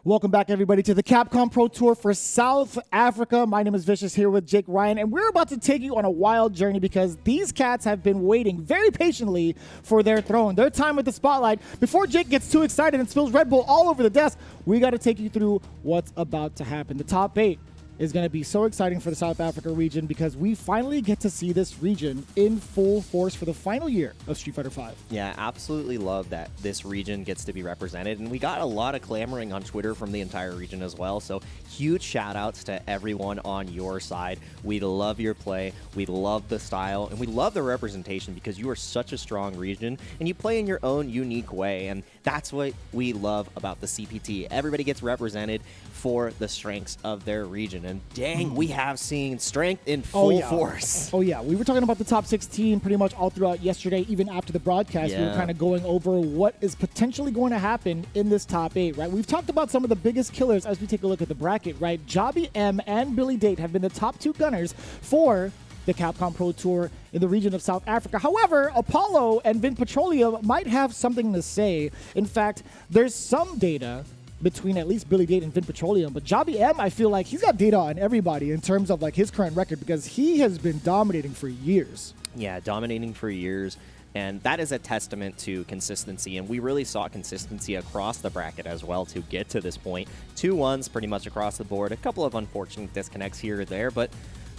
Welcome back, everybody, to the Capcom Pro Tour for South Africa. My name is Vicious, here with Jake Ryan, and we're about to take you on a wild journey because these cats have been waiting very patiently for their throne, their time with the spotlight. Before Jake gets too excited and spills Red Bull all over the desk, we got to take you through what's about to happen. The top 8 is going to be so exciting for the South Africa region because we finally get to see this region in full force for the final year of Street Fighter V. Yeah, absolutely love that this region gets to be represented, and we got a lot of clamoring on Twitter from the entire region as well, so huge shout outs to everyone on your side. We love your play, we love the style, and we love the representation because you are such a strong region and you play in your own unique way, and that's what we love about the CPT. Everybody gets represented for the strengths of their region. And dang, we have seen strength in full force. Oh, yeah. We were talking about the top 16 pretty much all throughout yesterday, even after the broadcast. We were kind of going over what is potentially going to happen in this top 8, right? We've talked about some of the biggest killers as we take a look at the bracket, right? Jobby M and Billy Date have been the top 2 gunners for the Capcom Pro Tour in the region of South Africa. However, Apollo and Vin Petroleum might have something to say. In fact, there's some data between at least Billy Date and Vin Petroleum, but Jobby M, I feel like he's got data on everybody in terms of like his current record because he has been dominating for years. Yeah, dominating for years, and that is a testament to consistency, and we really saw consistency across the bracket as well to get to this point. 2-1s pretty much across the board, a couple of unfortunate disconnects here or there, but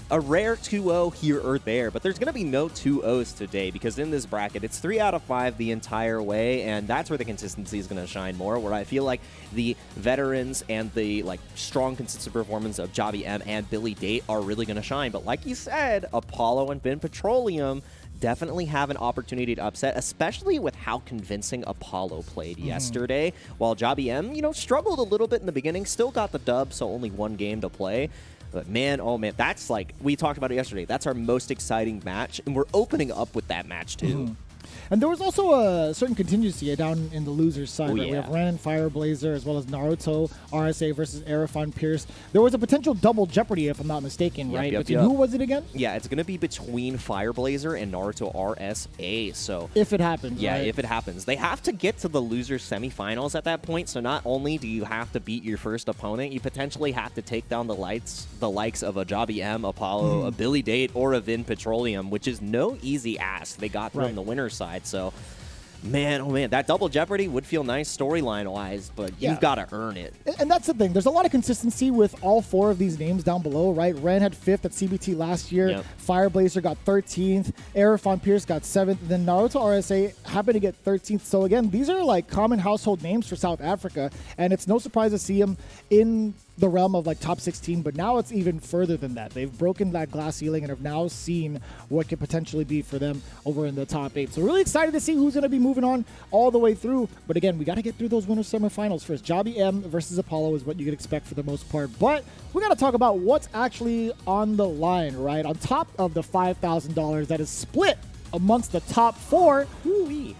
a rare 2-0 here or there, but there's going to be no 2-0s today because in this bracket, it's 3 out of 5 the entire way, and that's where the consistency is going to shine more, where I feel like the veterans and the strong, consistent performance of Jobby M and Billy Date are really going to shine. But like you said, Apollo and Vin Petroleum definitely have an opportunity to upset, especially with how convincing Apollo played yesterday, while Jobby M, struggled a little bit in the beginning, still got the dub, so only 1 game to play. But man, oh man, that's we talked about it yesterday. That's our most exciting match, and we're opening up with that match too. And there was also a certain contingency down in the loser's side. Right? Yeah. We have Ren and Fireblazer as well as Naruto, RSA versus Arafon Pierce. There was a potential double jeopardy, if I'm not mistaken, right? Between who was it again? Yeah, it's going to be between Fireblazer and Naruto RSA. So if it happens, yeah, right? if it happens. They have to get to the loser's semifinals at that point, so not only do you have to beat your first opponent, you potentially have to take down the likes of a Jobby M, Apollo, a Billy Date, or a Vin Petroleum, which is no easy ask. They got through on the winner's side. So, man, oh man, that double jeopardy would feel nice storyline-wise, but you've got to earn it. And that's the thing. There's a lot of consistency with all 4 of these names down below, right? Ren had 5th at CBT last year. Yep. Fireblazer got 13th. Arafon Pierce got 7th. And then Naruto RSA happened to get 13th. So, again, these are common household names for South Africa, and it's no surprise to see them in the realm of top 16, but now it's even further than that. They've broken that glass ceiling and have now seen what could potentially be for them over in the top 8. So really excited to see who's going to be moving on all the way through. But again, we got to get through those winter semifinals first. Jobby M versus Apollo is what you could expect for the most part. But we got to talk about what's actually on the line, right? On top of the $5,000 that is split amongst the top 4.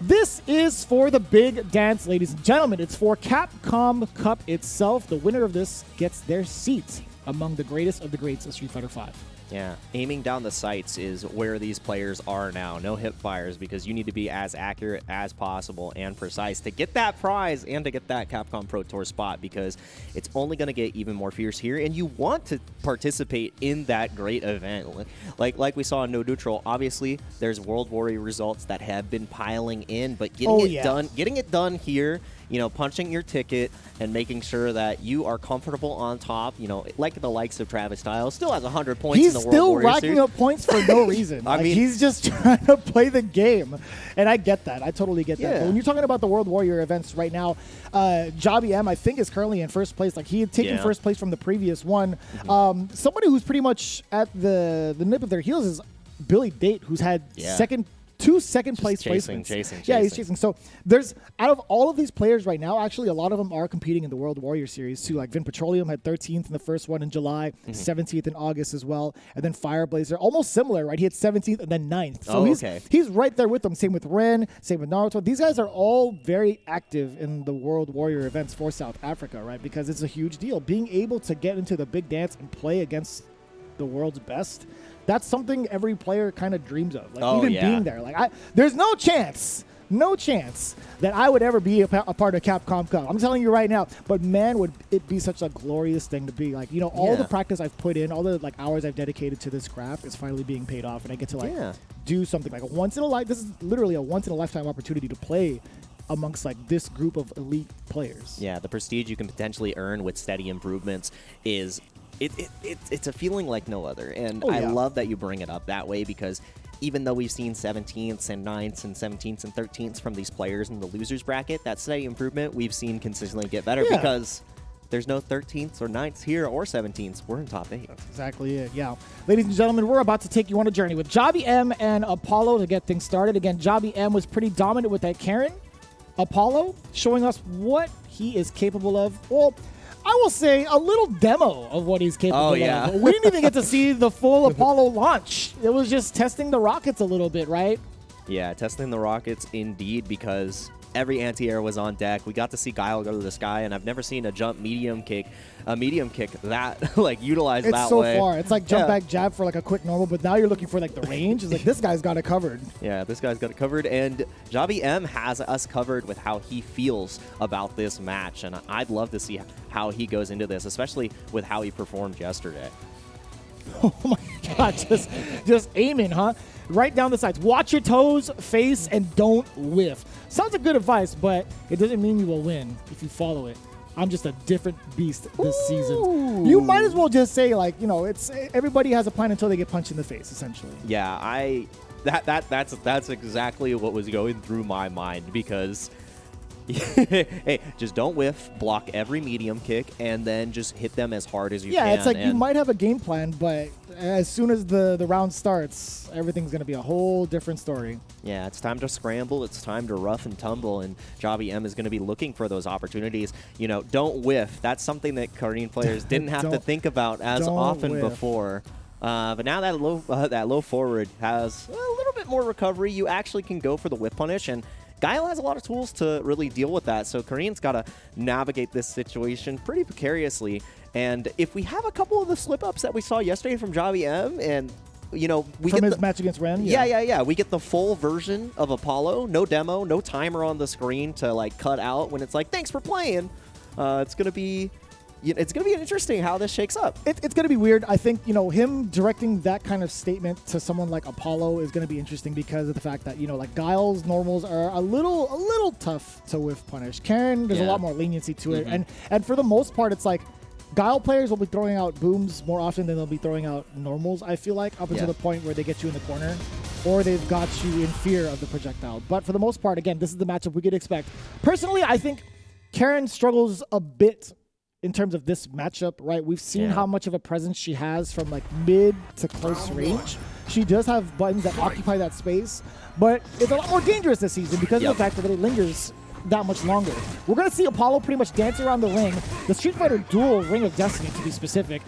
This is for the big dance, ladies and gentlemen. It's for Capcom Cup itself. The winner of this gets their seat among the greatest of the greats of Street Fighter V. Yeah, aiming down the sights is where these players are now. No hip fires, because you need to be as accurate as possible and precise to get that prize and to get that Capcom Pro Tour spot, because it's only going to get even more fierce here, and you want to participate in that great event. Like we saw in No Neutral, obviously there's World Warrior results that have been piling in, but getting it done here, punching your ticket and making sure that you are comfortable on top, like the likes of Travis Styles, still has 100 points in the World Warrior He's still racking up points for no reason. I mean, he's just trying to play the game. And I get that. I totally get that. But when you're talking about the World Warrior events right now, Jobby M, I think, is currently in first place. He had taken first place from the previous one. Somebody who's pretty much at the nip of their heels is Billy Date, who's had two second-place placements. Chasing. Yeah, he's chasing. So there's, out of all of these players right now, actually a lot of them are competing in the World Warrior Series too. Like Vin Petroleum had 13th in the first one in July, 17th in August as well. And then Fireblazer, almost similar, right? He had 17th and then 9th. So he's right there with them. Same with Ren, same with Naruto. These guys are all very active in the World Warrior events for South Africa, right? Because it's a huge deal. Being able to get into the big dance and play against the world's best, that's something every player kind of dreams of. Being there. There's no chance no chance that I would ever be a part of Capcom Cup. I'm telling you right now. But man, would it be such a glorious thing to be like, all the practice I've put in, all the like hours I've dedicated to this craft is finally being paid off, and I get to like do something like a once in a life. This is literally a once in a lifetime opportunity to play amongst like this group of elite players. Yeah, the prestige you can potentially earn with steady improvements is it's a feeling like no other. And I love that you bring it up that way, because even though we've seen 17ths and 9ths and 17ths and 13ths from these players in the losers bracket, that steady improvement we've seen consistently get better because there's no 13ths or 9ths here or 17ths. We're in top 8. That's exactly it, yeah. Ladies and gentlemen, we're about to take you on a journey with Jobby M and Apollo to get things started. Again, Jobby M was pretty dominant with that Karen. Apollo showing us what he is capable of. Well, I will say a little demo of what he's capable of. We didn't even get to see the full Apollo launch. It was just testing the rockets a little bit, right? Yeah, testing the rockets indeed, because every anti-air was on deck. We got to see Guile go to the sky, and I've never seen a medium kick that like utilized it's that so way. Far. It's like jump back jab for like a quick normal, but now you're looking for like the range. It's like this guy's got it covered. Yeah, this guy's got it covered, and Jobby M has us covered with how he feels about this match, and I'd love to see how he goes into this, especially with how he performed yesterday. Oh my God, just aiming, huh? Right down the sides. Watch your toes, face, and don't whiff. Sounds like good advice, but it doesn't mean you will win if you follow it. I'm just a different beast this season. You might as well just say, like, it's everybody has a plan until they get punched in the face, essentially. Yeah, that's exactly what was going through my mind, because hey, just don't whiff, block every medium kick, and then just hit them as hard as you can. Yeah, it's like you might have a game plan, but as soon as the round starts, everything's going to be a whole different story. Yeah, it's time to scramble. It's time to rough and tumble, and Jobby M is going to be looking for those opportunities. Don't whiff. That's something that Korean players didn't have to think about as often before. But now that low forward has a little bit more recovery, you actually can go for the whiff punish, and Guile has a lot of tools to really deal with that, so Korean's got to navigate this situation pretty precariously. And if we have a couple of the slip-ups that we saw yesterday from Jobby M, and we from get his match against Ren, we get the full version of Apollo, no demo, no timer on the screen to like cut out when it's like, thanks for playing. It's gonna be interesting how this shakes up. It's going to be weird. I think, him directing that kind of statement to someone like Apollo is going to be interesting because of the fact that, like Guile's normals are a little tough to whiff punish. Karen, there's a lot more leniency to it. And for the most part, it's like Guile players will be throwing out booms more often than they'll be throwing out normals, I feel like, up until the point where they get you in the corner or they've got you in fear of the projectile. But for the most part, again, this is the matchup we could expect. Personally, I think Karen struggles a bit in terms of this matchup, right? We've seen how much of a presence she has from like mid to close range. She does have buttons that occupy that space, but it's a lot more dangerous this season because of the fact that it lingers that much longer. We're going to see Apollo pretty much dance around the ring, the Street Fighter Duel Ring of Destiny to be specific,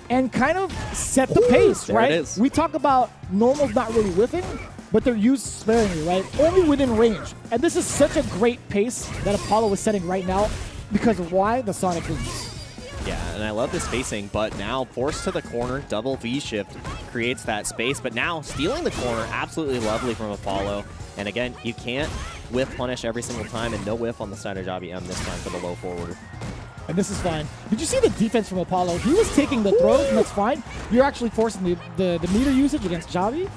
and kind of set the pace, right? It is. We talk about normals not really whiffing, but they're used sparingly, right? Only within range. And this is such a great pace that Apollo is setting right now. Because of why? The Sonic booms. Yeah, and I love this spacing, but now forced to the corner, double V-shift creates that space, but now stealing the corner, absolutely lovely from Apollo. And again, you can't whiff punish every single time, and no whiff on the side of Jobby M this time for the low forward. And this is fine. Did you see the defense from Apollo? He was taking the throws, and that's fine. You're actually forcing the meter usage against Jobby.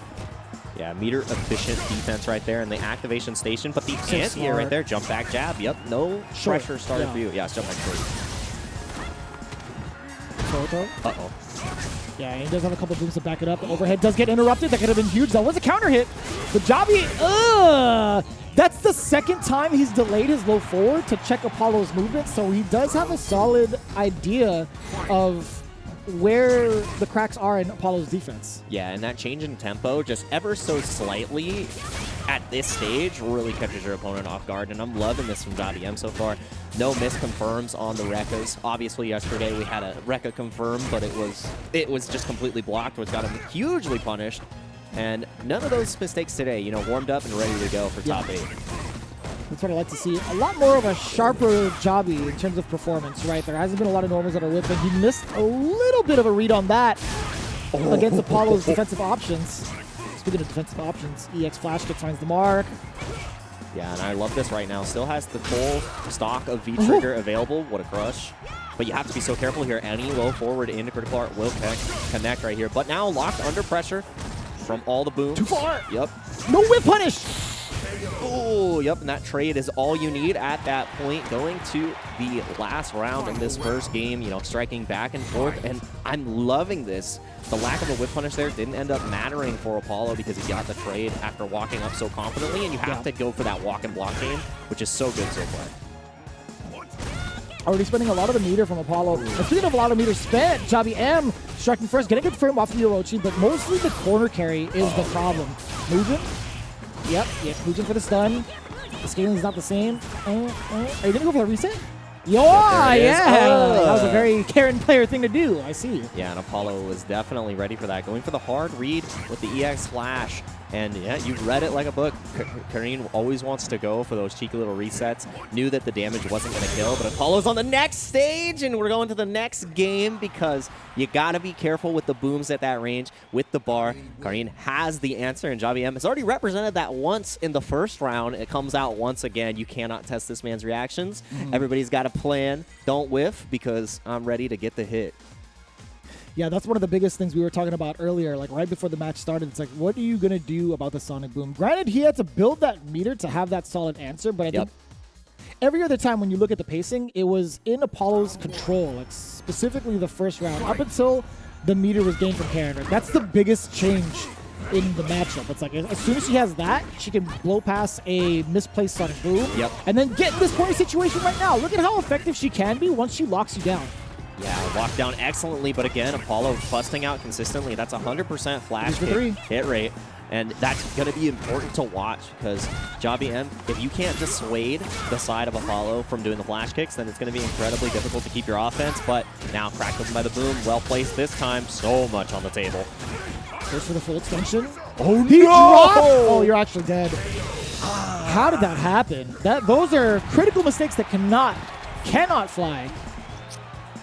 Yeah, meter-efficient defense right there in the activation station, but the anti-air right there, jump back jab. Yep, no pressure started for you. Yeah, it's jump back short. Uh-oh. Yeah, he does have a couple booms to back it up. The overhead does get interrupted. That could have been huge. That was a counter hit. But Jobby, that's the second time he's delayed his low forward to check Apollo's movement, so he does have a solid idea of where the cracks are in Apollo's defense. Yeah, and that change in tempo, just ever so slightly at this stage, really catches your opponent off guard, and I'm loving this from Jobby M so far. No misconfirms on the Rekkas. Obviously, yesterday we had a Rekka confirm, but it was just completely blocked, which got him hugely punished. And none of those mistakes today, warmed up and ready to go for top 8. That's what I like to see. A lot more of a sharper Jobby in terms of performance, right? There hasn't been a lot of normals that are whipping. He missed a little bit of a read on that against Apollo's defensive options. Speaking of defensive options, EX Flash Kick finds the mark. Yeah, and I love this right now. Still has the full stock of V-Trigger available. What a crush. But you have to be so careful here. Any low forward into critical art will connect right here. But now locked under pressure from all the booms. Too far. Yep. No whip punish. Oh, yep, and that trade is all you need at that point. Going to the last round in this first game, you know, striking back and forth, and I'm loving this. The lack of a whip punish there didn't end up mattering for Apollo because he got the trade after walking up so confidently, and you have to go for that walk and block game, which is so good so far. Already spending a lot of the meter from Apollo. And speaking of a lot of meter spent, Javi M striking first, getting good frame off the Orochi, but mostly the corner carry is the problem. Moving. Yep, moving for the stun. The scaling is not the same. Are you going to go for the reset? Yeah! That was a very Karen player thing to do. I see. Yeah, and Apollo was definitely ready for that. Going for the hard read with the EX flash. And yeah, you read it like a book. Karine always wants to go for those cheeky little resets. Knew that the damage wasn't going to kill, but Apollo's on the next stage, and we're going to the next game because you got to be careful with the booms at that range with the bar. Karine has the answer, and Javi M has already represented that once in the first round. It comes out once again. You cannot test this man's reactions. Everybody's got a plan. Don't whiff because I'm ready to get the hit. Yeah, that's one of the biggest things we were talking about earlier, like right before the match started. It's like, what are you going to do about the Sonic Boom? Granted, he had to build that meter to have that solid answer, but I think every other time when you look at the pacing, it was in Apollo's control, like specifically the first round, up until the meter was gained from Karen. Right? That's the biggest change in the matchup. It's like, as soon as she has that, she can blow past a misplaced Sonic Boom, and then get in this point situation right now. Look at how effective she can be once she locks you down. Yeah, locked down excellently, but again, Apollo busting out consistently. That's 100% flash hit rate, and that's going to be important to watch because Javi M, if you can't dissuade the side of Apollo from doing the flash kicks, then it's going to be incredibly difficult to keep your offense, but now cracked open by the boom, well placed this time, so much on the table. Goes for the full extension. Oh, he dropped! Oh, you're actually dead. How did that happen? Those are critical mistakes that cannot fly.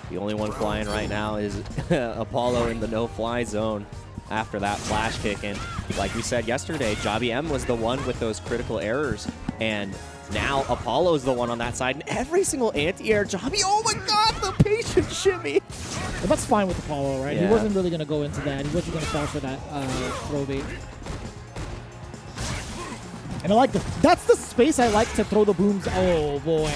The only one flying right now is Apollo in the no-fly zone after that flash kick. And like we said yesterday, Javi M was the one with those critical errors. And now Apollo's the one on that side. And every single anti-air, Javi, oh my god, the patient shimmy. Well, that's fine with Apollo, right? Yeah. He wasn't really going to go into that. He wasn't going to fall for that throw bait. And I like that's the space I like to throw the booms. Oh, boy.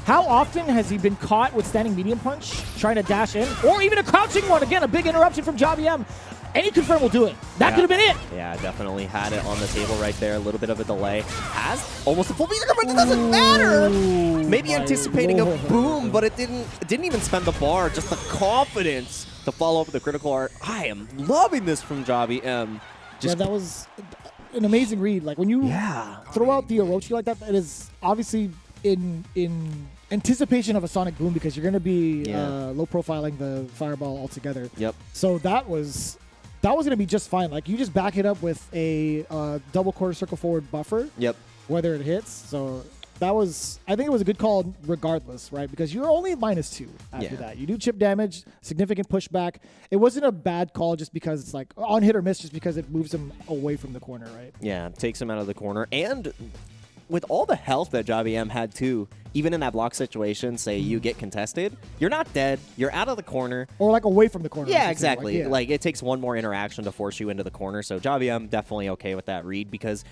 How often has he been caught with standing medium punch, trying to dash in, or even a crouching one? Again, a big interruption from Javi M. Any confirm will do it. That could have been it. Yeah, definitely had it on the table right there. A little bit of a delay. Has almost a full meter, but it doesn't matter. Maybe anticipating a boom, but it didn't even spend the bar. Just the confidence to follow up with the critical art. I am loving this from Javi M. Yeah, that was an amazing read. Like when you throw out the Orochi like that, it is obviously in anticipation of a Sonic Boom because you're going to be low profiling the fireball altogether. Yep. So that was going to be just fine. Like you just back it up with a double quarter circle forward buffer. Yep. Whether it hits. So that was, I think it was a good call regardless, right? Because you're only -2 after that. You do chip damage, significant pushback. It wasn't a bad call just because it's like on hit or miss just because it moves him away from the corner, right? Yeah, takes him out of the corner. And with all the health that Javi M had too, even in that block situation, say you get contested, you're not dead, you're out of the corner. Or like away from the corner. Yeah, exactly. Like it takes one more interaction to force you into the corner. So Javi M definitely okay with that read because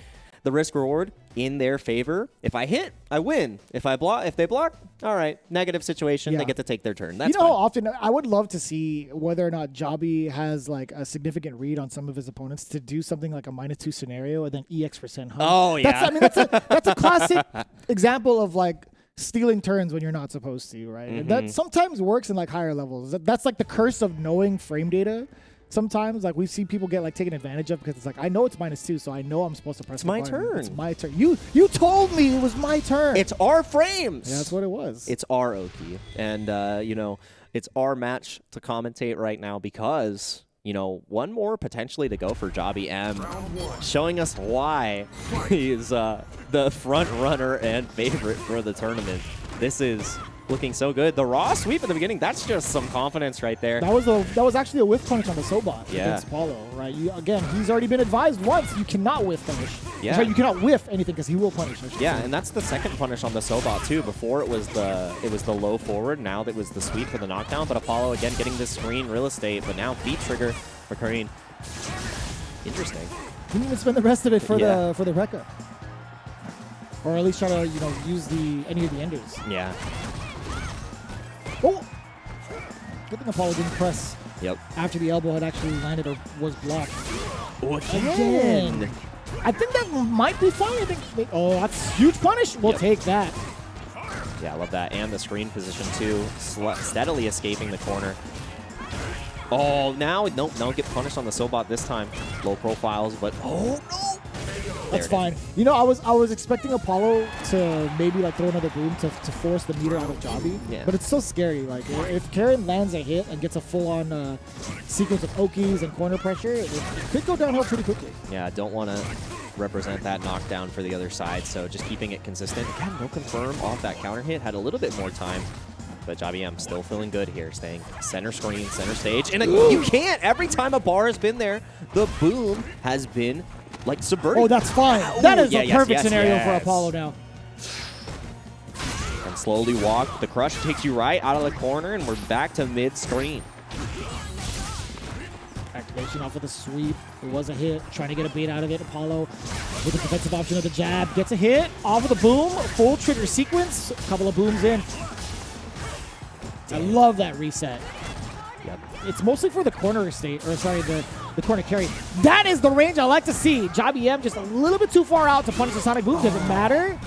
the risk reward in their favor. If I hit, I win. If they block, all right. Negative situation, they get to take their turn. That's how often I would love to see whether or not Javi has like a significant read on some of his opponents to do something like a -2 scenario and then EX% hug. Oh yeah. That's a classic example of like stealing turns when you're not supposed to, right? And that sometimes works in like higher levels. That's like the curse of knowing frame data. Sometimes, like, we see people get, like, taken advantage of because it's like, I know it's -2, so I know I'm supposed to press the button. turn. It's my turn. You told me it was my turn. It's our frames. Yeah, that's what it was. It's our Oki. And, you know, it's our match to commentate right now because, you know, one more potentially to go for Javi M, showing us why he's the front runner and favorite for the tournament. This is looking so good. The raw sweep at the beginning, that's just some confidence right there. That was actually a whiff punish on the Sobot against Apollo, right? Again, he's already been advised once you cannot whiff punish. Yeah. Sorry, you cannot whiff anything because he will punish. Yeah, and that's the second punish on the Sobot too. Before it was the low forward, now that was the sweep for the knockdown. But Apollo again getting this screen real estate, but now beat trigger for Kareem. Interesting. Didn't even spend the rest of it for the Rekka. Or at least try to, use any of the enders. Yeah. Oh! Good thing Apollo didn't press after the elbow had actually landed or was blocked. Again! I think that might be fine. I think. Oh, that's huge punish. We'll take that. Yeah, I love that. And the screen position too. Steadily escaping the corner. Oh, now don't get punished on the Sobot this time. Low profiles, but oh no! That's fine. I was expecting Apollo to maybe throw another boom to force the meter out of Jobby. Yeah. But it's so scary. Like if Karen lands a hit and gets a full-on sequence of Okies and corner pressure, it could go downhill pretty quickly. Yeah, don't want to represent that knockdown for the other side. So just keeping it consistent. Again, no confirm off that counter hit. Had a little bit more time. But Jobby M still feeling good here, staying center screen, center stage. And you can't. Every time a bar has been there, the boom has been subverted. Oh, that's fine. That is a perfect scenario for Apollo now. And slowly walk. The crush takes you right out of the corner, and we're back to mid-screen. Activation off of the sweep. It was a hit. Trying to get a bait out of it. Apollo with the defensive option of the jab. Gets a hit. Off of the boom. Full trigger sequence. A couple of booms in. I love that reset. Yep. It's mostly for the corner state, or sorry, the corner carry. That is the range I like to see. Jobby M just a little bit too far out to punish the Sonic Boom. Does it matter?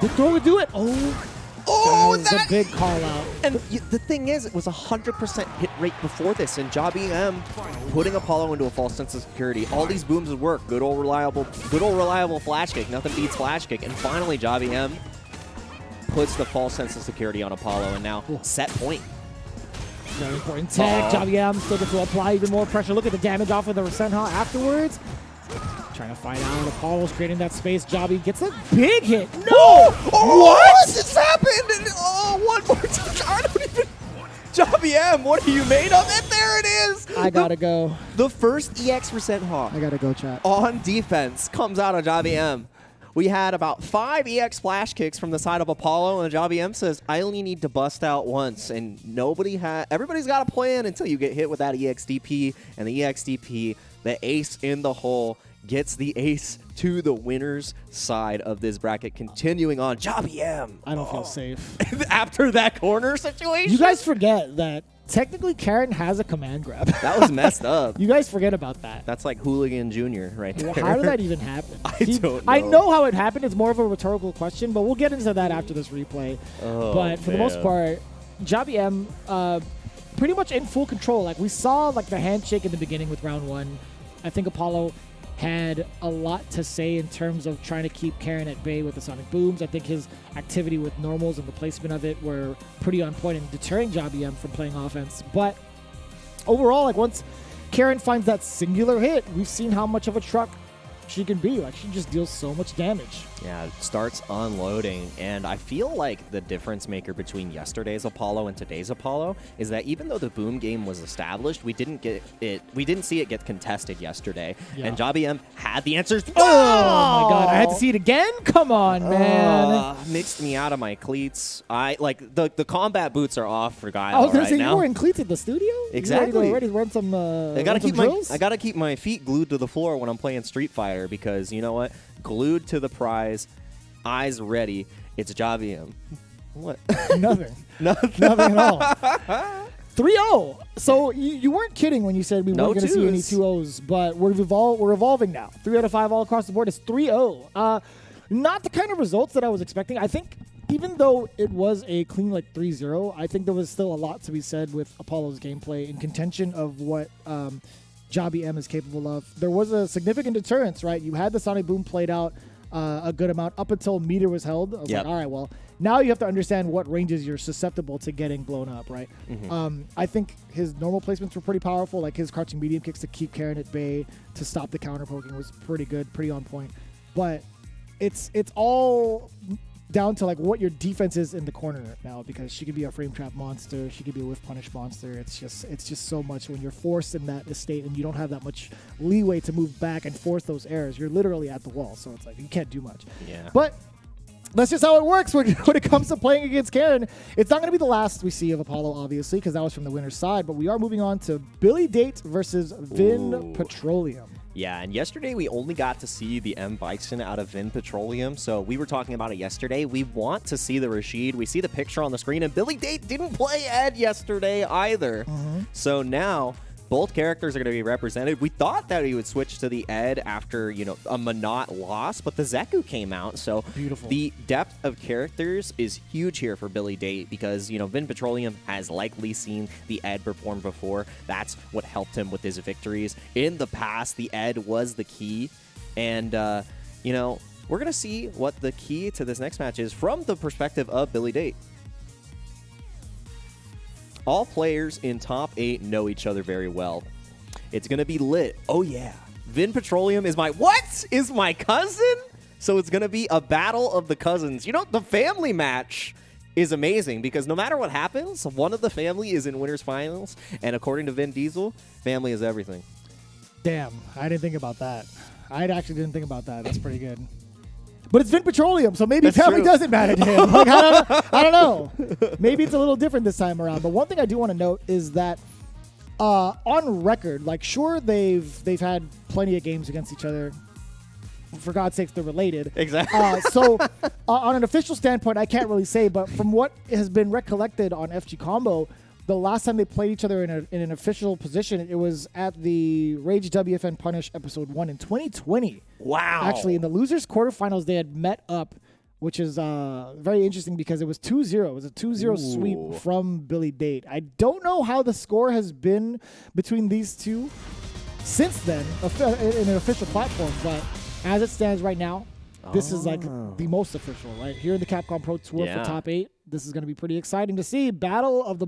The throw would do it. Oh, that was a big call out. And the thing is, it was 100% hit rate before this, and Jobby M putting Apollo into a false sense of security. All these booms would work. Good old reliable flash kick. Nothing beats flash kick. And finally, Jobby M puts the false sense of security on Apollo, and now set point. Very important tech. Jobby M still gets to apply even more pressure. Look at the damage off of the Senha afterwards. Trying to find out. Apollo's creating that space. Jobby gets a big hit. No! What? It's happened! One more time. I don't even... Jobby M, what are you made of? And there it is! I gotta go. The first EX for Senha I gotta go, chat. on defense comes out of Jobby M. We had about 5 EX flash kicks from the side of Apollo, and Jobby M says, I only need to bust out once. And everybody's got a plan until you get hit with that EXDP. And the EXDP, the ace in the hole, gets the ace to the winner's side of this bracket. Continuing on, Jobby M. I don't feel safe. After that corner situation? You guys forget that technically Karen has a command grab. That was messed up. You guys forget about that. That's like Hooligan Jr. right there. Well, how did that even happen? I don't know. I know how it happened. It's more of a rhetorical question, but we'll get into that after this replay. But for the most part, Jobby M pretty much in full control. Like we saw the handshake in the beginning with round 1. I think Apollo had a lot to say in terms of trying to keep Karen at bay with the Sonic Booms. I think his activity with normals and the placement of it were pretty on point in deterring Jobby M from playing offense. But overall, once Karen finds that singular hit, we've seen how much of a truck she can be. She just deals so much damage. Yeah, starts unloading, and I feel like the difference maker between yesterday's Apollo and today's Apollo is that even though the boom game was established, we didn't see it get contested yesterday. Yeah. And Jobby M had the answers. Oh my god, I had to see it again? Come on, man. Mixed me out of my cleats. The combat boots are off for Guile. I was gonna right say now. you were in cleats at the studio? Exactly. You ready to run some I gotta keep my feet glued to the floor when I'm playing Street Fighter, because you know what? Glued to the prize, eyes ready. It's Jobby M. What? Nothing. Nothing. Nothing at all. 3-0. So you weren't kidding when you said we weren't going to see any 2-0s, but we're evolving now. 3 out of 5 all across the board is 3-0. Not the kind of results that I was expecting. I think even though it was a clean 3-0, I think there was still a lot to be said with Apollo's gameplay in contention of what Jobby M is capable of. There was a significant deterrence, right? You had the Sonic Boom played out a good amount up until meter was held. I was like, all right, well, now you have to understand what ranges you're susceptible to getting blown up, right? Mm-hmm. I think his normal placements were pretty powerful, like his crouching medium kicks to keep Karen at bay, to stop the counter poking was pretty good, pretty on point. But it's all down to like what your defense is in the corner now, because she could be a frame trap monster, she could be a whiff punish monster. It's just so much when you're forced in that estate and you don't have that much leeway to move back and force those errors. You're literally at the wall, so it's like you can't do much. Yeah. But that's just how it works when it comes to playing against Karen. It's not going to be the last we see of Apollo, obviously, because that was from the winner's side. But we are moving on to Billy Date versus Vin Petroleum. Yeah, and yesterday we only got to see the M. Bison out of Vin Petroleum, so we were talking about it yesterday. We want to see the Rashid. We see the picture on the screen, and Billy Date didn't play Ed yesterday either. So now both characters are going to be represented. We thought that he would switch to the Ed after, a Monot loss, but the Zeku came out. So beautiful. The depth of characters is huge here for Billy Date because, Vin Petroleum has likely seen the Ed perform before. That's what helped him with his victories. In the past, the Ed was the key. And, we're going to see what the key to this next match is from the perspective of Billy Date. All players in top 8 know each other very well. It's going to be lit. Oh, yeah. Vin Petroleum is my cousin? So it's going to be a battle of the cousins. The family match is amazing because no matter what happens, one of the family is in winners finals. And according to Vin Diesel, family is everything. Damn, I didn't think about that. I actually didn't think about that. That's pretty good. But it's Vin Petroleum, so maybe family doesn't matter to him. Like, I don't know. Maybe it's a little different this time around. But one thing I do want to note is that on record, like, sure, they've had plenty of games against each other. For God's sakes, they're related. Exactly. So on an official standpoint, I can't really say. But from what has been recollected on FG Combo, the last time they played each other in an official position, it was at the Rage WFN Punish episode 1 in 2020. Wow. Actually, in the losers quarterfinals, they had met up, which is very interesting because it was 2-0. It was a 2-0 sweep from Billy Date. I don't know how the score has been between these two since then in an official platform, but as it stands right now, this is like the most official, right? Here in the Capcom Pro Tour for top 8, this is going to be pretty exciting to see. Battle of the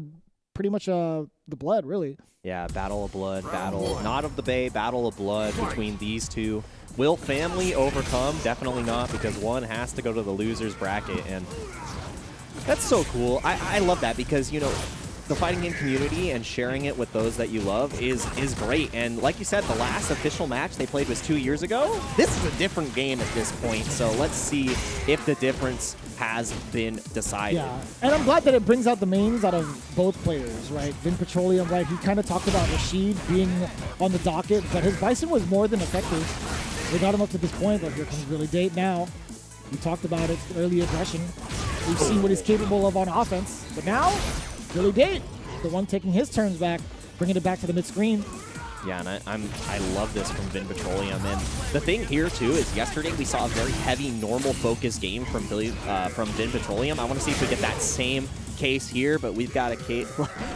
pretty much the blood, really. Yeah, battle of blood, battle not of the Bay, battle of blood between these two. Will family overcome? Definitely not, because one has to go to the losers bracket, and that's so cool. I love that because, the fighting game community and sharing it with those that you love is great. And like you said, the last official match they played was 2 years ago. This is a different game at this point, so let's see if the difference has been decided. Yeah, and I'm glad that it brings out the mains out of both players, right? Vin Petroleum, right? He kind of talked about Rashid being on the docket, but his Bison was more than effective. They got him up to this point, but here comes Billy Date now. We talked about it, early aggression. We've seen what he's capable of on offense, but now Billy Date, the one taking his turns back, bringing it back to the mid-screen. Yeah, and I love this from Vin Petroleum. And the thing here, too, is yesterday we saw a very heavy, normal-focused game from Vin Petroleum. I want to see if we get that same case here, but we've got a case.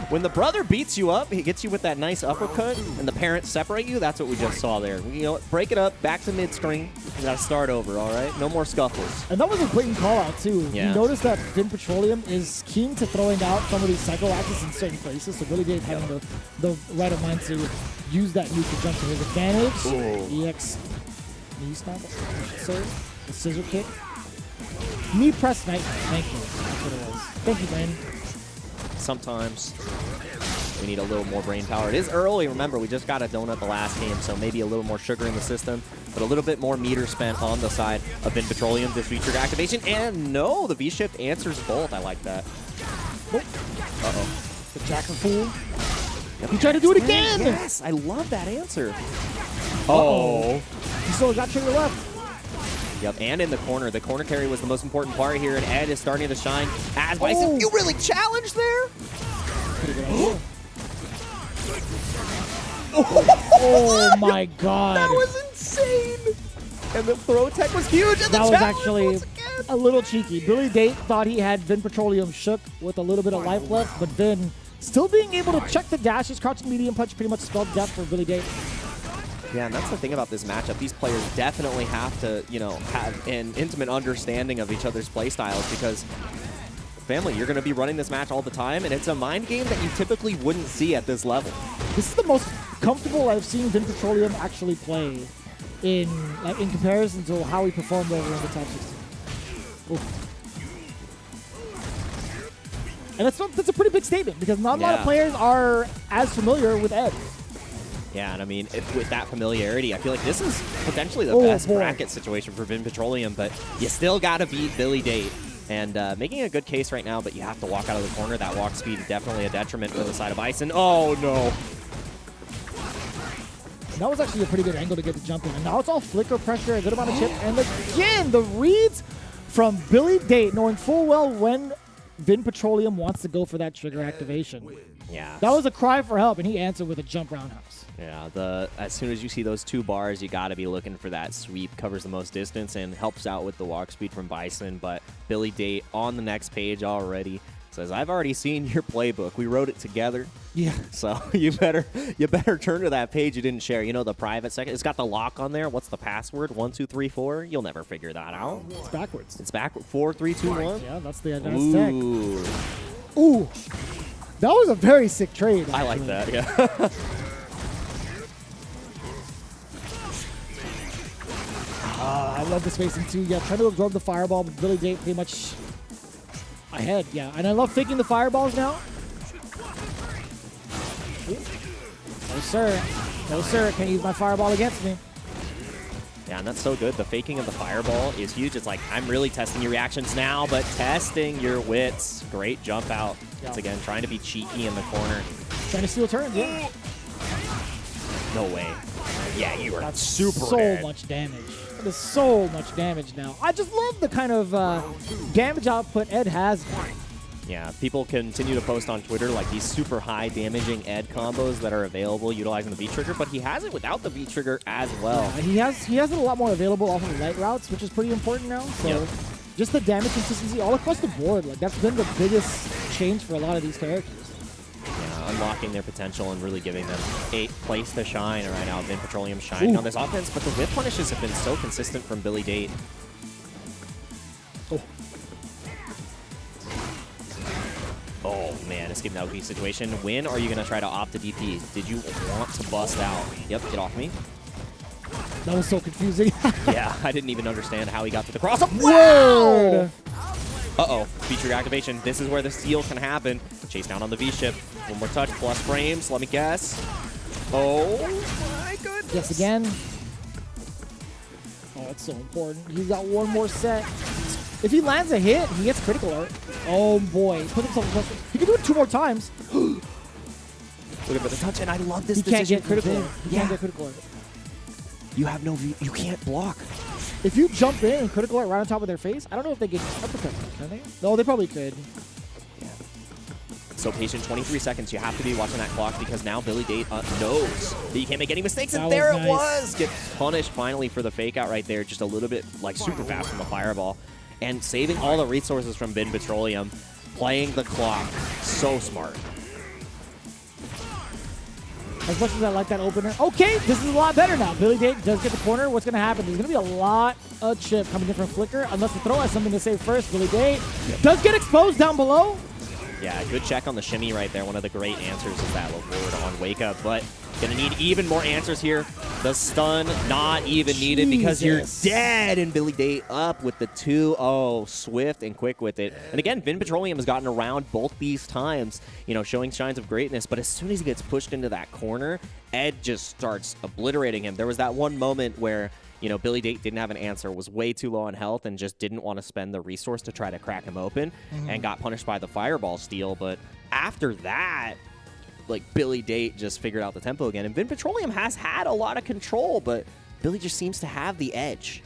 When the brother beats you up, he gets you with that nice uppercut, and the parents separate you. That's what we just saw there. Break it up, back to mid-screen. We got to start over, all right? No more scuffles. And that was a blatant call-out, too. Yeah. You notice that Vin Petroleum is keen to throwing out some of these psycho axes in certain places, so Billy Date having the right of mind to use that nuke to jump to his advantage. EX knee snap, sir. The scissor kick. Knee press nightmare. Thank you. That's what it was. Thank you, Brain. Sometimes we need a little more brain power. It is early. Remember, we just got a donut the last game, so maybe a little more sugar in the system, but a little bit more meter spent on the side of Vin Petroleum. This featured activation, and no, the V-shift answers both. I like that. Uh-oh. The Jacker Fool. He tried to do it again! Yes, I love that answer. Oh. He still got trigger left. Yep, and in the corner. The corner carry was the most important part here, and Ed is starting to shine as Bison. You really challenged there? Pretty good idea. Oh my god. That was insane. And the throw tech was huge. And that was actually a little cheeky. Billy Date thought he had Vin Petroleum shook with a little bit of life left, but Vin still being able to check the dashes. Crouching medium punch pretty much spelled death for Billy Date. Yeah, and that's the thing about this matchup. These players definitely have to, have an intimate understanding of each other's play styles because, family, you're going to be running this match all the time, and it's a mind game that you typically wouldn't see at this level. This is the most comfortable I've seen Vin Petroleum actually play in comparison to how he performed over in the top 16. Oof. And that's a pretty big statement because not a lot of Yeah. players are as familiar with Ed. Yeah, and I mean, with that familiarity, I feel like this is potentially the Oh, best boy. bracket situation for Vin Petroleum, but you still got to beat Billy Date. And making a good case right now, but you have to walk out of the corner. That walk speed is definitely a detriment for the side of Bison. Oh, no. That was actually a pretty good angle to get the jump in. And now it's all flicker pressure, a good amount of chip. And again, the reads from Billy Date, knowing full well when Vin Petroleum wants to go for that trigger activation. Yeah. That was a cry for help, and he answered with a jump roundhouse. Yeah, as soon as you see those 2 bars, you got to be looking for that sweep. Covers the most distance and helps out with the walk speed from Bison. But Billy Date on the next page already says, "I've already seen your playbook. We wrote it together. Yeah. So you better turn to that page you didn't share. You know, the private second. It's got the lock on there. What's the password? 1, 2, 3, 4. You'll never figure that out. It's backwards. It's back 4, 3, 2, 1. Yeah, that's the advanced tech. Ooh, Ooh. That was a very sick trade. I like actually. that. Yeah. I love the spacing too. Yeah, trying to absorb the fireball, but Billy Date pretty much ahead. Yeah, and I love faking the fireballs now. Ooh. No, sir. No, sir. Can't use my fireball against me. Yeah, and that's so good. The faking of the fireball is huge. It's like, I'm really testing your reactions now, but testing your wits. Great jump out. Once again, trying to be cheeky in the corner. Trying to steal turns, yeah. No way. Yeah, you are That's super so dead. much damage. That is so much damage now. I just love the kind of damage output Ed has. Yeah, people continue to post on Twitter like these super high damaging Ed combos that are available utilizing the V-Trigger, but he has it without the V-Trigger as well. He has it a lot more available off of the light routes, which is pretty important now. So Yep. just the damage consistency all across the board, like that's been the biggest change for a lot of these characters. Yeah, unlocking their potential and really giving them a place to shine right now. Vin Petroleum shining on this offense, but the whip punishes have been so consistent from Billy Date. Oh. Oh, man, escaping that OP situation. When are you going to try to opt to DP? Did you want to bust out? Yep, get off me. That was so confusing. Yeah, I didn't even understand how he got to the cross. Word. Uh-oh, feature activation. This is where the steal can happen. Chase down on the V-ship. One more touch, plus frames, let me guess. Oh, my goodness. Yes, again. Oh, it's so important. He's got one more set. If he lands a hit, he gets critical alert. Oh, boy. Put himself in pressure. He can do it 2 more times. Looking for the touch, and I love this He can't decision get critical from alert. Vin. He can't get critical alert. You have no V. You can't block. If you jump in and critical alert right on top of their face, I don't know if they get uppercut. Can they? No, they probably could. So patient, 23 seconds. You have to be watching that clock because now Billy Date knows that you can't make any mistakes. That And there was it nice. was. Gets punished finally for the fake out right there. Just a little bit like super fast from the fireball. And saving all the resources from Vin Petroleum. Playing the clock. So smart. As much as I like that opener. Okay, this is a lot better now. Billy Date does get the corner. What's going to happen? There's going to be a lot of chip coming in from Flicker. Unless the throw has something to say first. Billy Date does get exposed down below. Yeah, good check on the shimmy right there. One of the great answers is that low forward on Wake Up, but gonna need even more answers here. The stun not even needed because you're dead, and Billy Date up with the 2-0, swift and quick with it. And again, Vin Petroleum has gotten around both these times, you know, showing signs of greatness, but as soon as he gets pushed into that corner, Ed just starts obliterating him. There was that one moment where, you know, Billy Date didn't have an answer, was way too low on health, and just didn't want to spend the resource to try to crack him open, and got punished by the fireball steal. But after that, like, Billy Date just figured out the tempo again. And Vin Petroleum has had a lot of control, but Billy just seems to have the edge.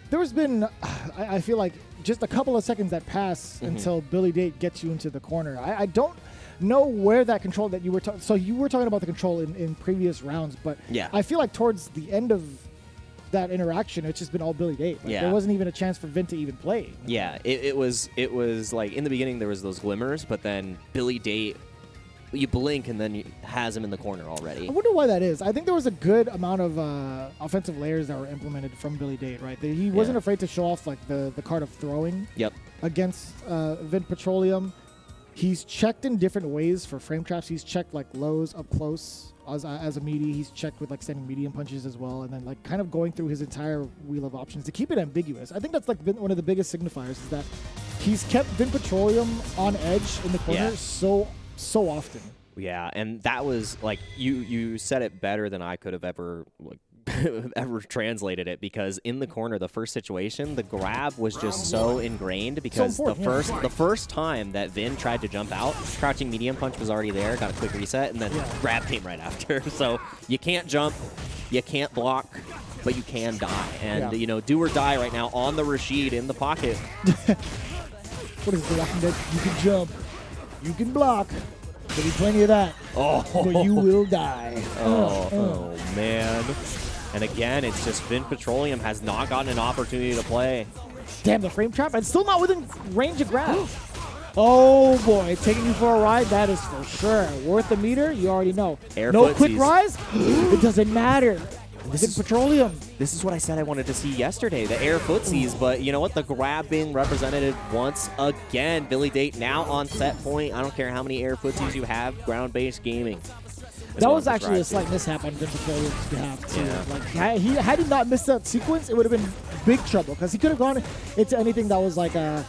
There has been, I feel like, just a couple of seconds that pass until Billy Date gets you into the corner. I don't know where that control that you were talking. So you were talking about the control in previous rounds, but Yeah. I feel like towards the end of that interaction, it's just been all Billy Date. Like, Yeah. There wasn't even a chance for Vin to even play. Yeah, it was like in the beginning there was those glimmers, but then Billy Date, you blink and then you has him in the corner already. I wonder why that is. I think there was a good amount of offensive layers that were implemented from Billy Date, right? That he wasn't afraid to show off like the card of throwing Yep. against Vin Petroleum. He's checked in different ways for frame traps. He's checked like lows up close as a meaty. He's checked with like standing medium punches as well, and then like kind of going through his entire wheel of options to keep it ambiguous. I think that's like been one of the biggest signifiers is that he's kept Vin Petroleum on edge in the corner Yeah. so often. Yeah, and that was like you said it better than I could have ever ever translated it, because in the corner, the first situation, the grab was just so ingrained, because the first time that Vin tried to jump out, crouching medium punch was already there, got a quick reset, and then grab came right after. So you can't jump, you can't block, but you can die. And you know, do or die right now on the Rashid in the pocket. What is The Walking Dead? You can jump, you can block. There'll be plenty of that. But you will die. Oh man. And again, it's just Vin Petroleum has not gotten an opportunity to play. Damn, the frame trap, and still not within range of grab. Oh boy, taking you for a ride, that is for sure. Worth the meter, you already know. Air no footsies. quick rise, it doesn't matter. Vin Petroleum. This is what I said I wanted to see yesterday, the air footsies, but you know what? The grab being represented once again. Billy Date now on set point. I don't care how many air footsies you have, ground-based gaming. That was actually a slight mishap on Vin Petroleum's behalf, too. Like, had he not missed that sequence, it would have been big trouble, because he could have gone into anything that was like a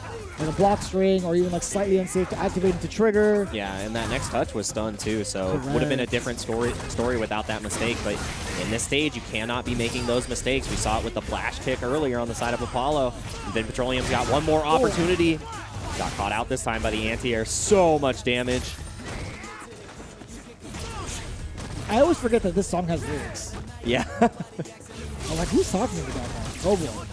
block string, or even like slightly unsafe to activate into trigger. Yeah, and that next touch was stunned too, so it would have been a different story without that mistake. But in this stage, you cannot be making those mistakes. We saw it with the flash kick earlier on the side of Apollo. Vin Petroleum's got one more opportunity. Got caught out this time by the anti-air. So much damage. I always forget that this song has lyrics. Yeah. I'm like, who's talking about that? Oh boy.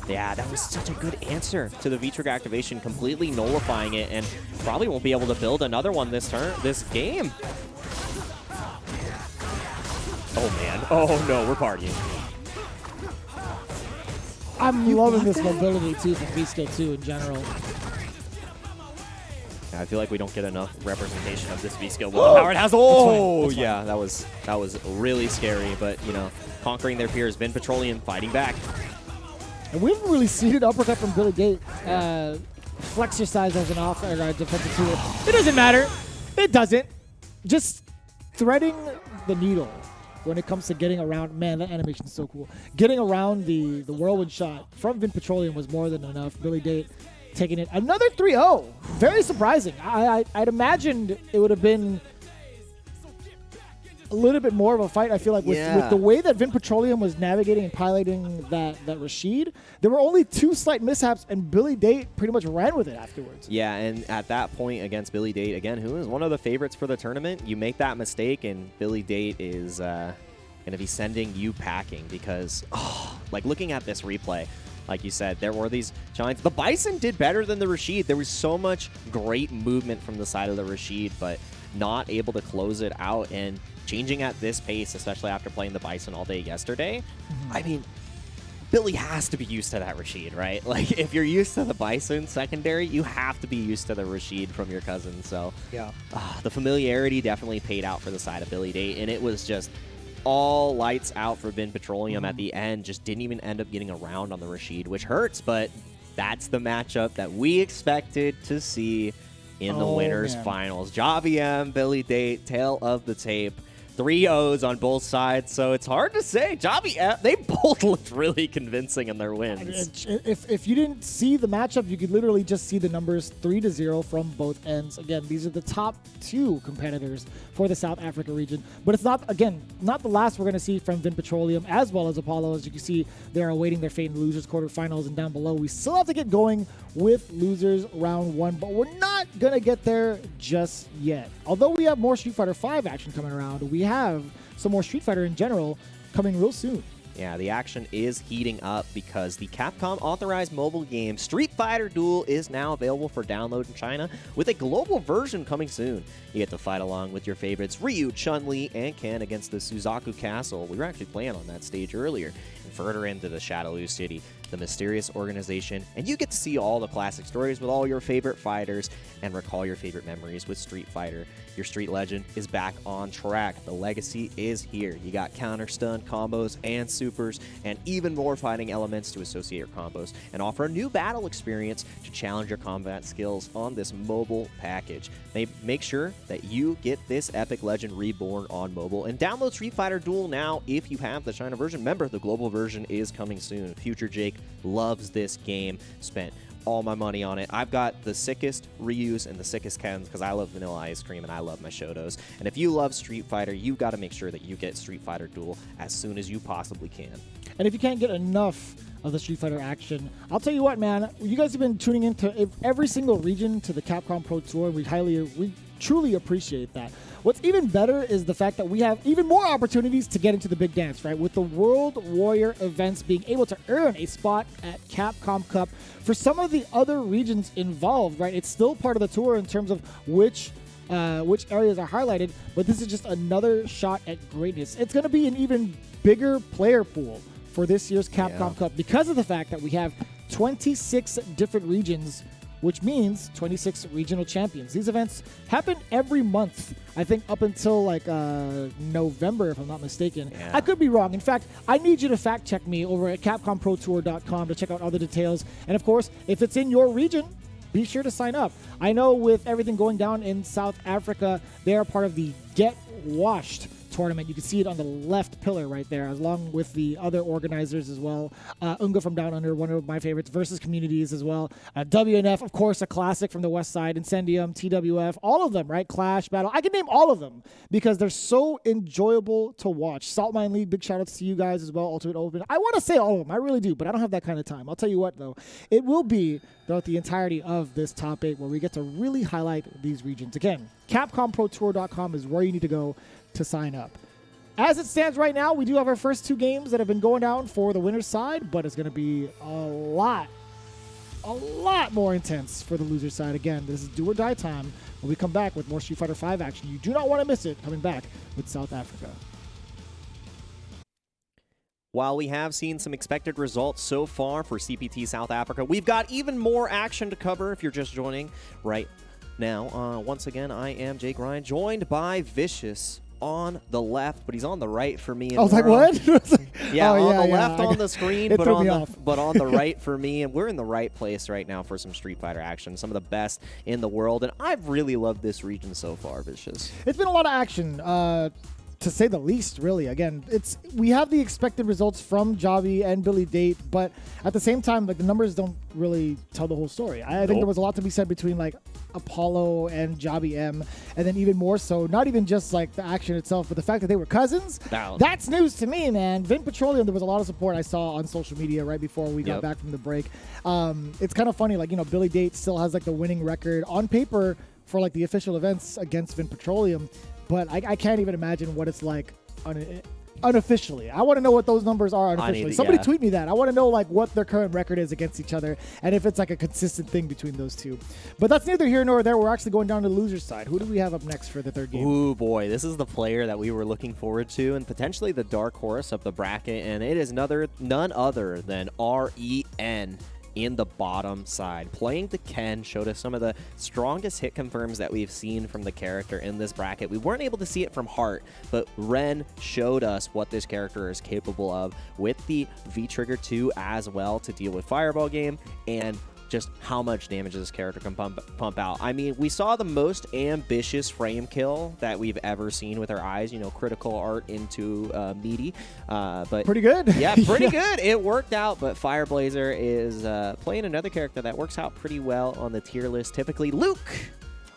Yeah, that was such a good answer to the V-Trick activation, completely nullifying it, and probably won't be able to build another one this game. Oh man. Oh no, we're partying. I'm loving this mobility too from V-Skill 2 in general. I feel like we don't get enough representation of this V-Skill. What power it has. Oh, that's yeah, that was really scary. But you know, conquering their peers. Vin Petroleum fighting back. And we haven't really seen an uppercut from Billy Date. Flex your size as an off or defensive tool. It doesn't matter. It doesn't. Just threading the needle when it comes to getting around. Man, that animation is so cool. Getting around the whirlwind shot from Vin Petroleum was more than enough. Billy Date taking it. Another 3-0. Very surprising. I'd imagined it would have been a little bit more of a fight. I feel like with the way that Vin Petroleum was navigating and piloting that Rashid, there were only 2 slight mishaps, and Billy Date pretty much ran with it afterwards. Yeah, and at that point against Billy Date, again, who is one of the favorites for the tournament, you make that mistake, and Billy Date is going to be sending you packing, because, like, looking at this replay, like you said, there were these giants. The Bison did better than the Rashid. There was so much great movement from the side of the Rashid, but not able to close it out. And changing at this pace, especially after playing the Bison all day yesterday, I mean, Billy has to be used to that Rashid, right? Like, if you're used to the Bison secondary, you have to be used to the Rashid from your cousin. So, yeah, the familiarity definitely paid out for the side of Billy Date, and it was just all lights out for Vin Petroleum at the end. Just didn't even end up getting around on the Rashid, which hurts, but that's the matchup that we expected to see in the winners finals. Javi, Billy Date, tail of the tape. 3 O's on both sides, so it's hard to say. Javi, they both looked really convincing in their wins. If you didn't see the matchup, you could literally just see the numbers 3-0 from both ends. Again, these are the top 2 competitors for the South Africa region. But it's not, again, not the last we're going to see from Vin Petroleum as well as Apollo. As you can see, they're awaiting their fate in losers quarterfinals, and down below, we still have to get going with losers round 1, but we're not going to get there just yet. Although we have more Street Fighter V action coming around, we have some more Street Fighter in general coming real soon. Yeah, the action is heating up because the Capcom authorized mobile game Street Fighter Duel is now available for download in China, with a global version coming soon. You get to fight along with your favorites Ryu, Chun-Li, and Ken against the Suzaku Castle. We were actually playing on that stage earlier. And further into the Shadowloo City, the mysterious organization, and you get to see all the classic stories with all your favorite fighters and recall your favorite memories with Street Fighter. Your Street Legend is back on track. The legacy is here. You got counter stun combos and supers, and even more fighting elements to associate your combos, and offer a new battle experience to challenge your combat skills on this mobile package. Make sure that you get this epic legend reborn on mobile, and download Street Fighter Duel now if you have the China version. Remember, the global version is coming soon. Future Jake loves this game. Spent all my money on it. I've got the sickest Ryus and the sickest Kens because I love vanilla ice cream and I love my Shotos. And if you love Street Fighter, you got to make sure that you get Street Fighter Duel as soon as you possibly can. And if you can't get enough of the Street Fighter action, I'll tell you what, man. You guys have been tuning into every single region to the Capcom Pro Tour. We truly appreciate that. What's even better is the fact that we have even more opportunities to get into the big dance, right? With the World Warrior events being able to earn a spot at Capcom Cup for some of the other regions involved, right? It's still part of the tour in terms of which areas are highlighted, but this is just another shot at greatness. It's going to be an even bigger player pool for this year's Capcom Cup because of the fact that we have 26 different regions, which means 26 regional champions. These events happen every month, I think up until like November, if I'm not mistaken. Yeah. I could be wrong. In fact, I need you to fact check me over at CapcomProTour.com to check out other details. And of course, if it's in your region, be sure to sign up. I know with everything going down in South Africa, they are part of the Get Washed tournament. You can see it on the left pillar right there, along with the other organizers as well. Unga from Down Under, one of my favorites, versus Communities as well. WNF, of course, a classic from the West Side. Incendium, TWF, all of them, right? Clash, Battle. I can name all of them because they're so enjoyable to watch. Salt Mine League, big shout outs to you guys as well. Ultimate Open. I want to say all of them. I really do, but I don't have that kind of time. I'll tell you what, though. It will be throughout the entirety of this top 8 where we get to really highlight these regions. Again, CapcomProTour.com is where you need to go to sign up. As it stands right now, we do have our first 2 games that have been going down for the winner's side, but it's going to be a lot more intense for the loser's side. Again, this is do or die time when we come back with more Street Fighter V action. You do not want to miss it coming back with South Africa. While we have seen some expected results so far for CPT South Africa, we've got even more action to cover if you're just joining right now. Once again, I am Jake Ryan, joined by Vicious on the left, but he's on the right for me. And I was like, what? on the left on the screen, but on the right for me. And we're in the right place right now for some Street Fighter action, some of the best in the world. And I've really loved this region so far, Vicious. It's been a lot of action. To say the least, really. Again, we have the expected results from Javi and Billy Date, but at the same time, like the numbers don't really tell the whole story. I think there was a lot to be said between like Apollo and Javi M, and then even more so, not even just like the action itself, but the fact that they were cousins. That's news to me, man. Vin Petroleum, there was a lot of support I saw on social media right before we got back from the break. It's kind of funny, like, you know, Billy Date still has like the winning record on paper for like the official events against Vin Petroleum. But I can't even imagine what it's like unofficially. I want to know what those numbers are unofficially. Somebody tweet me that. I want to know like what their current record is against each other and if it's like a consistent thing between those two. But that's neither here nor there. We're actually going down to the loser's side. Who do we have up next for the third game? Ooh, boy. This is the player that we were looking forward to and potentially the dark horse of the bracket. And it is none other than REN. In the bottom side. Playing the Ken showed us some of the strongest hit confirms that we've seen from the character in this bracket. We weren't able to see it from Heart, but Ren showed us what this character is capable of with the V-Trigger 2 as well to deal with Fireball Game and just how much damage this character can pump out. I mean, we saw the most ambitious frame kill that we've ever seen with our eyes, you know, critical art into meaty. But pretty good. Yeah, pretty good. It worked out, but Fireblazer is playing another character that works out pretty well on the tier list. Typically, Luke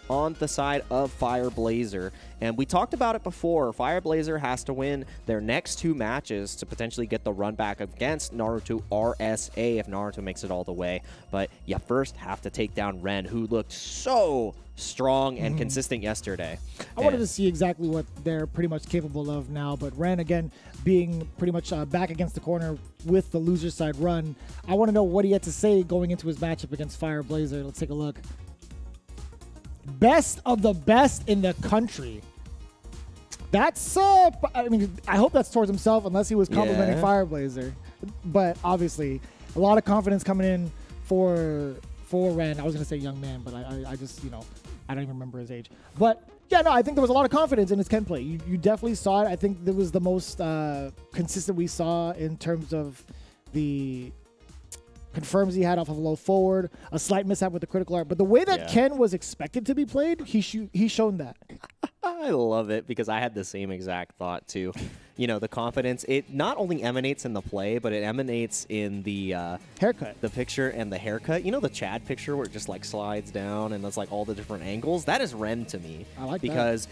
on the side of Fireblazer. And we talked about it before. Fireblazer has to win their next 2 matches to potentially get the run back against Naruto RSA if Naruto makes it all the way. But you first have to take down Ren, who looked so strong and consistent yesterday. I wanted to see exactly what they're pretty much capable of now, but Ren, again, being pretty much back against the corner with the loser side run, I want to know what he had to say going into his matchup against Fireblazer. Let's take a look. Best of the best in the country. That's, I mean, I hope that's towards himself, unless he was complimenting Fireblazer. But obviously, a lot of confidence coming in for Ren. I was going to say young man, but I just, you know, I don't even remember his age. But yeah, no, I think there was a lot of confidence in his Ken play. You definitely saw it. I think that was the most consistent we saw in terms of the confirms he had off of low forward, a slight mishap with the critical art. But the way that Ken was expected to be played, he's shown that. I love it because I had the same exact thought too. You know, the confidence, it not only emanates in the play, but it emanates in the Haircut. the picture and the haircut. You know the Chad picture where it just like slides down and it's like all the different angles? That is Ren to me. I like that. Because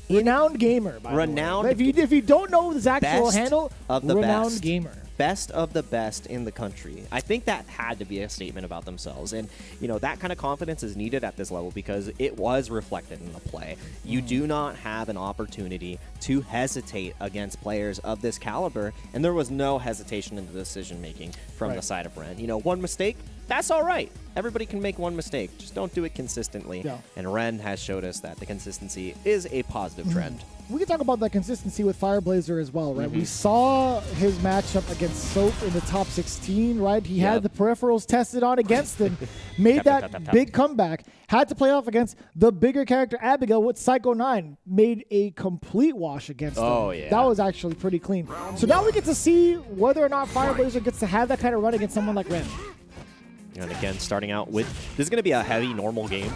Renowned gamer, by Renowned the way. If you don't know his actual best handle, of the renowned best. gamer. Best of the best in the country. I think that had to be a statement about themselves. And, you know, that kind of confidence is needed at this level because it was reflected in the play. You do not have an opportunity to hesitate against players of this caliber, and there was no hesitation in the decision-making from the side of Ren. You know, one mistake, that's all right. Everybody can make one mistake. Just don't do it consistently. Yeah. And Ren has showed us that the consistency is a positive trend. We can talk about that consistency with Fireblazer as well, right? We saw his matchup against Soap in the top 16, right? He had the peripherals tested on against him, made that big comeback, had to play off against the bigger character Abigail with Psycho 9, made a complete wash against him. Oh, yeah. That was actually pretty clean. So now we get to see whether or not Fireblazer gets to have that kind of run against someone like Ren. And again, starting out with, this is going to be a heavy normal game.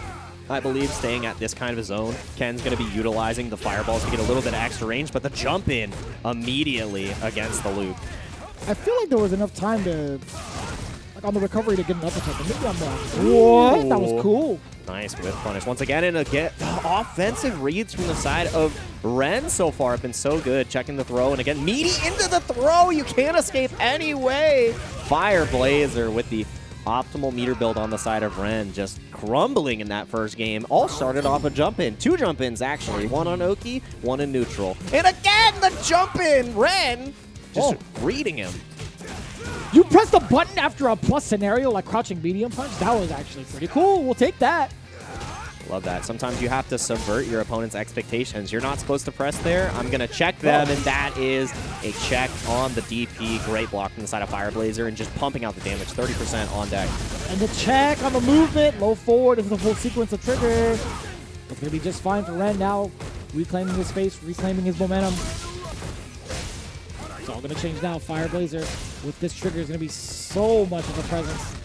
I believe staying at this kind of a zone. Ken's going to be utilizing the fireballs to get a little bit of extra range, but the jump in immediately against the loop. I feel like there was enough time to, like on the recovery, to get an uppercut. But maybe I'm wrong. What? That was cool. Nice whiff punish. Once again, and again, the offensive reads from the side of Ren so far have been so good. Checking the throw, and again, meaty into the throw. You can't escape anyway. Fire Blazer with the optimal meter build on the side of Ren, just crumbling in that first game. All started off a jump-in. 2 jump-ins, actually. One on Oki, one in neutral. And again, the jump-in! Ren just reading him. You pressed the button after a plus scenario like crouching medium punch? That was actually pretty cool. We'll take that. Love that. Sometimes you have to subvert your opponent's expectations. You're not supposed to press there. I'm going to check them, and that is a check on the DP. Great block from the side of Fireblazer, and just pumping out the damage, 30% on deck. And the check on the movement, low forward into the full sequence of trigger. It's going to be just fine for Ren now, reclaiming his space, reclaiming his momentum. It's all going to change now. Fireblazer with this trigger is going to be so much of a presence.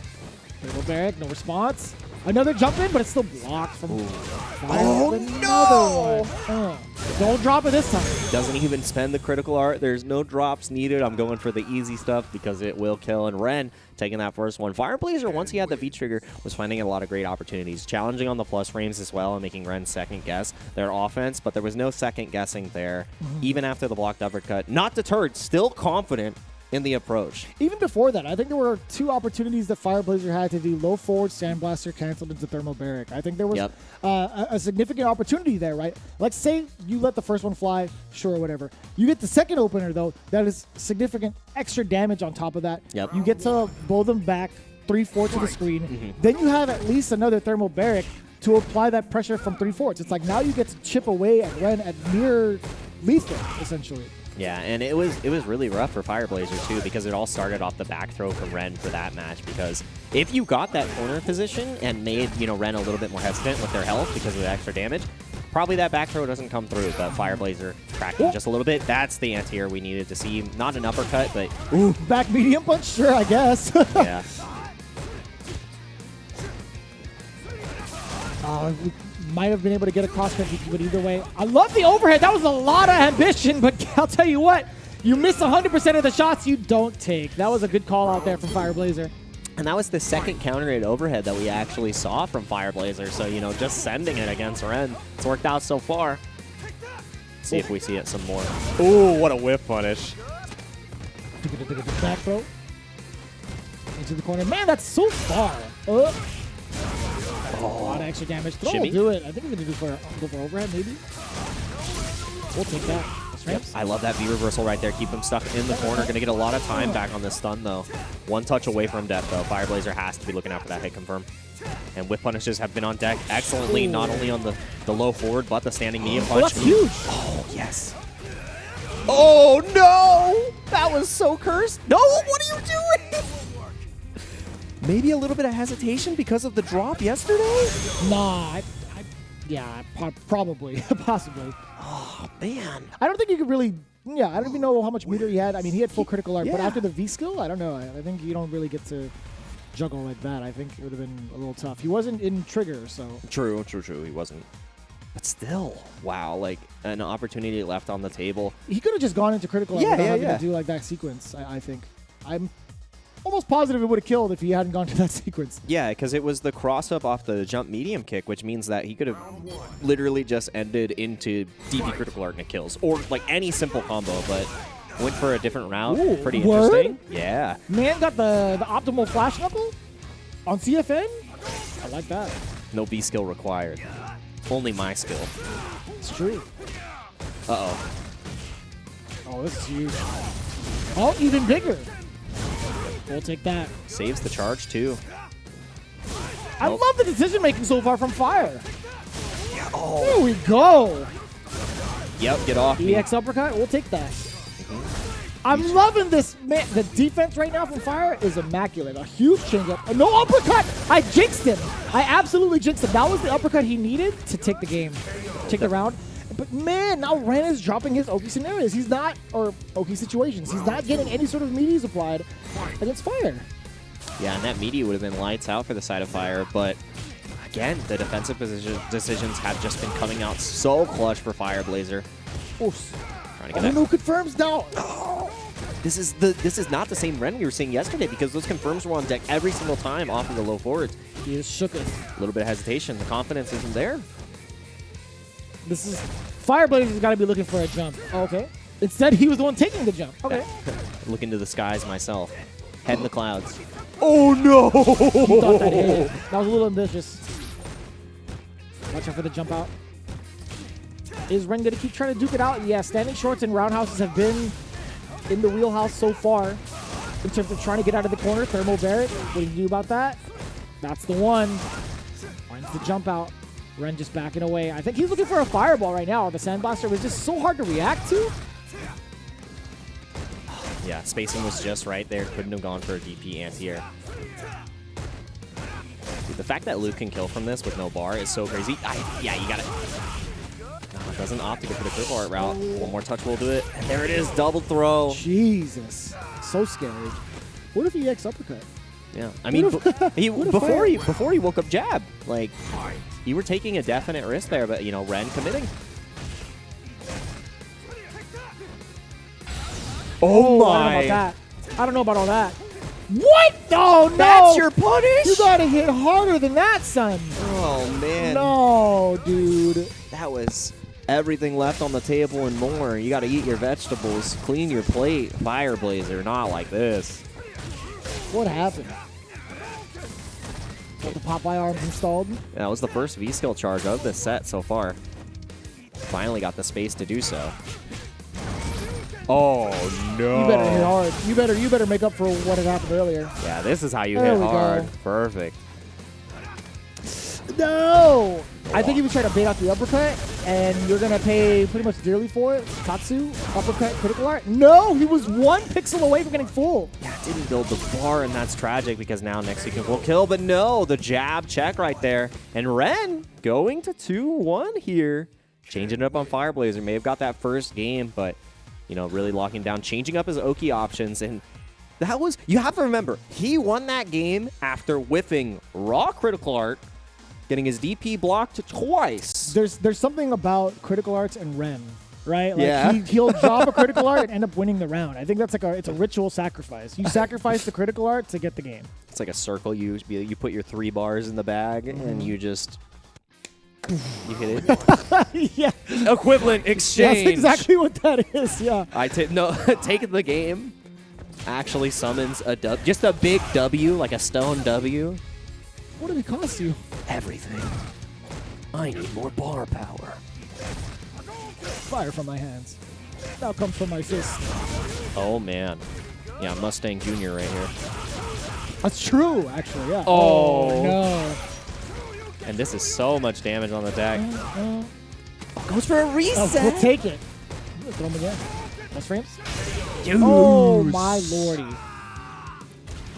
Little Barrack, no response. Another jump in, but it's still blocked from Fire. Oh, no! Don't drop it this time. Doesn't even spend the critical art. There's no drops needed. I'm going for the easy stuff because it will kill. And Ren taking that first one. Fireblazer, once he had the V-trigger, was finding a lot of great opportunities. Challenging on the plus frames as well and making Ren second guess their offense. But there was no second guessing there, even after the blocked uppercut. Not deterred, still confident in the approach. Even before that, I think there were 2 opportunities that Fireblazer had to do low forward Sandblaster canceled into Thermal Barrack. I think there was a significant opportunity there, right? Like, say you let the first one fly, sure, whatever. You get the second opener, though, that is significant extra damage on top of that. You get to blow them back 3/4 to the screen. Then you have at least another Thermal Barrack to apply that pressure from 3/4. It's like now you get to chip away at Ren at near lethal, essentially. Yeah, and it was really rough for Fireblazer too, because it all started off the back throw from Ren for that match. Because if you got that corner position and made Ren a little bit more hesitant with their health because of the extra damage, probably that back throw doesn't come through. But Fireblazer cracking just a little bit. That's the anti-air we needed to see. Not an uppercut, but back medium punch, sure, I guess. Yeah. We might have been able to get a cross-country, but either way, I love the overhead. That was a lot of ambition, but I'll tell you what, you miss 100% of the shots you don't take. That was a good call out there from Fireblazer. And that was the second counter hit overhead that we actually saw from Fireblazer. So, just sending it against Ren, it's worked out so far. See if we see it some more. Ooh, what a whiff punish. Back throw. Into the corner. Man, that's so far. A lot of extra damage. Throw will do it. I think we're going to go for overhead, maybe. We'll take that. I love that V reversal right there. Keep him stuck in the corner. Going to get a lot of time back on this stun, though. One touch away from death, though. Fireblazer has to be looking out for that hit confirm. And whip punishes have been on deck excellently, not only on the low forward, but the standing medium punch. That's huge. Oh, yes. Oh, no! That was so cursed. No, what are you doing? Maybe a little bit of hesitation because of the drop yesterday? Nah, probably, possibly. Oh, man. I don't think you could really, I don't even know how much meter he had. I mean, he had full critical art, but after the V skill, I don't know. I think you don't really get to juggle like that. I think it would have been a little tough. He wasn't in trigger, so. True. He wasn't. But still, wow, like an opportunity left on the table. He could have just gone into critical Yeah, without yeah, having yeah. to do like that sequence, I think. I'm almost positive it would have killed if he hadn't gone to that sequence. Yeah, because it was the cross-up off the jump medium kick, which means that he could have literally just ended into DP critical art and it kills. Or like any simple combo, but went for a different route. Ooh, Pretty word? interesting. Yeah. Man got the optimal flash knuckle on CFN? I like that. No B skill required. Only my skill. It's true. Uh-oh. Oh, this is huge. Oh, even bigger. We'll take that. Saves the charge, too. I Nope. love the decision making so far from Fire. Oh. There we go. Yep, get off me. EX uppercut. We'll take that. I'm loving this. Man, the defense right now from Fire is immaculate. A huge changeup. No uppercut. I jinxed him. I absolutely jinxed him. That was the uppercut he needed to take the game, take the round. But man, now Ren is dropping his Oki scenarios. He's not, or Oki situations. He's not getting any sort of meaties applied against Fire. Yeah, and that meaty would have been lights out for the side of Fire, but again, the defensive decisions have just been coming out so clutch for Fire Blazer. Oof. Trying to Oh, get that. no confirms now. This is not the same Ren we were seeing yesterday because those confirms were on deck every single time off of the low forwards. He is shooketh. A little bit of hesitation. The confidence isn't there. This is Fireblazer's got to be looking for a jump. Okay. Instead, he was the one taking the jump. Okay. Look into the skies myself. Head in the clouds. Oh no! He thought that hit. That was a little ambitious. Watch out for the jump out. Is Ren going to keep trying to duke it out? Yeah, standing shorts and roundhouses have been in the wheelhouse so far in terms of trying to get out of the corner. Thermal Barrett, what do you do about that? That's the one. Finds the jump out. Ren just backing away. I think he's looking for a fireball right now. The Sandblaster was just so hard to react to. Yeah, spacing was just right there. Couldn't have gone for a DP anti-air. Dude, the fact that Luke can kill from this with no bar is so crazy. Yeah, you got it. No, it doesn't opt to go for the critical art route. One more touch will do it. And there it is, double throw. Jesus. So scary. What if EX uppercut? Yeah, I mean, What before he woke up jab, like, you were taking a definite risk there, but, you know, Ren committing. Oh I don't know about that. I don't know about all that. What? Oh, no. That's your punish? You gotta hit harder than that, son. Oh, man. No, dude. That was everything left on the table and more. You got to eat your vegetables, clean your plate. Fire Blazer, not like this. What happened? Got the Popeye arms installed. That was the first V-skill charge of this set so far. Finally got the space to do so. Oh, no. You better hit hard. You better make up for what had happened earlier. Yeah, this is how you There hit we hard. go. Perfect. No! I think he was trying to bait out the uppercut, and you're going to pay pretty much dearly for it. Katsu, uppercut, critical art. No! He was one pixel away from getting full. Yeah, didn't build the bar, and that's tragic because now next sequence will kill. But no, the jab check right there. And Ren going to 2-1 here. Changing it up on Fire Blazer. May have got that first game, but, you know, really locking down, changing up his Oki options. And that was, you have to remember, he won that game after whiffing raw critical art, getting his DP blocked twice. There's something about critical arts and Ren, right? Like Yeah. he'll drop a critical art and end up winning the round. I think that's like it's a ritual sacrifice. You sacrifice the critical art to get the game. It's like a circle. You put your 3 bars in the bag, and you just... You hit it. Yeah. Equivalent exchange. That's exactly what that is, yeah. Taking the game actually summons a dub, just a big W, like a stone W. What did it cost you? Everything. I need more bar power. Fire from my hands. Now comes from my fist. Oh man, yeah, Mustang Junior right here. That's true, actually, yeah. Oh. No. And this is so much damage on the deck. Goes for a reset. We'll take it. I'm gonna throw him again. Plus frames. Dude. Oh my lordy.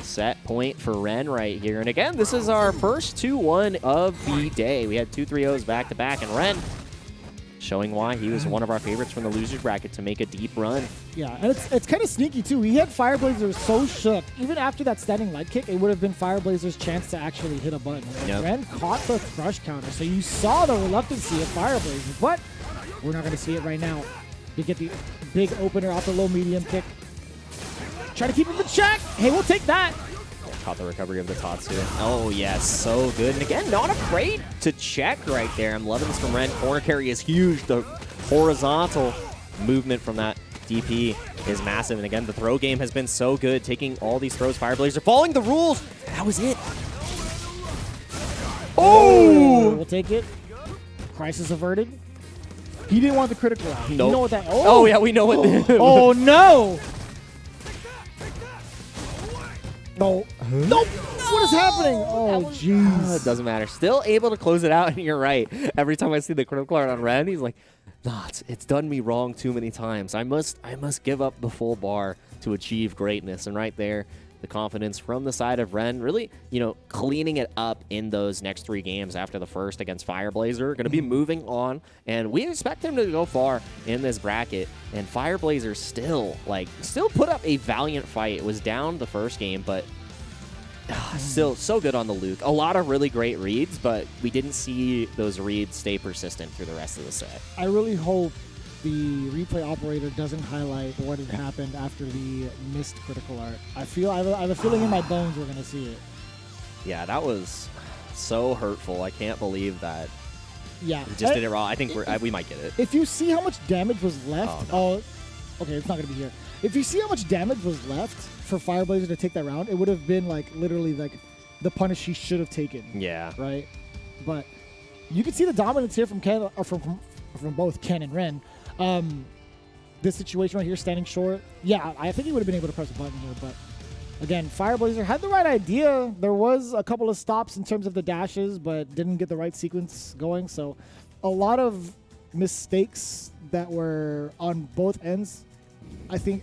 Set point for Ren right here. And again, this is our first 2-1 of the day. We had 2 3-0s back to back, and Ren showing why he was one of our favorites from the losers bracket to make a deep run. Yeah, and it's kind of sneaky too. He had Fireblazer so shook. Even after that standing light kick, it would have been Fireblazer's chance to actually hit a button. Yep. Ren caught the crush counter, so you saw the reluctancy of Fireblazer, but we're not going to see it right now. You get the big opener off the low medium kick. Try to keep him in check. Hey, we'll take that. Caught the recovery of the Tatsu. Oh, yes, so good. And again, not afraid to check right there. I'm loving this from Ren. Corner carry is huge. The horizontal movement from that DP is massive. And again, the throw game has been so good, taking all these throws. Fireblazer following the rules. That was it. Oh! We'll take it. Crisis averted. He didn't want the critical out. Nope. You know what that... Oh, yeah, we know what... Oh, no! No. Nope. What is happening? Oh, jeez. It doesn't matter. Still able to close it out, and you're right. Every time I see the critical art on Ren, he's like, nah, it's done me wrong too many times. I must give up the full bar to achieve greatness. And right there, the confidence from the side of Ren, really, cleaning it up in those next 3 games after the first against Fireblazer. Going to be moving on, and we expect him to go far in this bracket. And Fireblazer still put up a valiant fight. It was down the first game, but still so good on the Luke. A lot of really great reads, but we didn't see those reads stay persistent through the rest of the set. I really hope the replay operator doesn't highlight what had happened after the missed critical art. I have a feeling in my bones we're going to see it. Yeah, that was so hurtful. I can't believe that. Yeah. We just did it wrong. I think we might get it. If you see how much damage was left... Oh, no. Okay, it's not going to be here. If you see how much damage was left for Fireblazer to take that round, it would have been literally the punish he should have taken. Yeah. Right? But you can see the dominance here from Ken, or from both Ken and Ren. This situation right here, standing short. Yeah, I think he would have been able to press a button here, but again, Fireblazer had the right idea. There was a couple of stops in terms of the dashes, but didn't get the right sequence going. So a lot of mistakes that were on both ends. I think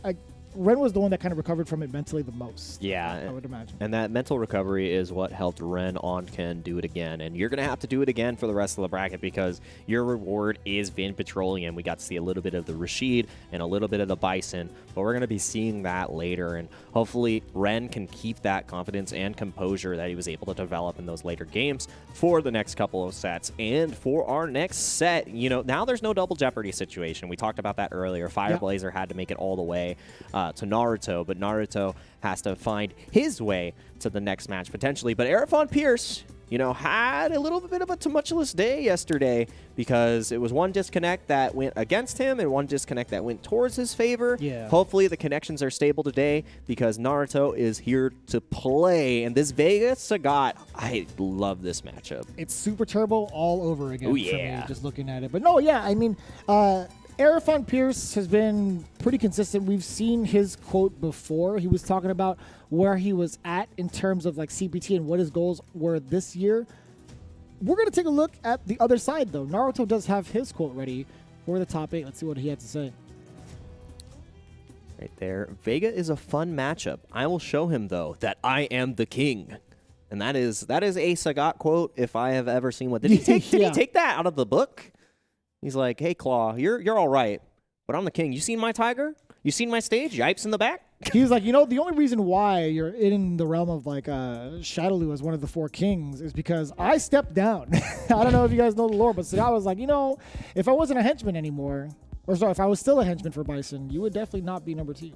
Ren was the one that kind of recovered from it mentally the most. Yeah. I would imagine. And that mental recovery is what helped Ren on Ken do it again. And you're going to have to do it again for the rest of the bracket because your reward is Vin Petroleum. We got to see a little bit of the Rashid and a little bit of the Bison, but we're going to be seeing that later. And hopefully Ren can keep that confidence and composure that he was able to develop in those later games for the next couple of sets. And for our next set, now there's no double jeopardy situation. We talked about that earlier. Fireblazer had to make it all the way to Naruto, but Naruto has to find his way to the next match potentially. But Arifon Pierce, had a little bit of a tumultuous day yesterday because it was one disconnect that went against him and one disconnect that went towards his favor. Yeah. Hopefully the connections are stable today because Naruto is here to play. And this Vega Sagat, I love this matchup. It's super turbo all over again Oh, for yeah. me, just looking at it. But no, yeah, I mean, Arifon Pierce has been pretty consistent. We've seen his quote before. He was talking about where he was at in terms of CPT and what his goals were this year. We're going to take a look at the other side, though. Naruto does have his quote ready for the top 8. Let's see what he had to say. Right there. Vega is a fun matchup. I will show him, though, that I am the king. And that is a Sagat quote if I have ever seen one. Did he take that out of the book? He's like, hey, Claw, you're all right, but I'm the king. You seen my tiger? You seen my stage? Yipes in the back? He's like, the only reason why you're in the realm of Shadowloo as one of the 4 kings is because I stepped down. I don't know if you guys know the lore, but Sagat was like, if I wasn't a henchman anymore, if I was still a henchman for Bison, you would definitely not be number 2.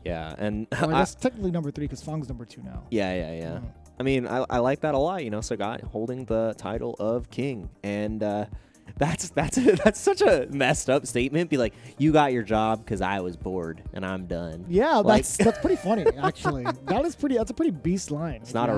Yeah, and well, I guess technically number 3 because Fong's number 2 now. Yeah. I mean, I like that a lot. Sagat holding the title of king, and that's such a messed up statement. Be like, you got your job because I was bored and I'm done. Yeah, that's pretty funny actually. That's a pretty beast line. It's not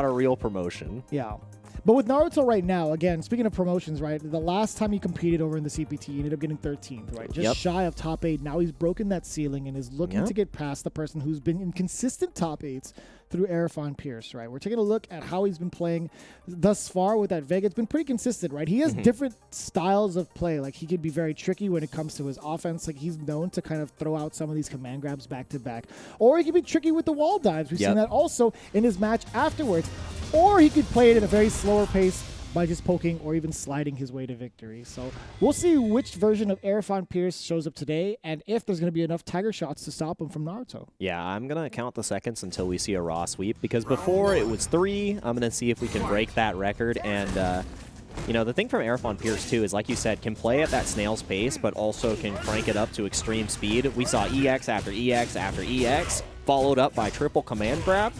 a real promotion. Yeah. But with Naruto right now, again, speaking of promotions, right, the last time he competed over in the CPT, he ended up getting 13th, right? Just shy of top 8. Now he's broken that ceiling and is looking to get past the person who's been in consistent top 8s through Arifon Pierce, right? We're taking a look at how he's been playing thus far with that Vega. It's been pretty consistent, right? He has different styles of play. He could be very tricky when it comes to his offense. He's known to kind of throw out some of these command grabs back to back. Or he could be tricky with the wall dives. We've seen that also in his match afterwards. Or he could play it at a very slower pace by just poking or even sliding his way to victory. So we'll see which version of Aerofon Pierce shows up today and if there's going to be enough Tiger Shots to stop him from Naruto. Yeah, I'm going to count the seconds until we see a raw sweep, because before it was 3. I'm going to see if we can break that record. And, you know, the thing from Aerofon Pierce, too, is, like you said, can play at that snail's pace, but also can crank it up to extreme speed. We saw EX after EX after EX, followed up by triple command grab.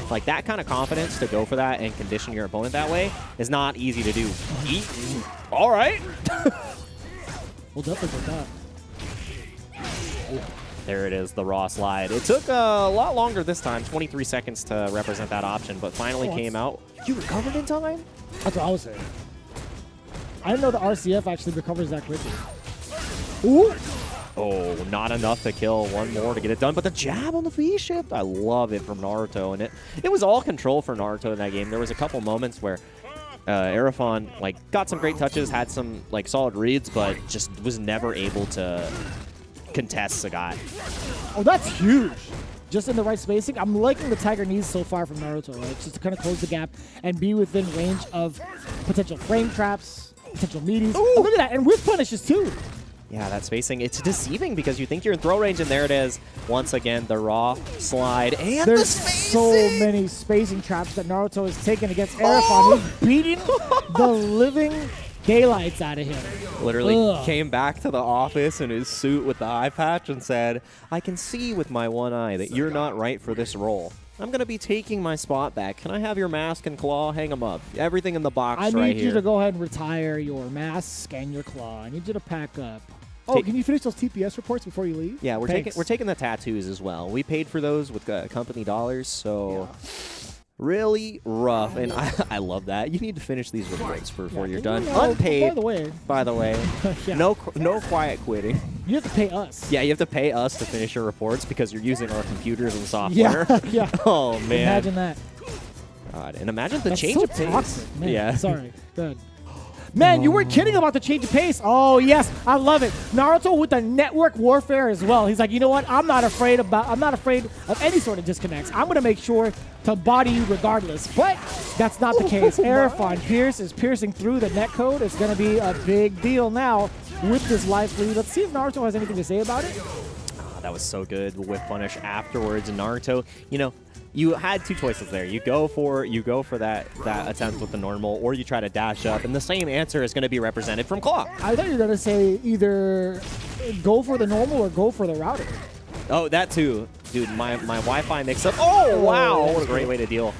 Like, that kind of confidence to go for that and condition your opponent that way is not easy to do. All right. We'll definitely get that. There it is, the raw slide. It took a lot longer this time, 23 seconds to represent that option, but finally came out. You recovered in time? That's what I was saying. I didn't know the RCF actually recovers that quickly. Ooh! Oh, not enough to kill. One more to get it done, but the jab on the V-shift, I love it from Naruto, and it was all control for Naruto in that game. There was a couple moments where Aerofon got some great touches, had some solid reads, but just was never able to contest Sagat. Oh, that's huge. Just in the right spacing. I'm liking the Tiger Knees so far from Naruto, right? Just to kind of close the gap and be within range of potential frame traps, potential meaties. Oh, look at that. And with punishes, too. Yeah, that spacing, it's deceiving because you think you're in throw range, and there it is. Once again, the raw slide and there's the spacing. So many spacing traps that Naruto has taken against Aerofon. He's beating the living daylights out of him. Literally came back to the office in his suit with the eye patch and said, I can see with my one eye that you're not right for this role. I'm going to be taking my spot back. Can I have your mask and claw? Hang them up. Everything in the box right here. I need you to go ahead and retire your mask and your claw. I need you to pack up. Oh, can you finish those TPS reports before you leave? Yeah, we're taking the tattoos as well. We paid for those with company dollars, so really rough. And I love that. You need to finish these reports before you're done. Unpaid. By the way, no quiet quitting. You have to pay us. Yeah, you have to pay us to finish your reports because you're using our computers and software. Yeah. Oh man. Imagine that. God, and imagine the That's change so of pace. Toxic, man. Yeah. Sorry. Good. Man, you weren't kidding about the change of pace. Oh, yes. I love it. Naruto with the network warfare as well. He's like, you know what? I'm not afraid of any sort of disconnects. I'm going to make sure to body you regardless. But that's not the case. Aerofon Pierce is piercing through the netcode. It's going to be a big deal now with this life lead. Let's see if Naruto has anything to say about it. Oh, that was so good. The whip punish afterwards. And Naruto, you had two choices there. You go for that attempt with the normal, or you try to dash up, and the same answer is going to be represented from Claw. I thought you were going to say either go for the normal or go for the router. Oh, that too. Dude, my Wi-Fi mix-up. Oh, wow. What a great way to deal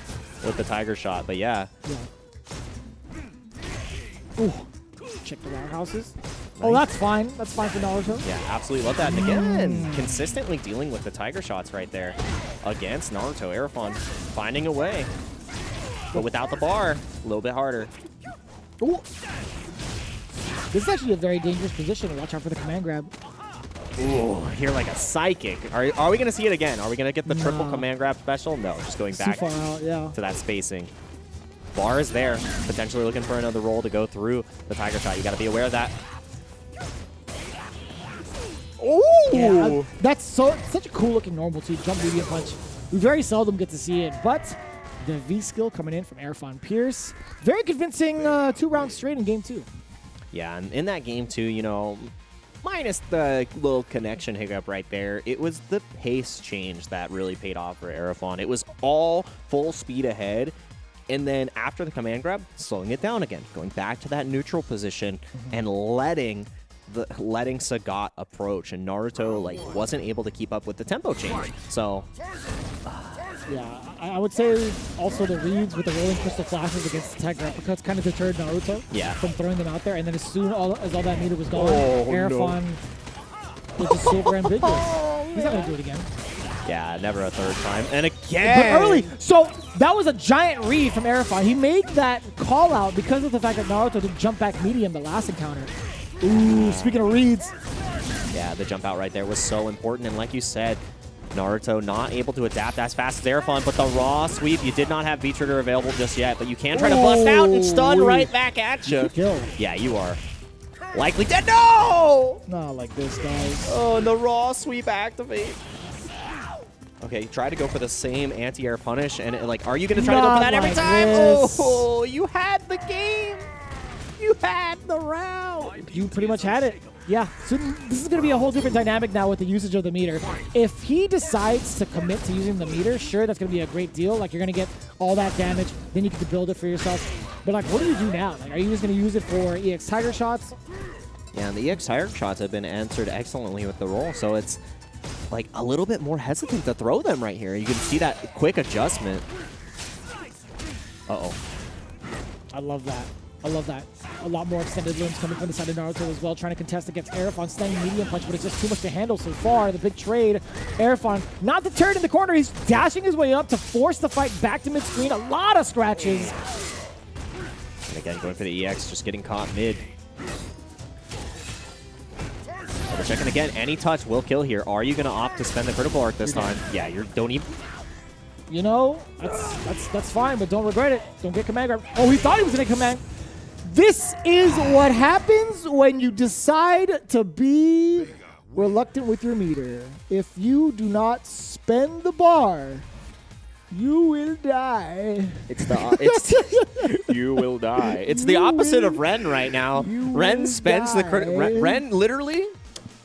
with the Tiger Shot, but yeah. Ooh. Check the roundhouses. Oh, that's fine. That's fine for Naruto. Yeah, absolutely love that. And again, consistently dealing with the Tiger Shots right there against Naruto. Aerofon finding a way. But without the bar, a little bit harder. Ooh. This is actually a very dangerous position. Watch out for the command grab. Ooh, here like a psychic. Are we going to see it again? Are we going to get the triple command grab special? No, just going back too far out, to that spacing. Bar is there. Potentially looking for another roll to go through the Tiger Shot. You got to be aware of that. Ooh! Yeah, that's such a cool looking normal too. Jump medium punch. We very seldom get to see it, but the V skill coming in from Aerofon Pierce. Very convincing 2 rounds straight in game 2. Yeah, and in that game too, minus the little connection hiccup right there, it was the pace change that really paid off for Aerofon. It was all full speed ahead, and then after the command grab, slowing it down again, going back to that neutral position and letting Sagat approach, and Naruto wasn't able to keep up with the tempo change. So yeah, I would say also the reads with the rolling crystal flashes against the Tiger uppercuts kind of deterred Naruto from throwing them out there, and then as soon as all that meter was gone, Aerofon was just super ambiguous. He's not going to do it again. Yeah, never a third time. And again! But early! So that was a giant read from Aerofon. He made that call out because of the fact that Naruto didn't jump back medium the last encounter. Ooh, speaking of reads. Yeah, the jump out right there was so important. And like you said, Naruto not able to adapt as fast as Aerofon, but the raw sweep, you did not have V-Trigger available just yet, but you can try to bust out and stun right back at you. Kill. Yeah, you are likely dead. No! Not like this, guys. Oh, and the raw sweep activate. Okay, try to go for the same anti-air punish, and like, are you going to try to go for Not that every like time? this. Oh, you had the game. You had the round. You pretty much had it. Yeah, so this is going to be a whole different dynamic now with the usage of the meter. If he decides to commit to using the meter, sure, that's going to be a great deal. Like, you're going to get all that damage, then you get to build it for yourself. But, like, what do you do now? Like, are you just going to use it for EX Tiger shots? Yeah, and the EX Tiger shots have been answered excellently with the roll, so it's like a little bit more hesitant to throw them right here. You can see that quick adjustment. Uh-oh. I love that. I love that. A lot more extended limbs coming from the side of Naruto as well, trying to contest against Aerofon, standing medium punch, but it's just too much to handle so far. The big trade. Aerofon not deterred in the corner. He's dashing his way up to force the fight back to mid-screen. A lot of scratches. And again, going for the EX, just getting caught mid. Double checking again. Any touch will kill here. Are you going to opt to spend the critical arc this time? Yeah, you don't even... You know, that's fine, but don't regret it. Don't get command grab. Oh, he thought he was going to command. This is what happens when you decide to be reluctant with your meter. If you do not spend the bar, you will die. You will die. It's the opposite of Ren right now. Ren spends the Ren literally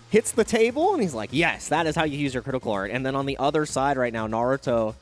hits the table and he's like, "Yes, that is how you use your critical art." And then on the other side right now, Naruto,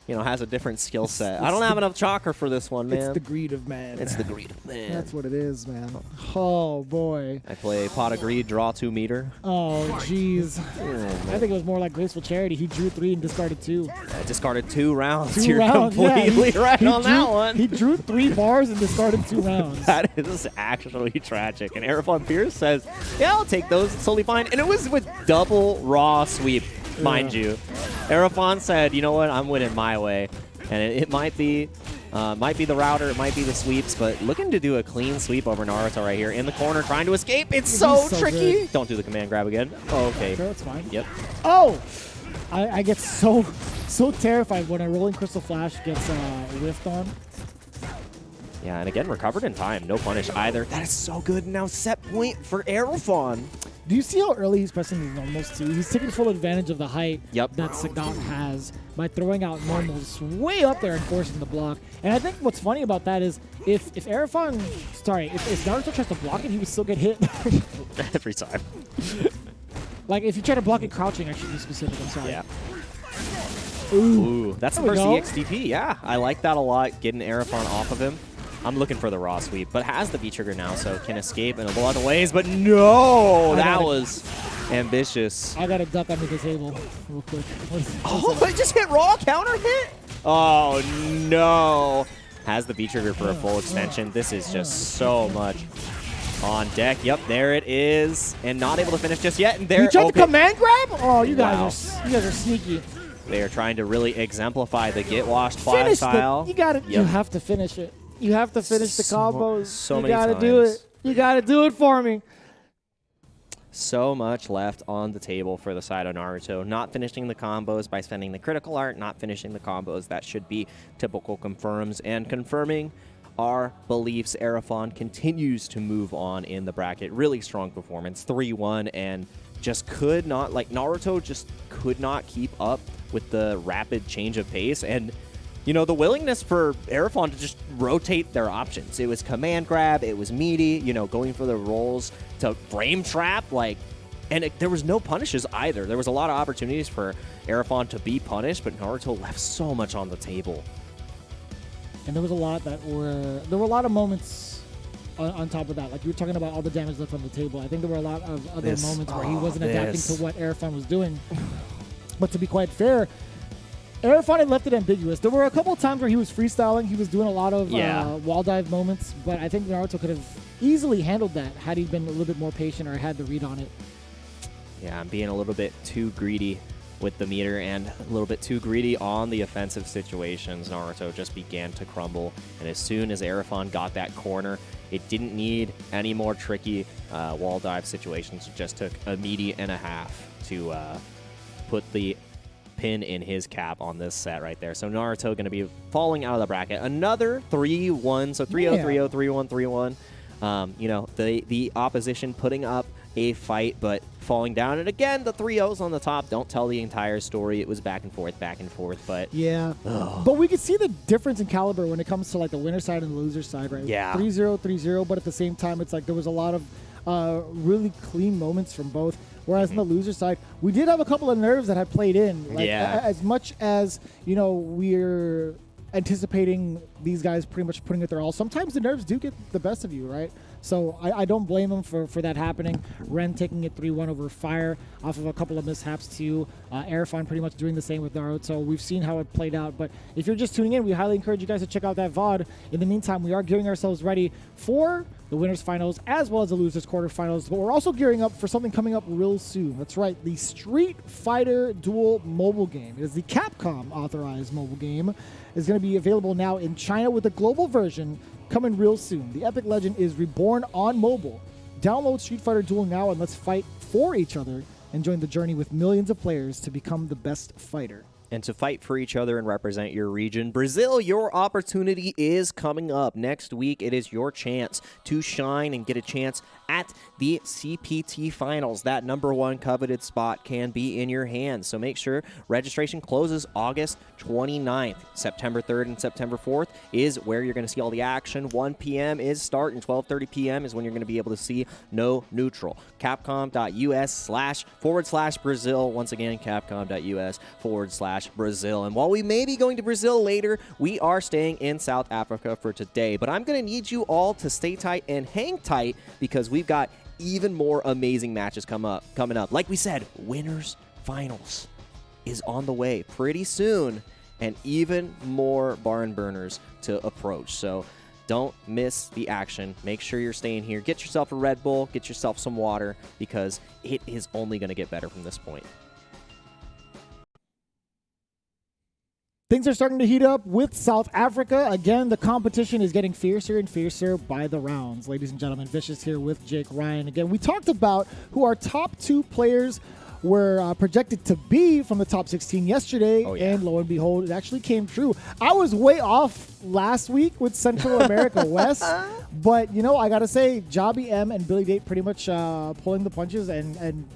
you know, has a different skill set. I don't have enough chakra for this one, man. It's the greed of man. It's the greed of man. That's what it is, man. Oh, boy. I play pot of greed, draw 2 meter. Oh, jeez. I think it was more like graceful charity. He drew 3 and discarded 2. I discarded 2 rounds. 2 You're rounds, completely yeah. right He on drew, that one. He drew 3 bars and discarded 2 rounds. That is actually tragic. And Aerofon Pierce says, "Yeah, I'll take those. It's totally fine." And it was with double raw sweep, mind you. Aerofon said, "You know what? I'm winning my way." And it might be the router, it might be the sweeps, but looking to do a clean sweep over Naruto right here in the corner, trying to escape. It's so tricky. Good. Don't do the command grab again. Oh, okay. Sure, it's fine. Yep. Oh! I get so terrified when a rolling crystal flash gets whiffed on. Yeah, and again, recovered in time. No punish either. That is so good. Now set point for Aerofon. Do you see how early he's pressing these normals too? He's taking full advantage of the height that Sagat has by throwing out normals way up there and forcing the block. And I think what's funny about that is if Naruto tries to block it, he would still get hit. Every time. Like if you try to block it crouching, I should be specific, I'm sorry. Yeah. Ooh. That's the first EXDP. Yeah, I like that a lot, getting Aerofon off of him. I'm looking for the raw sweep, but has the V-trigger now, so can escape in a lot of ways. But no, that was ambitious. I got to duck under the table real quick. Oh, it just hit raw counter hit? Oh, no. Has the V-trigger for a full extension. This is just so much on deck. Yep, there it is. And not able to finish just yet. And there, you tried to command grab? Oh, you guys are sneaky. They are trying to really exemplify the get washed fly style. You have to finish it. You have to finish the combos. So you many gotta times. do it. You gotta do it for me. So much left on the table for the side of Naruto. Not finishing the combos by spending the critical art, not finishing the combos that should be typical confirms, and confirming our beliefs. Aerofon continues to move on in the bracket. Really strong performance, 3-1, and just could not, like Naruto just could not keep up with the rapid change of pace. And you know, the willingness for Aerofon to just rotate their options. It was command grab, it was meaty, you know, going for the rolls to frame trap, like, and there was no punishes either. There was a lot of opportunities for Aerofon to be punished, but Naruto left so much on the table. And there was a lot there were a lot of moments on top of that. Like you were talking about all the damage left on the table. I think there were a lot of other moments where he wasn't adapting to what Aerofon was doing. But to be quite fair, Aerofon had left it ambiguous. There were a couple of times where he was freestyling. He was doing a lot of wall dive moments, but I think Naruto could have easily handled that had he been a little bit more patient or had the read on it. Yeah, I'm being a little bit too greedy with the meter and a little bit too greedy on the offensive situations. Naruto just began to crumble, and as soon as Aerofon got that corner, it didn't need any more tricky wall dive situations. It just took a meaty and a half to put the pin in his cap on this set right there. So Naruto going to be falling out of the bracket. Another 3-1, so 3-0, 3-0, 3-1, 3-1. You know, the opposition putting up a fight, but falling down. And again, the 3-0s on the top don't tell the entire story. It was back and forth, but yeah. But we could see the difference in caliber when it comes to like the winner side and the loser side, right? Yeah. 3-0, 3-0, but at the same time, it's like there was a lot of really clean moments from both. Whereas on the loser side, we did have a couple of nerves that had played in. Like, as much as, we're anticipating these guys pretty much putting it their all, sometimes the nerves do get the best of you, right? So I don't blame them for that happening. Ren taking it 3-1 over Fire off of a couple of mishaps too. Aerofon pretty much doing the same with Naruto. We've seen how it played out. But if you're just tuning in, we highly encourage you guys to check out that VOD. In the meantime, we are getting ourselves ready for the winners finals as well as the losers quarterfinals. But we're also gearing up for something coming up real soon. That's right, the Street Fighter Duel mobile game. It is the Capcom authorized mobile game. It's going to be available now in China with a global version coming real soon. The epic legend is reborn on mobile. Download Street Fighter Duel now and let's fight for each other and join the journey with millions of players to become the best fighter. And to fight for each other and represent your region. Brazil, your opportunity is coming up. Next week, it is your chance to shine and get a chance at the CPT Finals. That #1 coveted spot can be in your hands. So make sure registration closes August 29th. September 3rd and September 4th is where you're going to see all the action. 1 p.m. is start and 12:30 p.m. is when you're going to be able to see no neutral. Capcom.us//Brazil. Once again, Capcom.us/Brazil. And while we may be going to Brazil later, we are staying in South Africa for today. But I'm going to need you all to stay tight and hang tight because we've got even more amazing matches coming up. Like we said, winners finals is on the way pretty soon, and even more barn burners to approach. So don't miss the action. Make sure you're staying here. Get yourself a Red Bull, get yourself some water, because it is only going to get better from this point. Things are starting to heat up with South Africa. Again, the competition is getting fiercer and fiercer by the rounds. Ladies and gentlemen, Vicious here with Jake Ryan. Again, we talked about who our top 2 players were projected to be from the top 16 yesterday, and lo and behold, it actually came true. I was way off last week with Central America West, but, I got to say, Jobby M and Billy Date pretty much pulling the punches and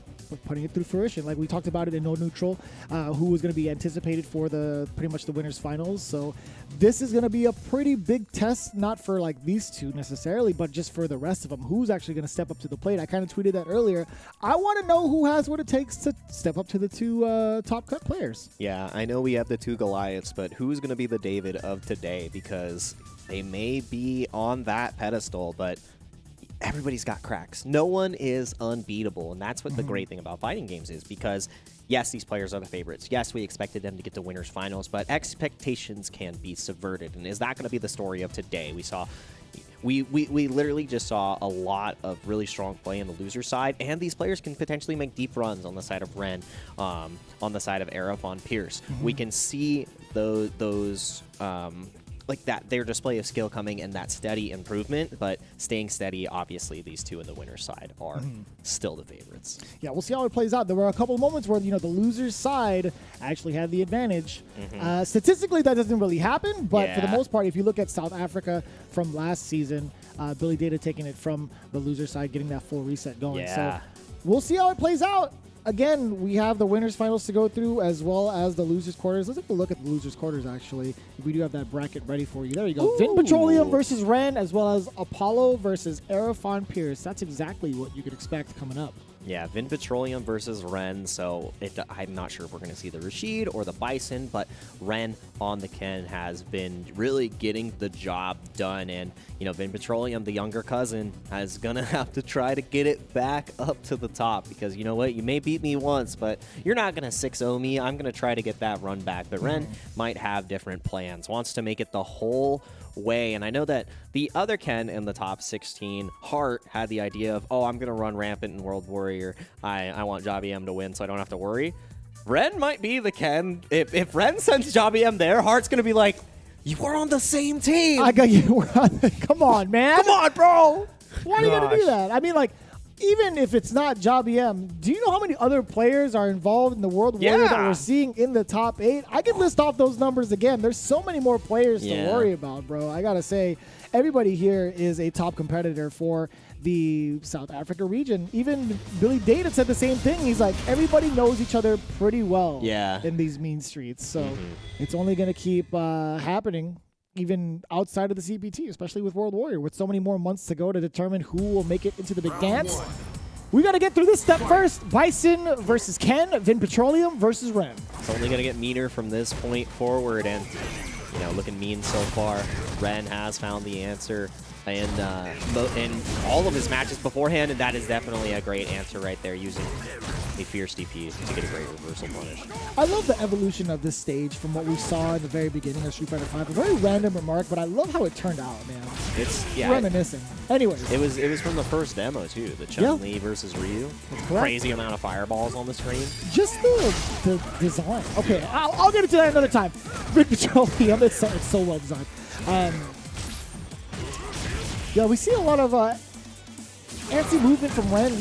putting it through fruition. Like we talked about it in No Neutral, who was going to be anticipated for pretty much the winners finals. So this is going to be a pretty big test, not for like these two necessarily, but just for the rest of them. Who's actually going to step up to the plate? I kind of tweeted that earlier. I want to know who has what it takes to step up to the 2 top cut players. Yeah, I know we have the 2 Goliaths, but who's going to be the David of today? Because they may be on that pedestal, but everybody's got cracks. No one is unbeatable, and that's what the great thing about fighting games is, because yes, these players are the favorites. Yes, we expected them to get to winners finals, but expectations can be subverted. And is that going to be the story of today? We literally just saw a lot of really strong play on the loser side, and these players can potentially make deep runs on the side of Ren, on the side of Aerofon Pierce. We can see those like that, their display of skill coming and that steady improvement, but staying steady, obviously these 2 in the winner's side are still the favorites. Yeah, we'll see how it plays out. There were a couple of moments where, the loser's side actually had the advantage. Statistically, that doesn't really happen, but for the most part, if you look at South Africa from last season, Billy Data taking it from the loser side, getting that full reset going. So we'll see how it plays out. Again, we have the winners finals to go through as well as the losers quarters. Let's take a look at the losers quarters, actually. We do have that bracket ready for you. There you go. Vin Petroleum versus Ren, as well as Apollo versus Aerofon Pierce. That's exactly what you could expect coming up. Yeah, Vin Petroleum versus Ren, so I'm not sure if we're going to see the Rashid or the Bison, but Ren on the Ken has been really getting the job done, and, Vin Petroleum, the younger cousin, is going to have to try to get it back up to the top, because you know what, you may beat me once, but you're not going to 6-0 me. I'm going to try to get that run back, but Ren might have different plans, wants to make it the whole way. And I know that the other Ken in the top 16, Hart, had the idea of, I'm going to run rampant in World Warrior. I want Jobby M to win so I don't have to worry. Ren might be the Ken. If Ren sends Jobby M there, Hart's going to be like, you were on the same team. I got you. Come on, man. Come on, bro. Why are you going to do that? I mean, like, even if it's not Jobby M, do you know how many other players are involved in the World Warrior that we're seeing in the top 8? I could list off those numbers again. There's so many more players to worry about, bro. I got to say, everybody here is a top competitor for the South Africa region. Even Billy Data said the same thing. He's like, everybody knows each other pretty well in these mean streets. So it's only going to keep happening even outside of the CPT, especially with World Warrior, with so many more months to go to determine who will make it into the big dance. We got to get through this step first. Bison versus Ken, Vin Petroleum versus Ren. It's only going to get meaner from this point forward, and looking mean so far. Ren has found the answer in all of his matches beforehand, and that is definitely a great answer right there, using a Fierce DP to get a great reversal punish. I love the evolution of this stage from what we saw in the very beginning of Street Fighter V. A very random remark, but I love how it turned out, man. It's reminiscing. Anyways, it was from the first demo too, the Chun-Li versus Ryu. Crazy amount of fireballs on the screen. Just the design. Okay, I'll get into that another time. Vin Petroleum, it's so well designed. Yeah, we see a lot of anti-movement from Ren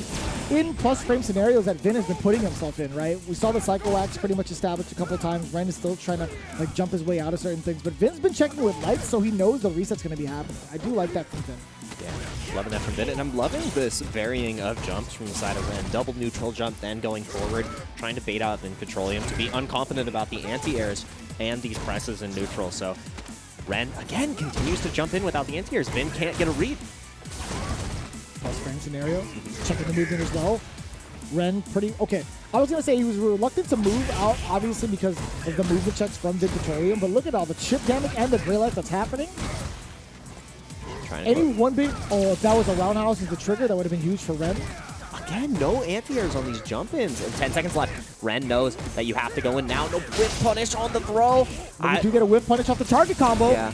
in plus frame scenarios that Vin has been putting himself in, right? We saw the Psycho Axe pretty much established a couple of times. Ren is still trying to jump his way out of certain things, but Vin's been checking with lights, so he knows the reset's going to be happening. I do like that from Vin. Yeah, loving that from Vin, and I'm loving this varying of jumps from the side of Ren. Double neutral jump, then going forward, trying to bait out Vin Petroleum to be unconfident about the anti-airs and these presses in neutral. So Ren, again, continues to jump in without the anti-airs. Vin can't get a read. Plus frame scenario, checking the movement as well. Ren pretty, okay. I was going to say he was reluctant to move out, obviously, because of the movement checks from Vin Petroleum, but look at all the chip damage and the gray light that's happening. Any one big, if that was a roundhouse as the trigger, that would have been huge for Ren. Again, no anti-airs on these jump-ins. And 10 seconds left. Ren knows that you have to go in now. No whip punish on the throw. But we do get a whip punish off the target combo. Yeah.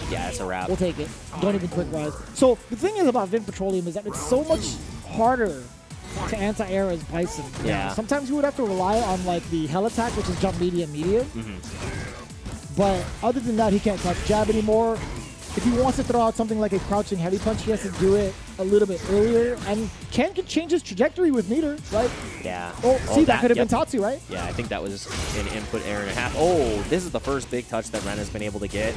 Yeah, it's a wrap. We'll take it. Don't even quick rise. So the thing is about Vin Petroleum is that it's so much harder to anti-air as Bison. Yeah. Sometimes you would have to rely on the hell attack, which is jump medium. But other than that, he can't touch jab anymore. If he wants to throw out something like a crouching heavy punch, he has to do it a little bit earlier. And Ken can change his trajectory with meter, right? Yeah. Oh, see, that could have been Tatsu, right? Yeah, I think that was an input error and a half. Oh, this is the first big touch that Ren has been able to get.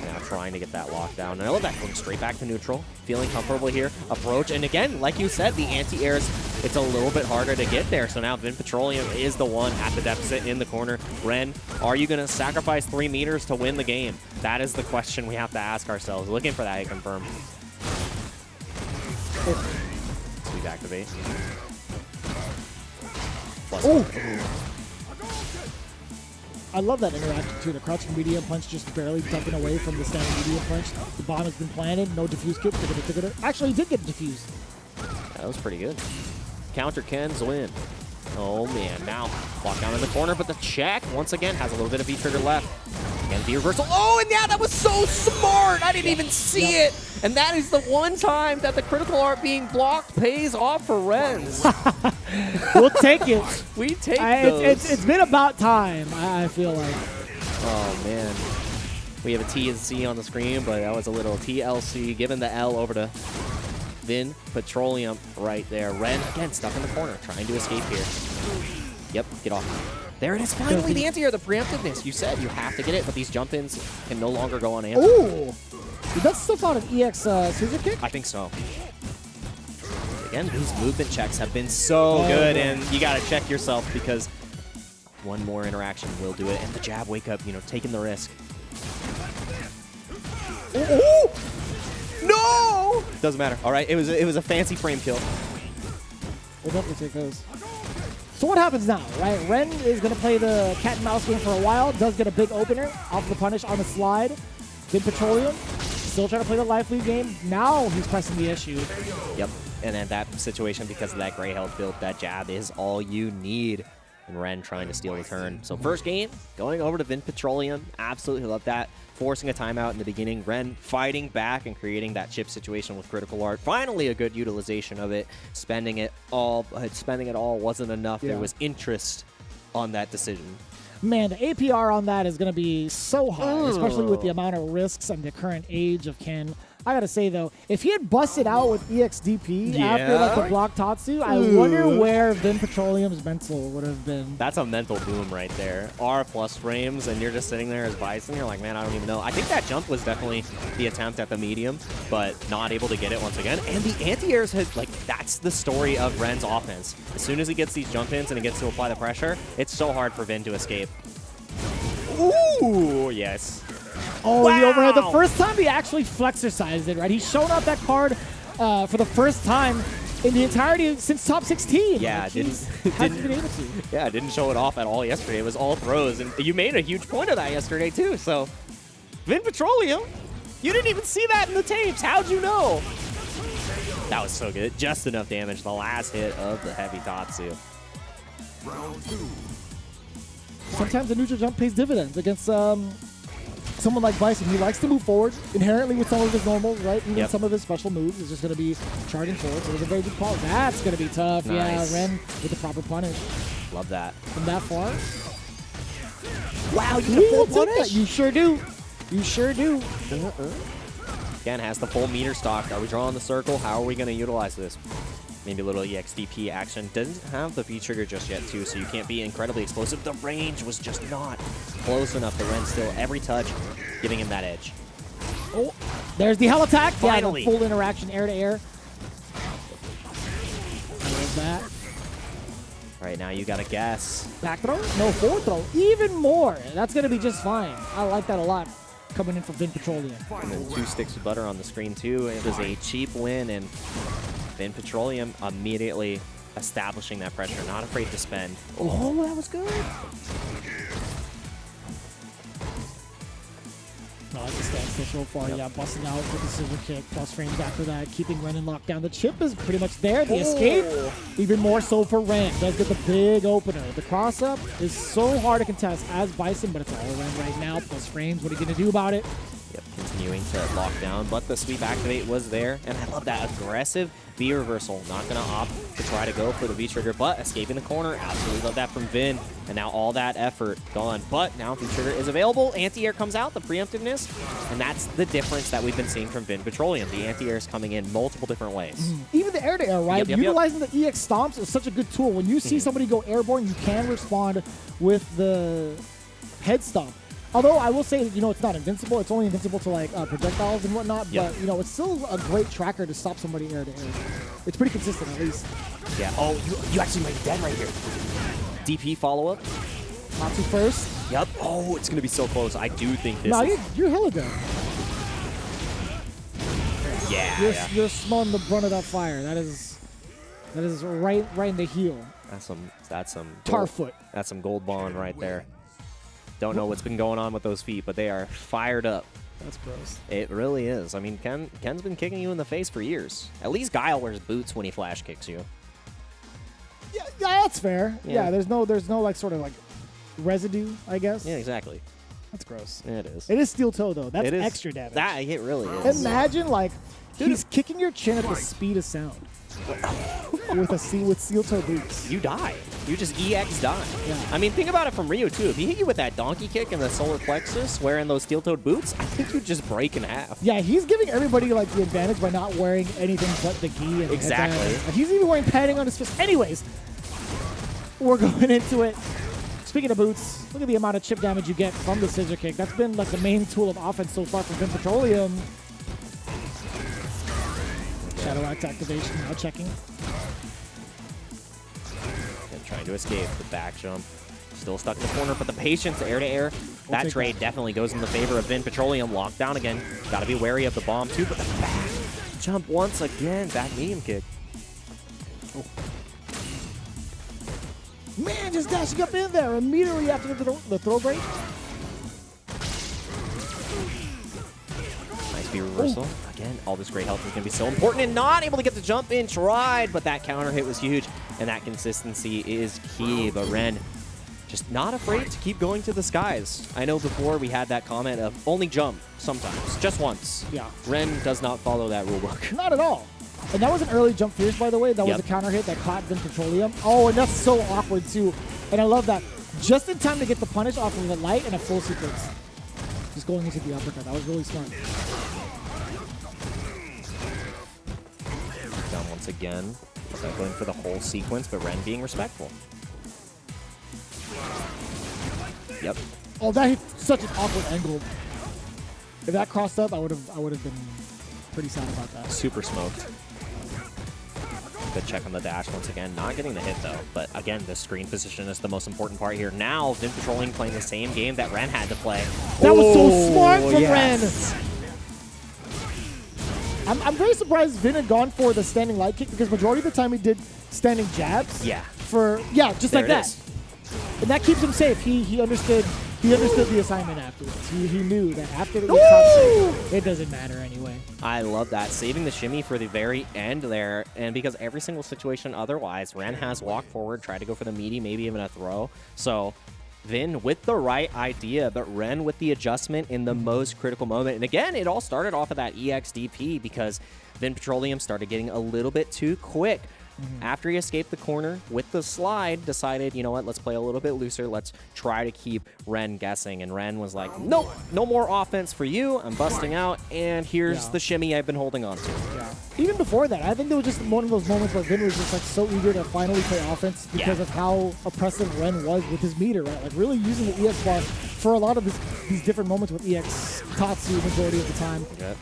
Now trying to get that lockdown. And I love that going straight back to neutral. Feeling comfortable here. Approach. And again, like you said, the anti-airs, it's a little bit harder to get there. So now Vin Petroleum is the one at the deficit in the corner. Ren, are you going to sacrifice 3 meters to win the game? That is the question we have to ask ourselves. Looking for that hit confirm. Sweep activate. Plus I love that interaction too. The crouching medium punch just barely ducking away from the standing medium punch. The bomb has been planted. No diffuse kit. Actually, he did get diffused. That was pretty good. Counter Ken's win. Oh man, now walk down in the corner, but the check once again has a little bit of V-trigger left. Again, the reversal. Oh, and yeah, that was so smart. I didn't even see it. And that is the one time that the critical art being blocked pays off for Renz. We'll take it. We take those. It's been about time, I feel like. Oh, man. We have a T and C on the screen, but that was a little TLC. Giving the L over to Vin Petroleum right there. Ren, again, stuck in the corner, trying to escape here. Yep, get off. There it is, finally, the anti-air, the preemptiveness. You said you have to get it, but these jump-ins can no longer go on anti. Ooh! That's still out of EX scissor kick? I think so. Again, these movement checks have been so good, and you got to check yourself because one more interaction will do it. And the jab wake up, taking the risk. Ooh! No! Doesn't matter. All right, it was a fancy frame kill. We'll definitely take those. So what happens now, right? Ren is going to play the cat and mouse game for a while. Does get a big opener off the punish on the slide. Vin Petroleum still trying to play the life lead game. Now he's pressing the issue. Yep. And in that situation, because of that gray health build, that jab is all you need. And Ren trying to steal the turn. So first game, going over to Vin Petroleum. Absolutely love that. Forcing a timeout in the beginning. Ren fighting back and creating that chip situation with critical art. Finally a good utilization of it. Spending it all wasn't enough. Yeah. There was interest on that decision. Man, the APR on that is going to be so high, especially with the amount of risks and the current age of Ken. I gotta say though, if he had busted out with EXDP Yeah. after like the block Tatsu, I wonder where Vin Petroleum's mental would have been. That's a mental boom right there. R plus frames, and you're just sitting there as Bison. You're like, man, I don't even know. I think that jump was definitely the attempt at the medium, but not able to get it once again. And the anti-airs, like, that's the story of Ren's offense. As soon as he gets these jump ins and he gets to apply the pressure, it's so hard for Vin to escape. Ooh, yes. Oh, wow. the overhead. The first time he actually flexercised it, right? He's shown off that card for the first time in the entirety since top 16. Yeah, like, didn't been able to. Yeah, didn't show it off at all yesterday. It was all throws, and you made a huge point of that yesterday too. So, Vin Petroleum, you didn't even see that in the tapes. How'd you know? That was so good. Just enough damage. The last hit of the heavy Tatsu. Sometimes the neutral jump pays dividends against someone like Bison. He likes to move forward inherently with some of his normals, right? Even some of his special moves is just going to be charging forward. So it was a very good call. That's going to be tough. Nice. Yeah, Ren with the proper punish. Love that. From that far. Wow, you get full take that. punish. You sure do. You sure do. Again, has the full meter stock. Are we drawing the circle? How are we going to utilize this? Maybe a little EXDP action. Doesn't have the V-trigger just yet, too, so you can't be incredibly explosive. The range was just not close enough. The Ren still, every touch, giving him that edge. Oh, there's the hell attack. Finally. Yeah, the full interaction, air to air. There's that. Right now, you got to guess. Back throw? No, forward throw. Even more. That's going to be just fine. I like that a lot. Coming in from Vin Petroleum. And then 2 sticks of butter on the screen, too. It was a cheap win, and Vin Petroleum immediately establishing that pressure. Not afraid to spend. Oh, that was good. I like the stance so far. Yeah, busting out with the scissor kick. Plus frames after that. Keeping Ren in lockdown. The chip is pretty much there. The escape, even more so for Ren. Does get the big opener. The cross-up is so hard to contest as Bison, but it's all Ren right now. Plus frames. What are you going to do about it? Yep, continuing to lock down, but the sweep activate was there, and I love that aggressive V reversal. Not going to opt to try to go for the V trigger, but escaping the corner. Absolutely love that from Vin, and now all that effort gone. But now V trigger is available. Anti-air comes out, the preemptiveness, and that's the difference that we've been seeing from Vin Petroleum. The anti-air is coming in multiple different ways. Even the air-to-air, right? Yep. Utilizing the EX stomps is such a good tool. When you see somebody go airborne, you can respond with the head stomp. Although I will say, you know, it's not invincible. It's only invincible to like projectiles and whatnot. Yep. But you know, it's still a great tracker to stop somebody air to air. It's pretty consistent, at least. Yeah. Oh, you actually might be dead right here. DP follow up. Natsu first. Yep. Oh, it's gonna be so close. I do think this. No, is... you're hella good. Yeah. You're smelling the brunt of that fire. That is right in the heel. That's some Tar gold, foot. That's some gold bond right there. Don't know what's been going on with those feet, but they are fired up. That's gross. It really is. I mean, Ken's been kicking you in the face for years. At least Guile wears boots when he flash kicks you. Yeah, that's fair. Yeah. Yeah, there's no like sort of like residue, I guess. Yeah, exactly. That's gross. It is. It is steel toe though. That's It is. extra damage. It really is. Imagine like he's kicking your chin at the speed of sound with steel toe boots. You die. You just EX die. Yeah. I mean, think about it from Rio, too. If he hit you with that donkey kick and the solar plexus wearing those steel-toed boots, I think you'd just break in half. Yeah, he's giving everybody like the advantage by not wearing anything but the gi. And Exactly. and he's even wearing padding on his fist. Anyways, we're going into it. Speaking of boots, look at the amount of chip damage you get from the scissor kick. That's been like the main tool of offense so far from Vin Petroleum. Shadow Axe activation, now checking. And trying to escape the back jump. Still stuck in the corner, but the patience, air-to-air, that trade definitely goes in the favor of Vin Petroleum. Lockdown again. Got to be wary of the bomb, too, but the back jump once again. Back medium kick. Oh. Man, just dashing up in there immediately after the throw break. Nice B reversal. Again, all this great health is going to be so important, and not able to get the jump in. Tried, but that counter hit was huge, and that consistency is key. But Ren just not afraid to keep going to the skies. I know before we had that comment of only jump sometimes, just once. Yeah. Ren does not follow that rulebook. Not at all. And that was an early jump fierce, by the way. That was a counter hit that caught Vin Petroleum. Oh, and that's so awkward, too. And I love that. Just in time to get the punish off of the light and a full sequence. Just going into the uppercut. That was really smart. once again. So going for the whole sequence, but Ren being respectful. Yep. Oh, that hit such an awkward angle. If that crossed up, I would have been pretty sad about that. Super smoked. Good check on the dash once again. Not getting the hit though, but again, the screen position is the most important part here. Now, Vin Petroleum playing the same game that Ren had to play. That was so smart from yes. Ren. I'm very surprised Vin had gone for the standing light kick because majority of the time he did standing jabs. Yeah. Just there like that. Is. And that keeps him safe. He understood the assignment afterwards. He knew that after the top, it doesn't matter anyway. I love that. Saving the shimmy for the very end there. And because every single situation otherwise, Ren has walked forward, tried to go for the meaty, maybe even a throw. So Vin with the right idea, but Ren with the adjustment in the most critical moment. And again, it all started off of that EXDP because Vin Petroleum started getting a little bit too quick. After he escaped the corner with the slide, decided, you know what, let's play a little bit looser. Let's try to keep Ren guessing. And Ren was like, nope, no more offense for you. I'm busting out, and here's the shimmy I've been holding on to. Yeah. Even before that, I think there was just one of those moments where Vin was just like so eager to finally play offense because of how oppressive Ren was with his meter, right? Like really using the EX bar for a lot of these different moments with EX Tatsu majority of the time. Yep.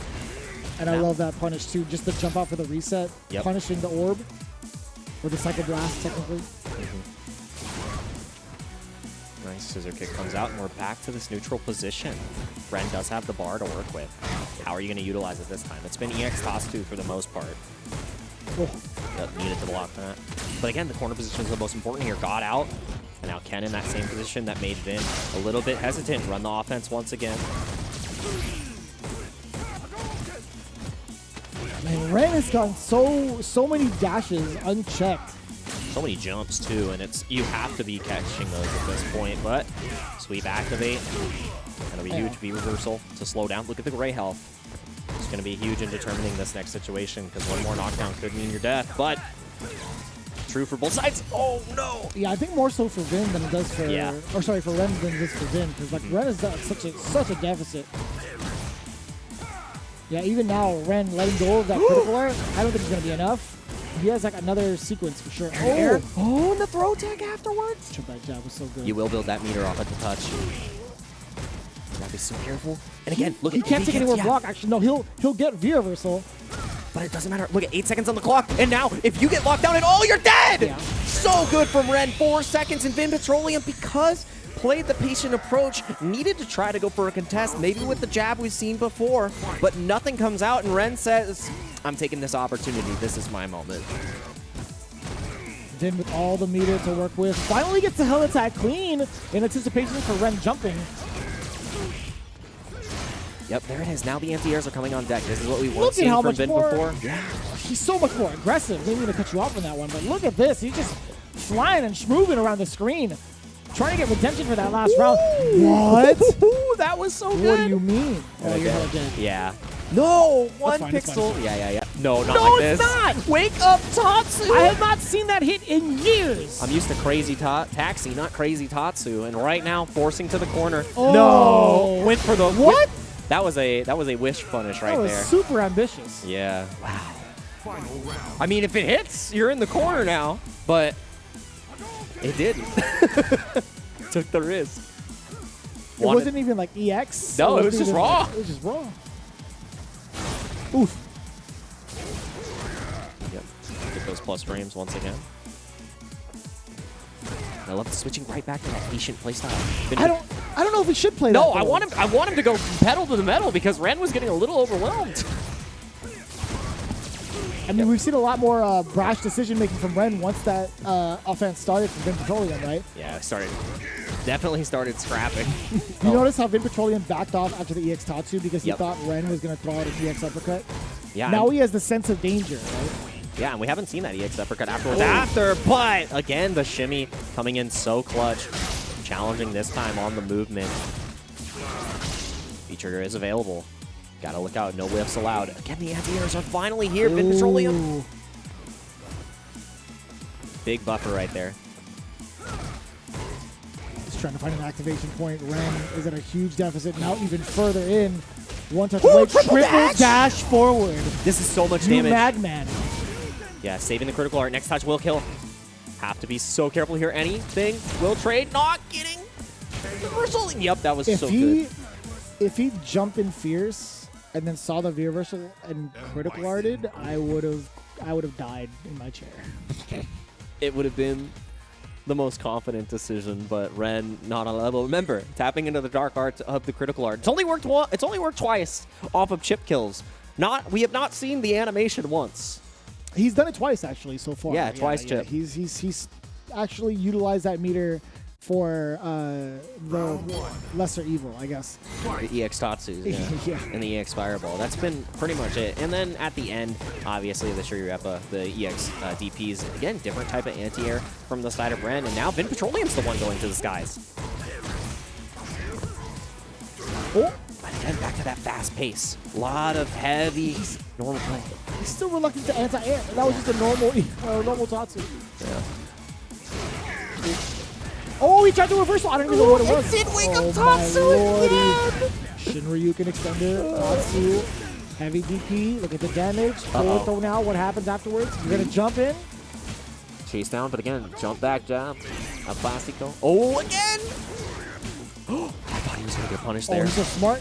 And I love that punish too, just the jump out for the reset, punishing the orb. Or the Psycho Blast, technically. Nice scissor kick comes out, and we're back to this neutral position. Ren does have the bar to work with. How are you going to utilize it this time? It's been EX Tatsu for the most part. Needed to block that. But again, the corner position is the most important here. Got out, and now Ken in that same position that made Vin a little bit hesitant. Run the offense once again. Man, Ren has gotten so many dashes unchecked. So many jumps too, and you have to be catching those at this point. But sweep activate, gonna be huge. V reversal to slow down. Look at the gray health. It's gonna be huge in determining this next situation because one more knockdown could mean your death. But true for both sides. Oh no! Yeah, I think more so for Vin than it does for or sorry for Ren than it does for Vin because like Ren is at such a deficit. Yeah, even now, Ren letting go of that critical art, I don't think it's going to be enough. He has like another sequence for sure. Oh, and the throw tag afterwards. Trip that jab was so good. You will build that meter off at the touch. You gotta be so careful. And again, look he at can't take any more block. Actually, no, he'll get V reversal. But it doesn't matter. Look at 8 seconds on the clock. And now, if you get locked down at all, you're dead! Yeah. So good from Ren. 4 seconds in Vin Petroleum because played the patient approach, needed to try to go for a contest, maybe with the jab we've seen before, but nothing comes out, and Ren says, I'm taking this opportunity. This is my moment. Vin with all the meter to work with. Finally gets the hell attack clean in anticipation for Ren jumping. Yep, there it is. Now the anti-airs are coming on deck. This is what we want to see from Vin more, before. Yeah. He's so much more aggressive. Maybe going to cut you off on that one, but look at this. He's just flying and schmooving around the screen. Trying to get redemption for that last round. What? That was so good. What do you mean? Oh, you're hella dead. Yeah. No, one fine, pixel. Yeah. No, not no, like this. No, it's not. Wake up, Tatsu. I have not seen that hit in years. I'm used to crazy taxi, not crazy Tatsu. And right now, forcing to the corner. Oh. No. Went for the... What? That was a wish punish right there. That was super ambitious. Yeah. Wow. I mean, if it hits, you're in the corner now. But... it didn't. Took the risk. It wasn't even like EX. No, it was just raw. It was just raw. Oof. Yep. Get those plus frames once again. I love switching right back to that patient playstyle. I don't know if we should play that. No, I want him to go pedal to the metal because Ren was getting a little overwhelmed. I mean, we've seen a lot more brash decision-making from Ren once that offense started from Vin Petroleum, right? Yeah, definitely started scrapping. You notice how Vin Petroleum backed off after the EX Tatsu because he thought Ren was going to throw out an EX uppercut? Yeah. Now he has the sense of danger, right? Yeah, and we haven't seen that EX uppercut afterwards. But again, the shimmy coming in so clutch. Challenging this time on the movement. V-trigger is available. Gotta look out, no whiffs allowed. Again, the anti-airs are finally here. Vin Petroleum. Big buffer right there. Just trying to find an activation point. Ren is at a huge deficit. Now even further in. One touch away. Triple dash forward. This is so much You damage. madman. Yeah, saving the critical art. Next touch will kill. Have to be so careful here. Anything will trade. Not getting reversal. Yep, that was so good. If he jumped in fierce and then saw the V-reversal and critical arted, I would have died in my chair. It would have been the most confident decision, but Ren not on a level. Remember, tapping into the dark art of the critical art. It's only worked twice off of chip kills. We have not seen the animation once. He's done it twice actually so far. Yeah, twice chip. He's actually utilized that meter for the lesser evil, I guess. The EX Tatsus, yeah. And the EX Fireball. That's been pretty much it. And then at the end, obviously, the Shurirepa, the EX DPs. Again, different type of anti-air from the side of Ren. And now Vin Petroleum's the one going to the skies. Oh! But again, back to that fast pace. A lot of heavy normal play. He's still reluctant to anti-air. That was just a normal Tatsu. Yeah. Oh, he tried to reversal. I don't even know what it was. It did wake up Tatsu again! Shinryuken extender. Tatsu. Heavy DP. Look at the damage. Forward throw now. What happens afterwards? You're going to jump in. Chase down, but again, jump back jab. A Plastico. Oh, again! I thought he was going to get punished there. Oh, he's so smart.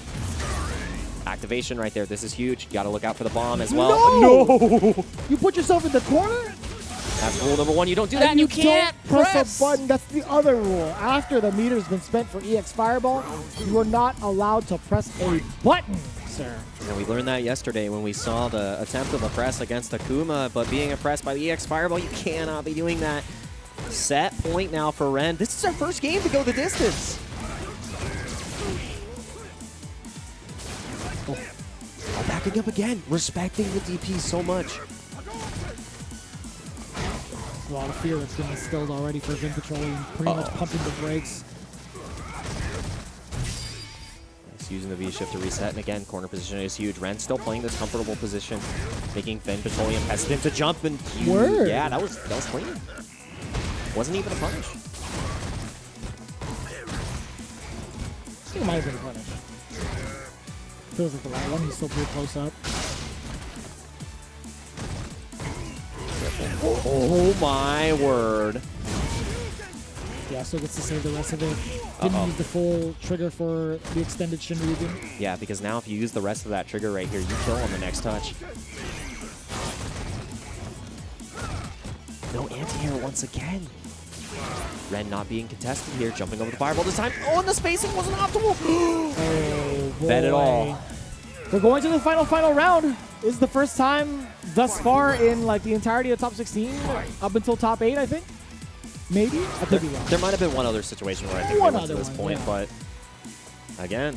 Activation right there. This is huge. You got to look out for the bomb as well. No! You put yourself in the corner? That's rule number one. You don't do that, and you can't press a button. That's the other rule. After the meter's been spent for EX Fireball, you are not allowed to press a button, sir. Yeah, we learned that yesterday when we saw the attempt of a press against Akuma, but being oppressed by the EX Fireball, you cannot be doing that. Set point now for Ren. This is our first game to go the distance. Oh, backing up again, respecting the DP so much. A lot of fear that's been instilled already for Vin Petroleum, pretty much pumping the brakes. He's using the V-shift to reset, and again, corner position is huge. Ren still playing this comfortable position, making Vin Petroleum hesitant to jump, and Word. Yeah, that was clean. Wasn't even a punish. I think it might have been a punish. Feels like the right one. He's still pretty close up. Oh my word. Yeah, still gets to save the rest of it. Didn't use the full trigger for the extended Shinryuken. Yeah, because now if you use the rest of that trigger right here, you kill on the next touch. No anti-air once again. Ren not being contested here, jumping over the fireball this time. Oh, and the spacing wasn't optimal. Oh, boy. Bet it all. We're going to the final round. This is the first time thus far in like the entirety of top 16 up until top 8, I think. Maybe? I could be wrong. There might have been one other situation where I think we went to this point, but again,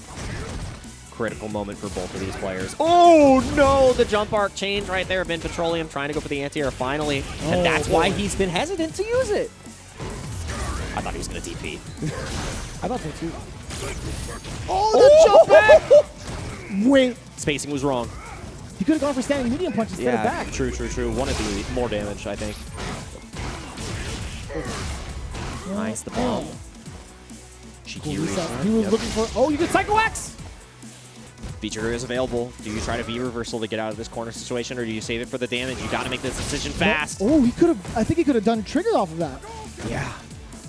critical moment for both of these players. Oh no, the jump arc change right there. Vin Petroleum trying to go for the anti-air finally, and that's why he's been hesitant to use it. I thought he was going to DP. I thought so too. Oh, the jump back! Wait. Spacing was wrong. He could have gone for standing medium punch instead of back. True. Wanted to do more damage, I think. Nice, the bomb. Cool, he was looking for... Oh, you did Psycho X! V-trigger is available. Do you try to V-reversal to get out of this corner situation, or do you save it for the damage? You got to make this decision fast. Oh, he could have... I think he could have done trigger off of that. Yeah.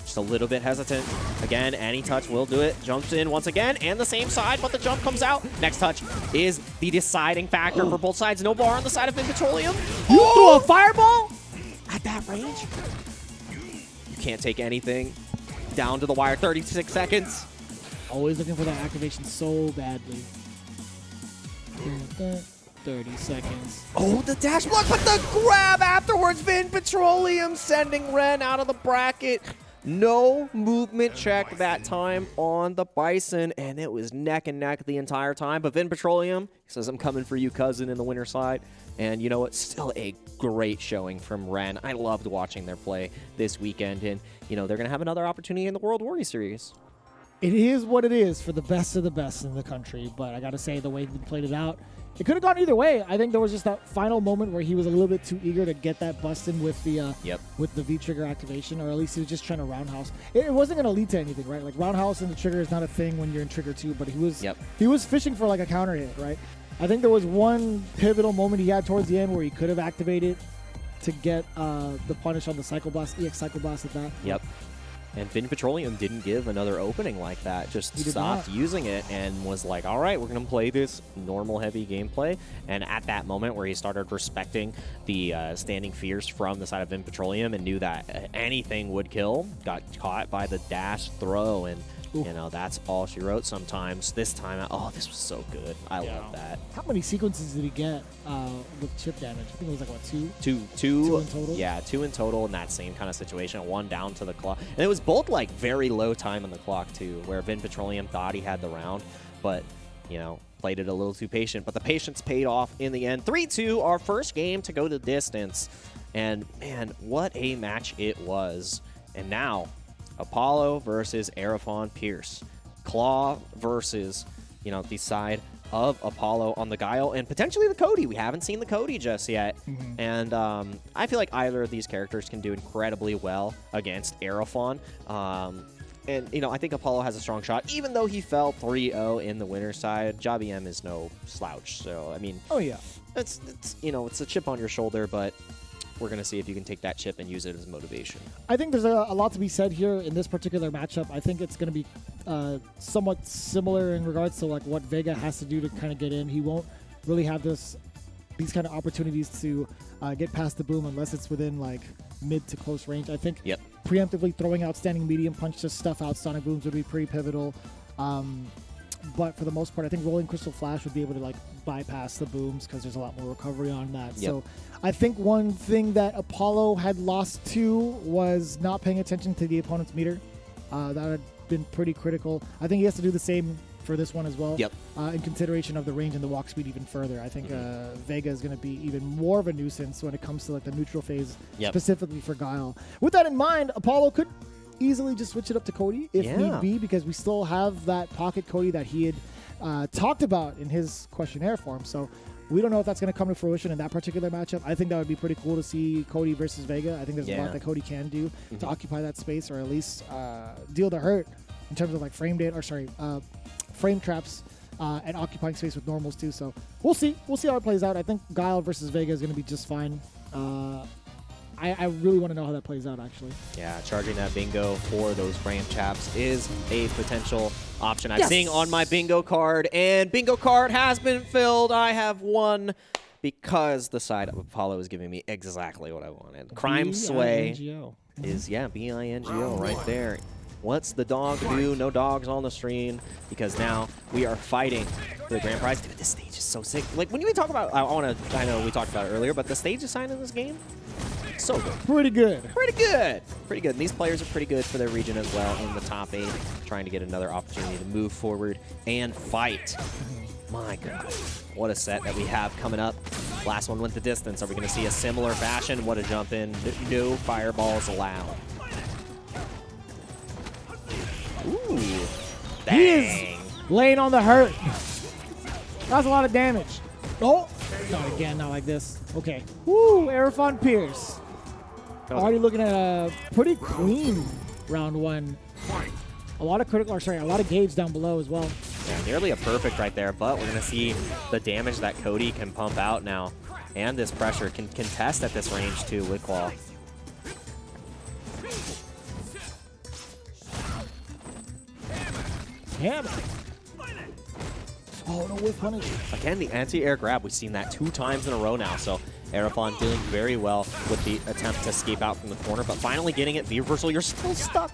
Just a little bit hesitant. Again, any touch will do it. Jumps in once again, and the same side, but the jump comes out. Next touch is the deciding factor for both sides. No bar on the side of Vin Petroleum. You threw a fireball? At that range? You can't take anything. Down to the wire, 36 seconds. Always looking for that activation so badly. 30 seconds. Oh, the dash block, but the grab afterwards. Vin Petroleum sending Ren out of the bracket. No movement check that time on the Bison, and it was neck and neck the entire time. But Vin Petroleum says, I'm coming for you, cousin, in the winner side. And you know what? Still a great showing from Ren. I loved watching their play this weekend, and you know they're going to have another opportunity in the World Warrior Series. It is what it is for the best of the best in the country, but I got to say the way he played it out, it could have gone either way. I think there was just that final moment where he was a little bit too eager to get that bust in with the with the V-trigger activation, or at least he was just trying to roundhouse. It wasn't going to lead to anything, right? Like roundhouse and the trigger is not a thing when you're in trigger 2, but he was fishing for like a counter hit, right? I think there was one pivotal moment he had towards the end where he could have activated to get the punish on the Cycle Blast, EX Cycle Blast at that. Yep. And Vin Petroleum didn't give another opening like that. Just stopped using it and was like, all right, we're going to play this normal heavy gameplay. And at that moment where he started respecting the standing fears from the side of Vin Petroleum and knew that anything would kill, got caught by the dash throw. And, you know, that's all she wrote sometimes. This time, oh, this was so good. I love that. How many sequences did he get with chip damage? I think it was like, what, two? Two in total? Yeah, 2 in total in that same kind of situation. 1 down to the clock. And it was both like very low time on the clock too, where Vin Petroleum thought he had the round, but, you know, played it a little too patient. But the patience paid off in the end. 3-2, our first game to go the distance. And man, what a match it was. And now, Apollo versus Aerofon Pierce. Claw versus, you know, the side of Apollo on the Guile and potentially the Cody. We haven't seen the Cody just yet. And I feel like either of these characters can do incredibly well against Aerofon. And, you know, I think Apollo has a strong shot, even though he fell 3-0 in the winner's side. Javi M is no slouch. So, I mean, it's you know, it's a chip on your shoulder, but we're going to see if you can take that chip and use it as motivation. I think there's a lot to be said here in this particular matchup. I think it's going to be somewhat similar in regards to like what Vega has to do to kind of get in. He won't really have these kind of opportunities to get past the boom unless it's within like mid to close range. I think preemptively throwing out standing medium punch to stuff out sonic booms would be pretty pivotal. But for the most part, I think rolling Crystal Flash would be able to like bypass the booms because there's a lot more recovery on that. So I think one thing that Apollo had lost to was not paying attention to the opponent's meter. That had been pretty critical. I think he has to do the same for this one as well. In consideration of the range and the walk speed even further. I think Vega is going to be even more of a nuisance when it comes to like the neutral phase, specifically for Guile. With that in mind, Apollo could easily just switch it up to Cody if need be, because we still have that pocket Cody that he had talked about in his questionnaire form. So we don't know if that's going to come to fruition in that particular matchup. I think that would be pretty cool to see Cody versus Vega. I think there's a lot that Cody can do to occupy that space, or at least deal the hurt in terms of like frame traps and occupying space with normals too. So we'll see how it plays out. I think Guile versus Vega is going to be just fine. I really want to know how that plays out, actually. Yeah, charging that bingo for those frame chaps is a potential option. I'm seeing on my bingo card, and bingo card has been filled. I have won because the side of Apollo is giving me exactly what I wanted. Crime Sway is, B-I-N-G-O right there. What's the dog do? No dogs on the stream, because now we are fighting for the grand prize. Dude, this stage is so sick. Like, when you talk about, I know we talked about it earlier, but the stage design in this game, so good. Pretty good. Pretty good. Pretty good. And these players are pretty good for their region as well in the top 8, trying to get another opportunity to move forward and fight. My God. What a set that we have coming up. Last one went the distance. Are we going to see a similar fashion? What a jump in. No fireballs allowed. Ooh. Dang. He is laying on the hurt. That's a lot of damage. Oh. Not again, not like this. Okay. Woo, Aerofon Pierce. Already looking at a pretty clean round 1. A lot of a lot of gauge down below as well. Yeah, nearly a perfect right there, but we're going to see the damage that Cody can pump out now. And this pressure can contest at this range too with Claw. Damn it. Oh, no whiff punish. Again, the anti-air grab. We've seen that 2 times in a row now, so Aerofon doing very well with the attempt to escape out from the corner, but finally getting it. V-reversal, you're still stuck.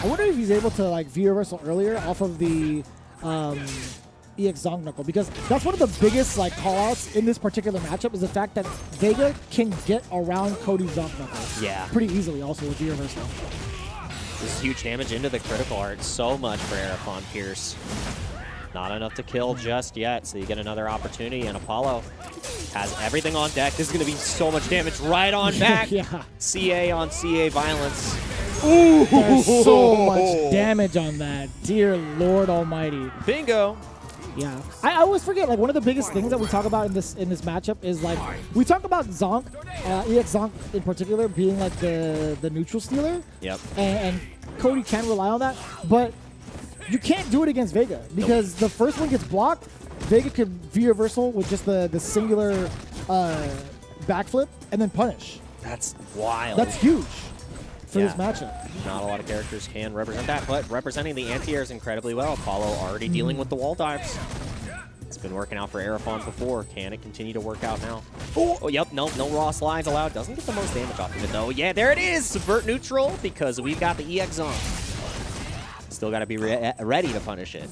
I wonder if he's able to like V-reversal earlier off of the EX Zonk Knuckle, because that's one of the biggest like call-outs in this particular matchup is the fact that Vega can get around Cody's Zonk Knuckle. Yeah. Pretty easily also with V-reversal. This is huge damage into the critical art. So much for Aerofon Pierce. Not enough to kill just yet, so you get another opportunity, and Apollo has everything on deck. This is going to be so much damage right on back. CA on CA violence. Ooh, there's so much damage on that. Dear Lord Almighty. Bingo. Yeah, I always forget, like, one of the biggest things that we talk about in this matchup is, like, we talk about Zonk, EX Zonk in particular, being, like, the neutral stealer. Yep. And Cody can rely on that, but you can't do it against Vega, because the first one gets blocked, Vega could V-reversal with just the singular backflip, and then punish. That's wild. That's huge for this Yeah. matchup. Not a lot of characters can represent that, but representing the anti-airs incredibly well. Apollo already dealing with the wall dives. It's been working out for Aerofon before. Can it continue to work out now? Oh, yep, no raw slides allowed. Doesn't get the most damage off of it, though. Yeah, there it is. Subvert neutral because we've got the EX on. Still got to be ready to punish it.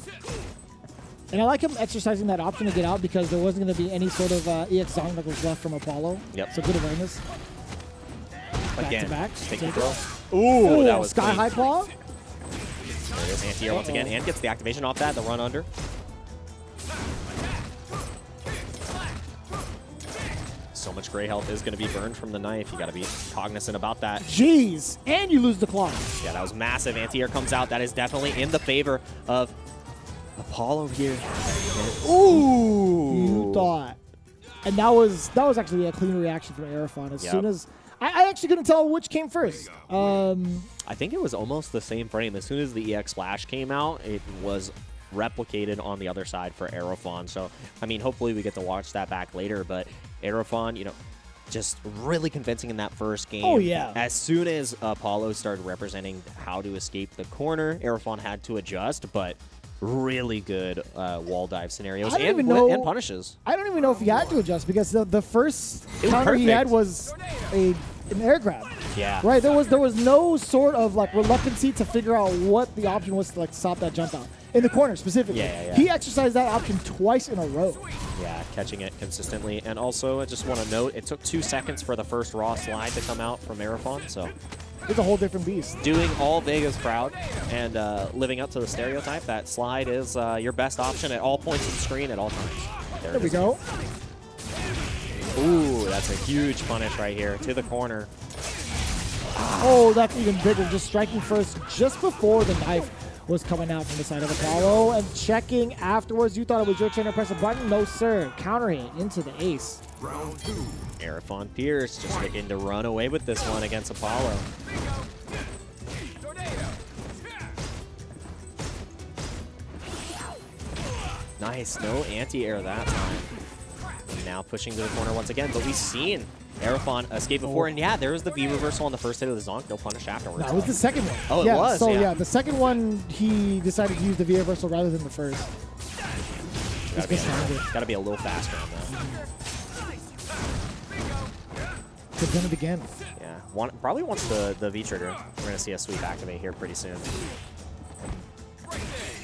And I like him exercising that option to get out because there wasn't going to be any sort of EX zone that was left from Apollo. Yep. So good awareness. Again, back. take the Take throw. Ooh, that was Sky clean. High Claw. There it is, anti-air once again, and gets the activation off that, the run under. So much gray health is going to be burned from the knife. You got to be cognizant about that. Jeez, and you lose the claw. Yeah, that was massive. Anti-air comes out. That is definitely in the favor of Apollo here. Ooh! You thought. And that was actually a clean reaction from Aerofon. As soon as I actually couldn't tell which came first. I think it was almost the same frame. As soon as the EX Splash came out, it was replicated on the other side for Aerofon. So, I mean, hopefully we get to watch that back later. But Aerofon, you know, just really convincing in that first game. Oh, yeah. As soon as Apollo started representing how to escape the corner, Aerofon had to adjust, but really good wall dive scenarios and punishes. I don't even know if he had to adjust because the first counter he perfect. had was an air grab. Yeah. Right. There was no sort of like reluctancy to figure out what the option was to like stop that jump out in the corner specifically. Yeah. He exercised that option twice in a row. Yeah, catching it consistently. And also, I just want to note, it took 2 seconds for the first raw slide to come out from Aerofon, so It's a whole different beast. doing all Vegas proud and living up to the stereotype, that slide is your best option at all points of the screen at all times. There we go. Ooh, that's a huge punish right here to the corner. Oh, that's even bigger. Just striking first just before the knife was coming out from the side of Apollo and checking afterwards. You thought it was your turn to press a button? No, sir. Counter hit into the ace. Round 2. Aerofon Pierce just looking to run away with this one against Apollo. Nice, no anti-air that time. And now pushing to the corner once again, but we've seen Aerofon escape before, and yeah, there was the V reversal on the first hit of the zonk, no punish afterwards. That was the second one. Oh, it yeah, was, So yeah. the second one, he decided to use the V reversal rather than the first. Gotta be a little faster on that. Could done it again. Yeah, probably wants the V trigger. We're gonna see a sweep activate here pretty soon.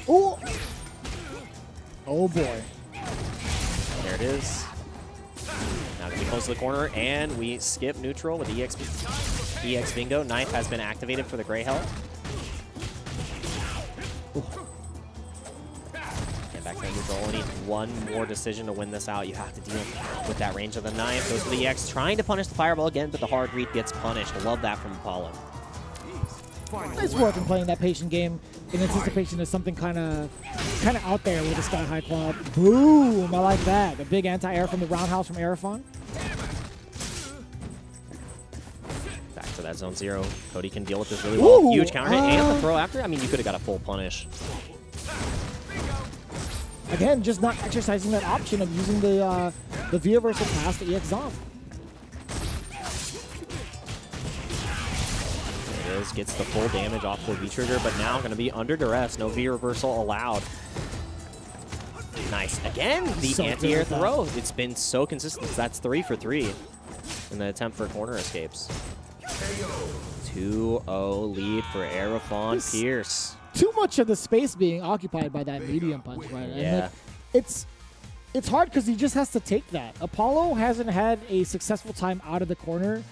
Ooh. Oh boy. There it is. Now gonna be close to the corner, and we skip neutral with EX Bingo. Knife has been activated for the gray health. Get back to neutral. Only one more decision to win this out. You have to deal with that range of the knife. Goes for the EX, trying to punish the fireball again, but the hard read gets punished. Love that from Apollo. It's worth him playing that patient game in anticipation of something kind of out there with the Sky High Claw. Boom! I like that. The big anti-air from the roundhouse from Aerofon. Back to that zone 0. Cody can deal with this really well. Ooh, Huge counter hit and the throw after. I mean, you could have got a full punish. Again, just not exercising that option of using the V reversal past the EX Zomb. Gets the full damage off the V-trigger, but now going to be under duress. No V-reversal allowed. Nice. Again, the So anti-air good with throw. It's been so consistent. That's 3 for 3 in the attempt for corner escapes. 2-0 lead for Aerofon Pierce. Too much of the space being occupied by that medium punch, right? And Yeah. like, it's hard because he just has to take that. Apollo hasn't had a successful time out of the corner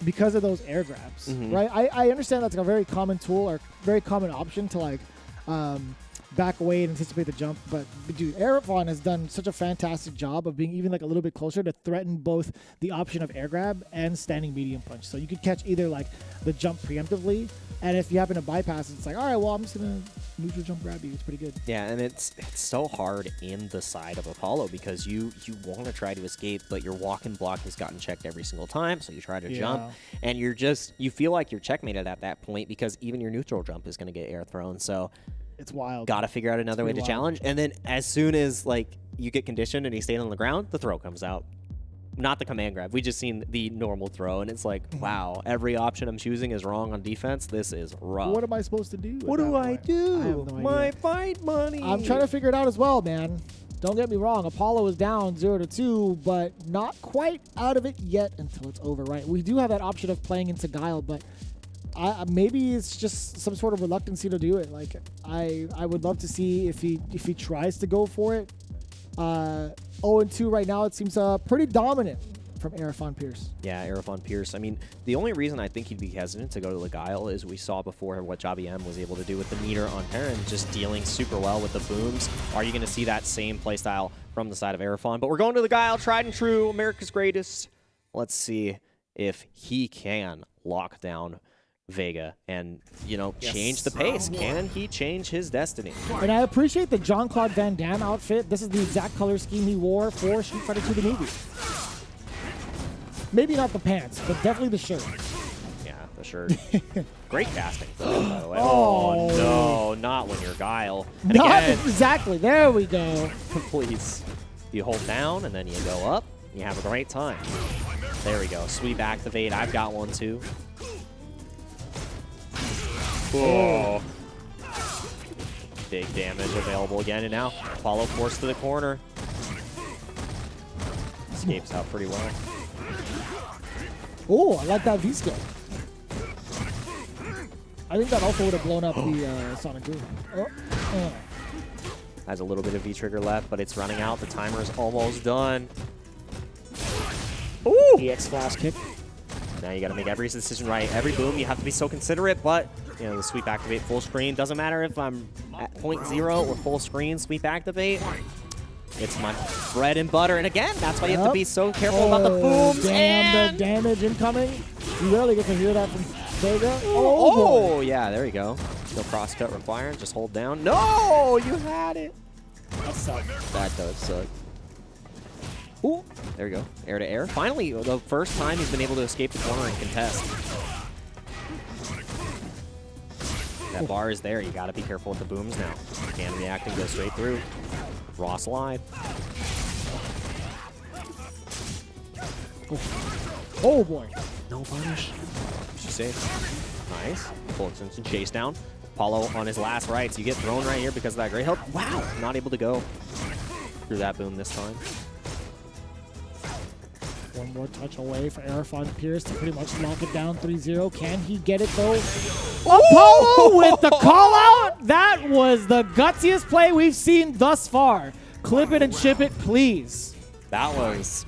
because of those air grabs, right? I understand that's like a very common tool or very common option to like back away and anticipate the jump, but dude, Aerofon has done such a fantastic job of being even like a little bit closer to threaten both the option of air grab and standing medium punch. So you could catch either like the jump preemptively, and if you happen to bypass it, it's like, all right, well, I'm just gonna neutral jump grab you. It's pretty good. Yeah, and it's so hard in the side of Apollo because you want to try to escape, but your walk and block has gotten checked every single time, so you try to jump, and you feel like you're checkmated at that point because even your neutral jump is going to get air thrown. So It's wild. got to figure out another way to challenge, and then as soon as like you get conditioned and he's staying on the ground, the throw comes out. not the command grab. We just seen the normal throw, and it's like, wow, every option I'm choosing is wrong on defense. This is rough. What am I supposed to do? What do I do? I have no My idea. fight money. I'm trying to figure it out as well, man. Don't get me wrong. Apollo is down 0-2, but not quite out of it yet until it's over, right? We do have that option of playing into Guile, but maybe it's just some sort of reluctancy to do it. Like I would love to see if he tries to go for it. 0-2 right now. It seems pretty dominant from Arifon Pierce. Yeah, Arifon Pierce. I mean, the only reason I think he'd be hesitant to go to the Guile is we saw before what Javi M was able to do with the meter on Terran, just dealing super well with the booms. Are you going to see that same playstyle from the side of Arifon? But we're going to the Guile, tried and true, America's greatest. Let's see if he can lock down Vega and, you know, change the pace. Can he change his destiny? And I appreciate the Jean-Claude Van Damme outfit. This is the exact color scheme he wore for Street Fighter 2 the movie. Maybe not the pants, but definitely the shirt. Yeah, the shirt. Great casting, by the way. Oh, no, not when you're Guile. And Not again, exactly. There we go. please. You hold down, and then you go up. You have a great time. There we go. Sweep activate. I've got one, too. Whoa. Big damage available again, and now Apollo forced to the corner. Escapes out pretty well. Oh, I like that V-skill. I think that also would have blown up the Sonic Boom. Has a little bit of V-trigger left, but it's running out. The timer is almost done. Ooh! EX flash kick. Now you got to make every decision right. Every boom, you have to be so considerate, but you know, the sweep activate full screen. Doesn't matter if I'm at 0.0 or full screen sweep activate. It's my bread and butter. And again, that's why you have to be so careful about the booms. Damn, and the damage incoming. You rarely get to hear that from Vega. Oh, yeah, there you go. No crosscut required. Just hold down. No, you had it. That sucked. That does suck. Ooh, there you go. Air to air. Finally, the first time he's been able to escape the corner and contest. That bar is there. You got to be careful with the booms now. Can react and go straight through. Ross live. Oh boy. No punish. She's safe. Nice. Full extension chase down. Apollo on his last rights. You get thrown right here because of that great help. Wow. Not able to go through that boom this time. One more touch away for Arifon Pierce to pretty much lock it down 3-0. Can he get it though? Apollo with the call out. That was the gutsiest play we've seen thus far. Clip it and ship it, please. That was...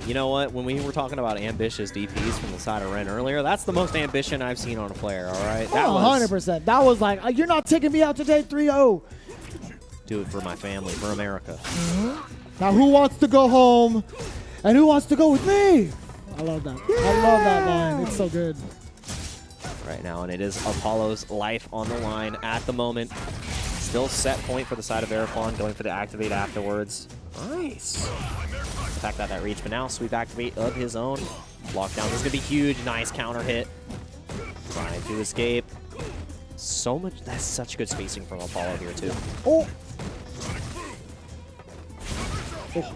You know what? When we were talking about ambitious DPs from the side of Ren earlier, that's the most ambition I've seen on a player, all right? That was 100%. That was like, you're not taking me out today, 3-0. do it for my family, for America. Now who wants to go home and who wants to go with me? I love that. I love that line. It's so good. Right now, and it is Apollo's life on the line at the moment. Still set point for the side of Arifon, going for the activate afterwards. Nice. The fact that reach, but now sweep activate of his own. Lockdown is going to be huge. Nice counter hit. Trying to escape. So much. That's such good spacing from Apollo here, too. Oh.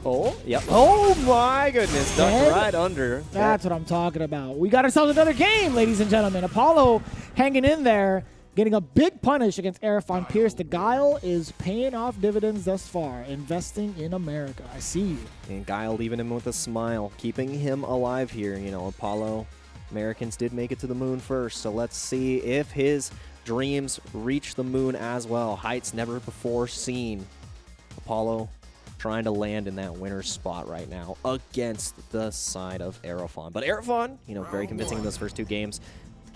Oh, yep. Oh my goodness. Ducked right under. That's what I'm talking about. We got ourselves another game, ladies and gentlemen. Apollo hanging in there, getting a big punish against Arifon Pierce. The Guile is paying off dividends thus far, investing in America. I see you. And Guile leaving him with a smile, keeping him alive here. You know, Apollo, Americans did make it to the moon first, so let's see if his dreams reach the moon as well. Heights never before seen. Apollo trying to land in that winner's spot right now against the side of Arifon. But Arifon, you know, very convincing in those first two games,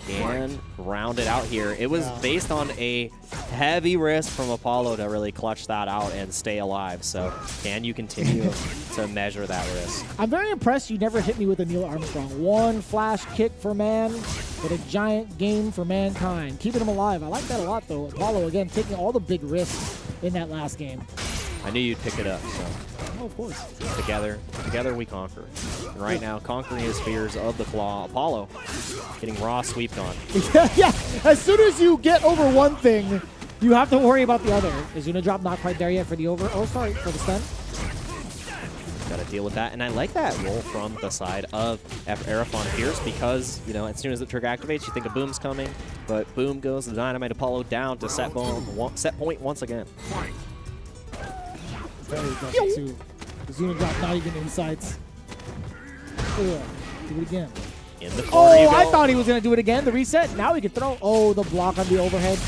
can round it out here. It was based on a heavy risk from Apollo to really clutch that out and stay alive. So can you continue to measure that risk? I'm very impressed you never hit me with a Neil Armstrong. One flash kick for man, but a giant game for mankind. Keeping him alive. I like that a lot, though. Apollo, again, taking all the big risks in that last game. I knew you'd pick it up, so. Oh, of course. Together we conquer. And right now, conquering his fears of the claw. Apollo getting raw sweeped on. Yeah, as soon as you get over one thing, you have to worry about the other. Is Unidrop not quite there yet for the over? Oh, sorry, for the stun. Got to deal with that. And I like that roll from the side of Aerofon Pierce because, you know, as soon as the trigger activates, you think a boom's coming. But boom goes the Dynamite Apollo down to set point once again. Very aggressive too. The Zuna drop not even insights. Ugh. Do it again. In the corner you go. I thought he was going to do it again. The reset. Now he can throw. Oh, the block on the overhead.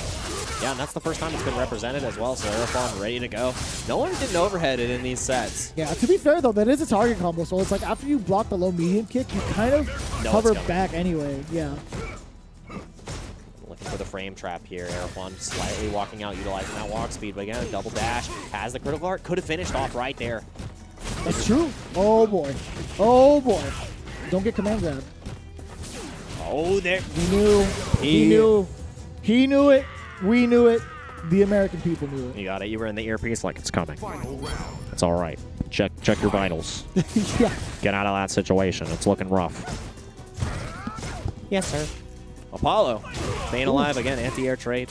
Yeah, and that's the first time it's been represented as well, so Aerofon ready to go. No one's getting overheaded in these sets. Yeah, to be fair, though, that is a target combo, so it's like after you block the low-medium kick, you kind of cover back anyway. Yeah. Looking for the frame trap here. Aerofon slightly walking out, utilizing that walk speed, but again, a double dash. Has the critical art. Could have finished off right there. That's true. Oh, boy. Oh, boy. Don't get command grab. Oh, there. He knew. He knew. He knew it. We knew it. The American people knew it. You got it. You were in the earpiece like it's coming. It's all right. Check your vitals. Yeah. Get out of that situation. It's looking rough. Yes, sir. Apollo. Staying alive again. Anti-air trade.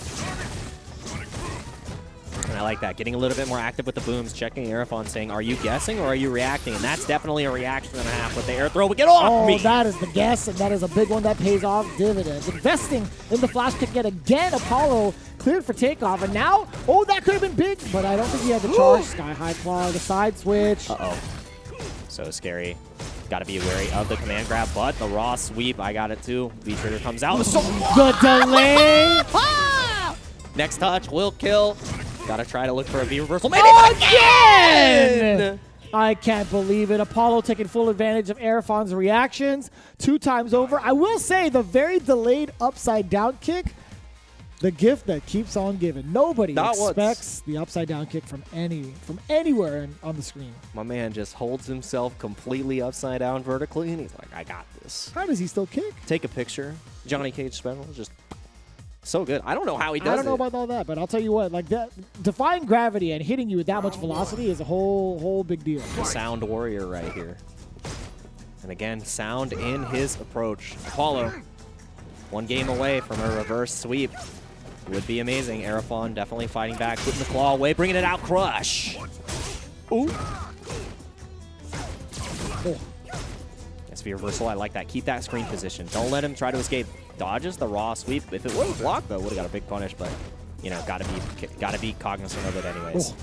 And I like that. Getting a little bit more active with the booms. Checking Aerofon saying, are you guessing or are you reacting? And that's definitely a reaction and a half with the air throw. But get off me! That is the guess, and that is a big one that pays off dividends. Investing in the flash kick yet again. Apollo cleared for takeoff, and now, that could have been big, but I don't think he had the charge. Sky High Claw, the side switch. Uh-oh. So scary. Got to be wary of the command grab, but the raw sweep, I got it too. V-trigger comes out. The delay. Next touch will kill. Gotta try to look for a V reversal. Maybe again! I can't believe it. Apollo taking full advantage of Aerofon's reactions 2 times over. I will say the very delayed upside down kick, the gift that keeps on giving. Nobody expects the upside down kick from anywhere on the screen. My man just holds himself completely upside down vertically, and he's like, I got this. How does he still kick? Take a picture. Johnny Cage special. Just so good. I don't know how he does it. I don't know about all that, but I'll tell you what, like that, defying gravity and hitting you with that much velocity is a whole big deal. The sound warrior right here. And again, sound in his approach. Apollo, 1 game away from a reverse sweep. Would be amazing. Aerofon definitely fighting back, putting the claw away, bringing it out, crush. Ooh. SV reversal, I like that. Keep that screen position. Don't let him try to escape. Dodges the raw sweep. If it would have blocked, though, would have got a big punish, but, you know, gotta be cognizant of it anyways.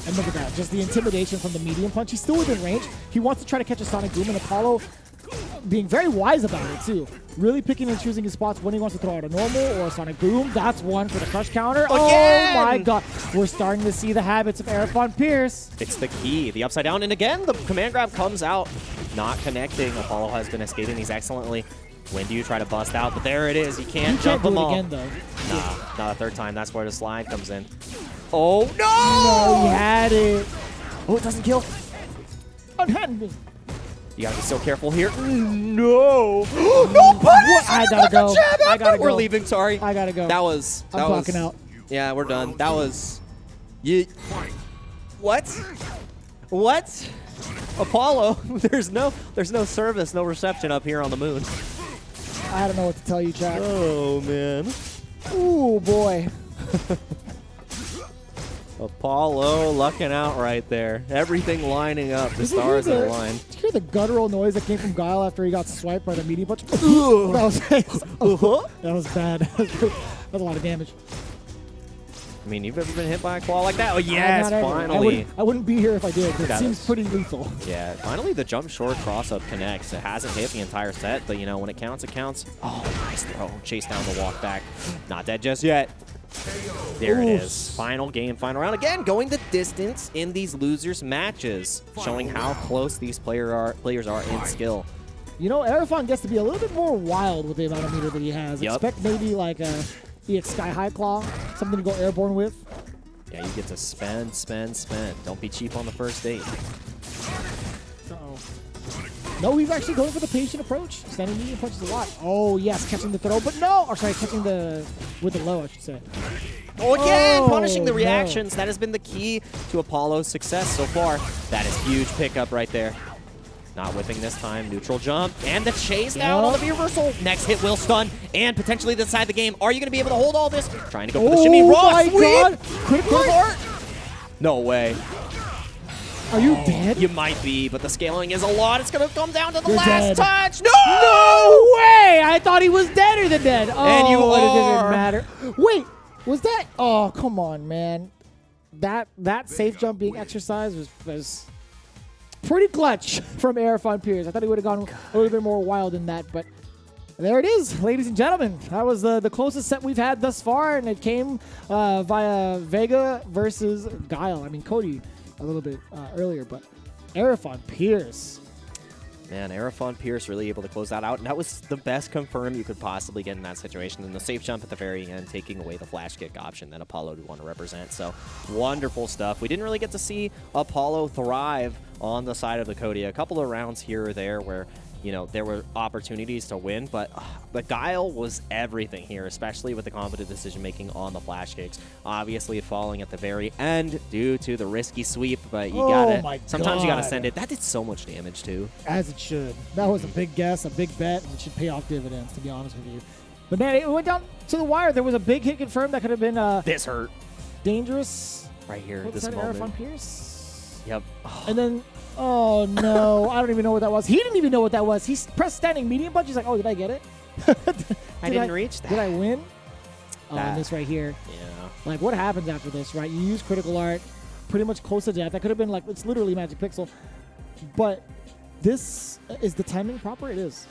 And look at that, just the intimidation from the medium punch. He's still within range. He wants to try to catch a Sonic Boom, and Apollo being very wise about it, too. Really picking and choosing his spots when he wants to throw out a normal or a Sonic Boom. That's one for the crush counter. Again! Oh, my God. We're starting to see the habits of Aerofon Pierce. It's the key. The upside down. And again, the command grab comes out. Not connecting. Apollo has been escaping these excellently. When do you try to bust out? But there it is. You can't jump them all. You can't do it again, though. Nah, not a third time. That's where the slide comes in. Oh, no! No, he had it. Oh, it doesn't kill. Unhand me. You gotta be so careful here. No! No punish! I gotta go. I gotta go. We're leaving, sorry. I gotta go. That was... I'm clocking out. Yeah, we're done. That was... What? What? Apollo, there's no service, no reception up here on the moon. I don't know what to tell you, Jack. Oh, man. Ooh, boy. Apollo lucking out right there. Everything lining up. The stars are aligned. Did you hear the guttural noise that came from Guile after he got swiped by the medium punch? That was bad. That was a lot of damage. I mean, you've ever been hit by a claw like that? Oh, yes, finally. I wouldn't be here if I did, because it seems pretty lethal. Yeah, finally the jump short cross-up connects. It hasn't hit the entire set, but, you know, when it counts, it counts. Oh, nice throw. Chase down the walk back. Not dead just yet. There it is. Final game, final round. Again, going the distance in these losers matches, showing how close these players are in skill. You know, Aerofon gets to be a little bit more wild with the amount of meter that he has. Yep. Expect maybe like a EX Sky High Claw, something to go airborne with. Yeah, you get to spend, spend, spend. Don't be cheap on the first date. Uh-oh. No, he's actually going for the patient approach. Standing medium punches a lot. Oh, yes, catching the throw, but no. Or sorry, catching with the low, I should say. Oh, again, punishing the reactions. No. That has been the key to Apollo's success so far. That is huge pickup right there. Not whipping this time. Neutral jump. And the chase down on the reversal. Next hit will stun and potentially decide the game. Are you going to be able to hold all this? Trying to go for the shimmy. Raw my sweep. God. Critical Art. No way. Are you dead? You might be, but the scaling is a lot. It's going to come down to the You're last dead. touch. No! No way! I thought he was deader than dead. Oh, And you but it are. doesn't matter. Wait, was that? Oh, come on, man. That safe jump being exercised was pretty clutch from Aerofon Pierce. I thought he would have gone a little bit more wild than that, but there it is, ladies and gentlemen. That was the closest set we've had thus far, and it came via Vega versus Guile. I mean, Cody a little bit earlier, but Aerofon Pierce. Man, Aerofon Pierce really able to close that out, and that was the best confirm you could possibly get in that situation. And the safe jump at the very end, taking away the flash kick option that Apollo would want to represent. So, wonderful stuff. We didn't really get to see Apollo thrive on the side of the Cody. A couple of rounds here or there where, you know, there were opportunities to win, but the Guile was everything here, especially with the competent decision-making on the flash kicks. Obviously falling at the very end due to the risky sweep, but you sometimes you gotta send it. That did so much damage too. As it should. That was a big guess, a big bet, and it should pay off dividends, to be honest with you. But man, it went down to the wire. There was a big hit confirmed that could have been This hurt. Dangerous. Right here, What's this that, moment. Aerofon Pierce? Yep. And then, oh no, I don't even know what that was. He didn't even know what that was. He pressed standing medium punch. He's like, oh, did I get it? I didn't reach that. Did I win? Oh, That- and this right here. Yeah. Like, what happens after this, right? You use critical art, pretty much close to death. That could have been like, it's literally Magic Pixel. But this, is the timing proper? It is.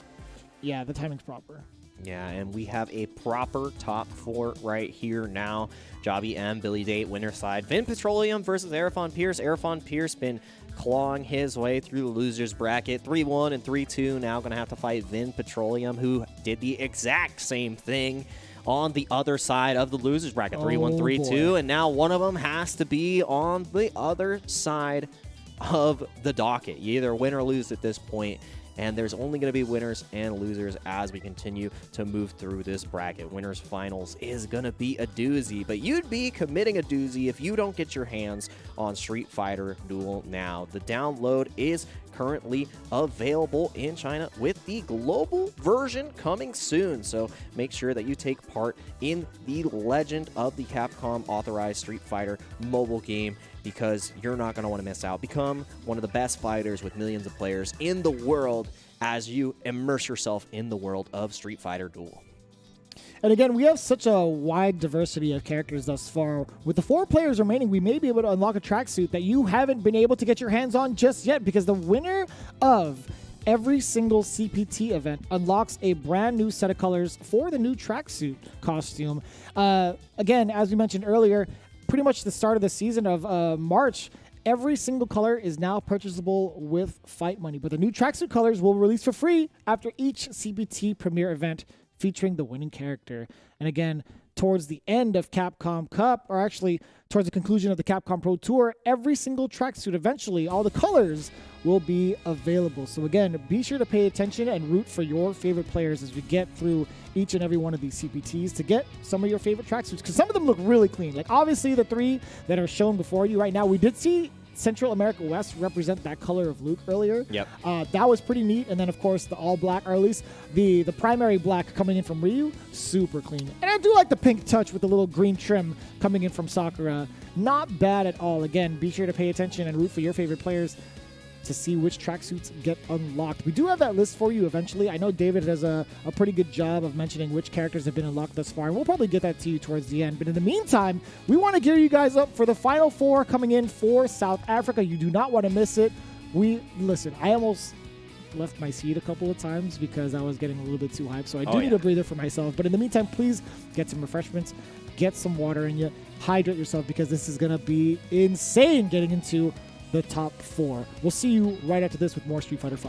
Yeah, the timing's proper. Yeah, and we have a proper top four right here now. Jobby M, Billy Date, winner side. Vin Petroleum versus Aerofon Pierce. Aerofon Pierce been clawing his way through the losers bracket. 3-1 and 3-2. Now going to have to fight Vin Petroleum, who did the exact same thing on the other side of the losers bracket. 3-1, 3-2. And now one of them has to be on the other side of the docket. You either win or lose at this point. And there's only going to be winners and losers as we continue to move through this bracket. Winners finals is going to be a doozy, but you'd be committing a doozy if you don't get your hands on Street Fighter Duel now. The download is currently available in China with the global version coming soon. So make sure that you take part in the Legend of the Capcom authorized Street Fighter mobile game, because you're not going to want to miss out. Become one of the best fighters with millions of players in the world as you immerse yourself in the world of Street Fighter Duel. And again, we have such a wide diversity of characters thus far. With the 4 players remaining, we may be able to unlock a tracksuit that you haven't been able to get your hands on just yet, because the winner of every single CPT event unlocks a brand new set of colors for the new tracksuit costume. Again, as we mentioned earlier, pretty much the start of the season of March, every single color is now purchasable with fight money. But the new tracksuit colors will release for free after each CPT premiere event featuring the winning character. And again, towards the end of Capcom Cup, or actually towards the conclusion of the Capcom Pro Tour, every single tracksuit, eventually, all the colors will be available. So again, be sure to pay attention and root for your favorite players as we get through each and every one of these CPTs to get some of your favorite tracksuits, because some of them look really clean. Like obviously the 3 that are shown before you right now, we did see Central America West represent that color of Luke earlier. Yep. That was pretty neat. And then of course the all black, or at least the primary black coming in from Ryu, super clean. And I do like the pink touch with the little green trim coming in from Sakura. Not bad at all. Again, be sure to pay attention and root for your favorite players to see which tracksuits get unlocked. We do have that list for you eventually. I know David does a pretty good job of mentioning which characters have been unlocked thus far, and we'll probably get that to you towards the end. But in the meantime, we want to gear you guys up for the Final 4 coming in for South Africa. You do not want to miss it. Listen, I almost left my seat a couple of times because I was getting a little bit too hyped, so I do need a breather for myself. But in the meantime, please get some refreshments, get some water in you, hydrate yourself, because this is going to be insane getting into the top 4. We'll see you right after this with more Street Fighter V.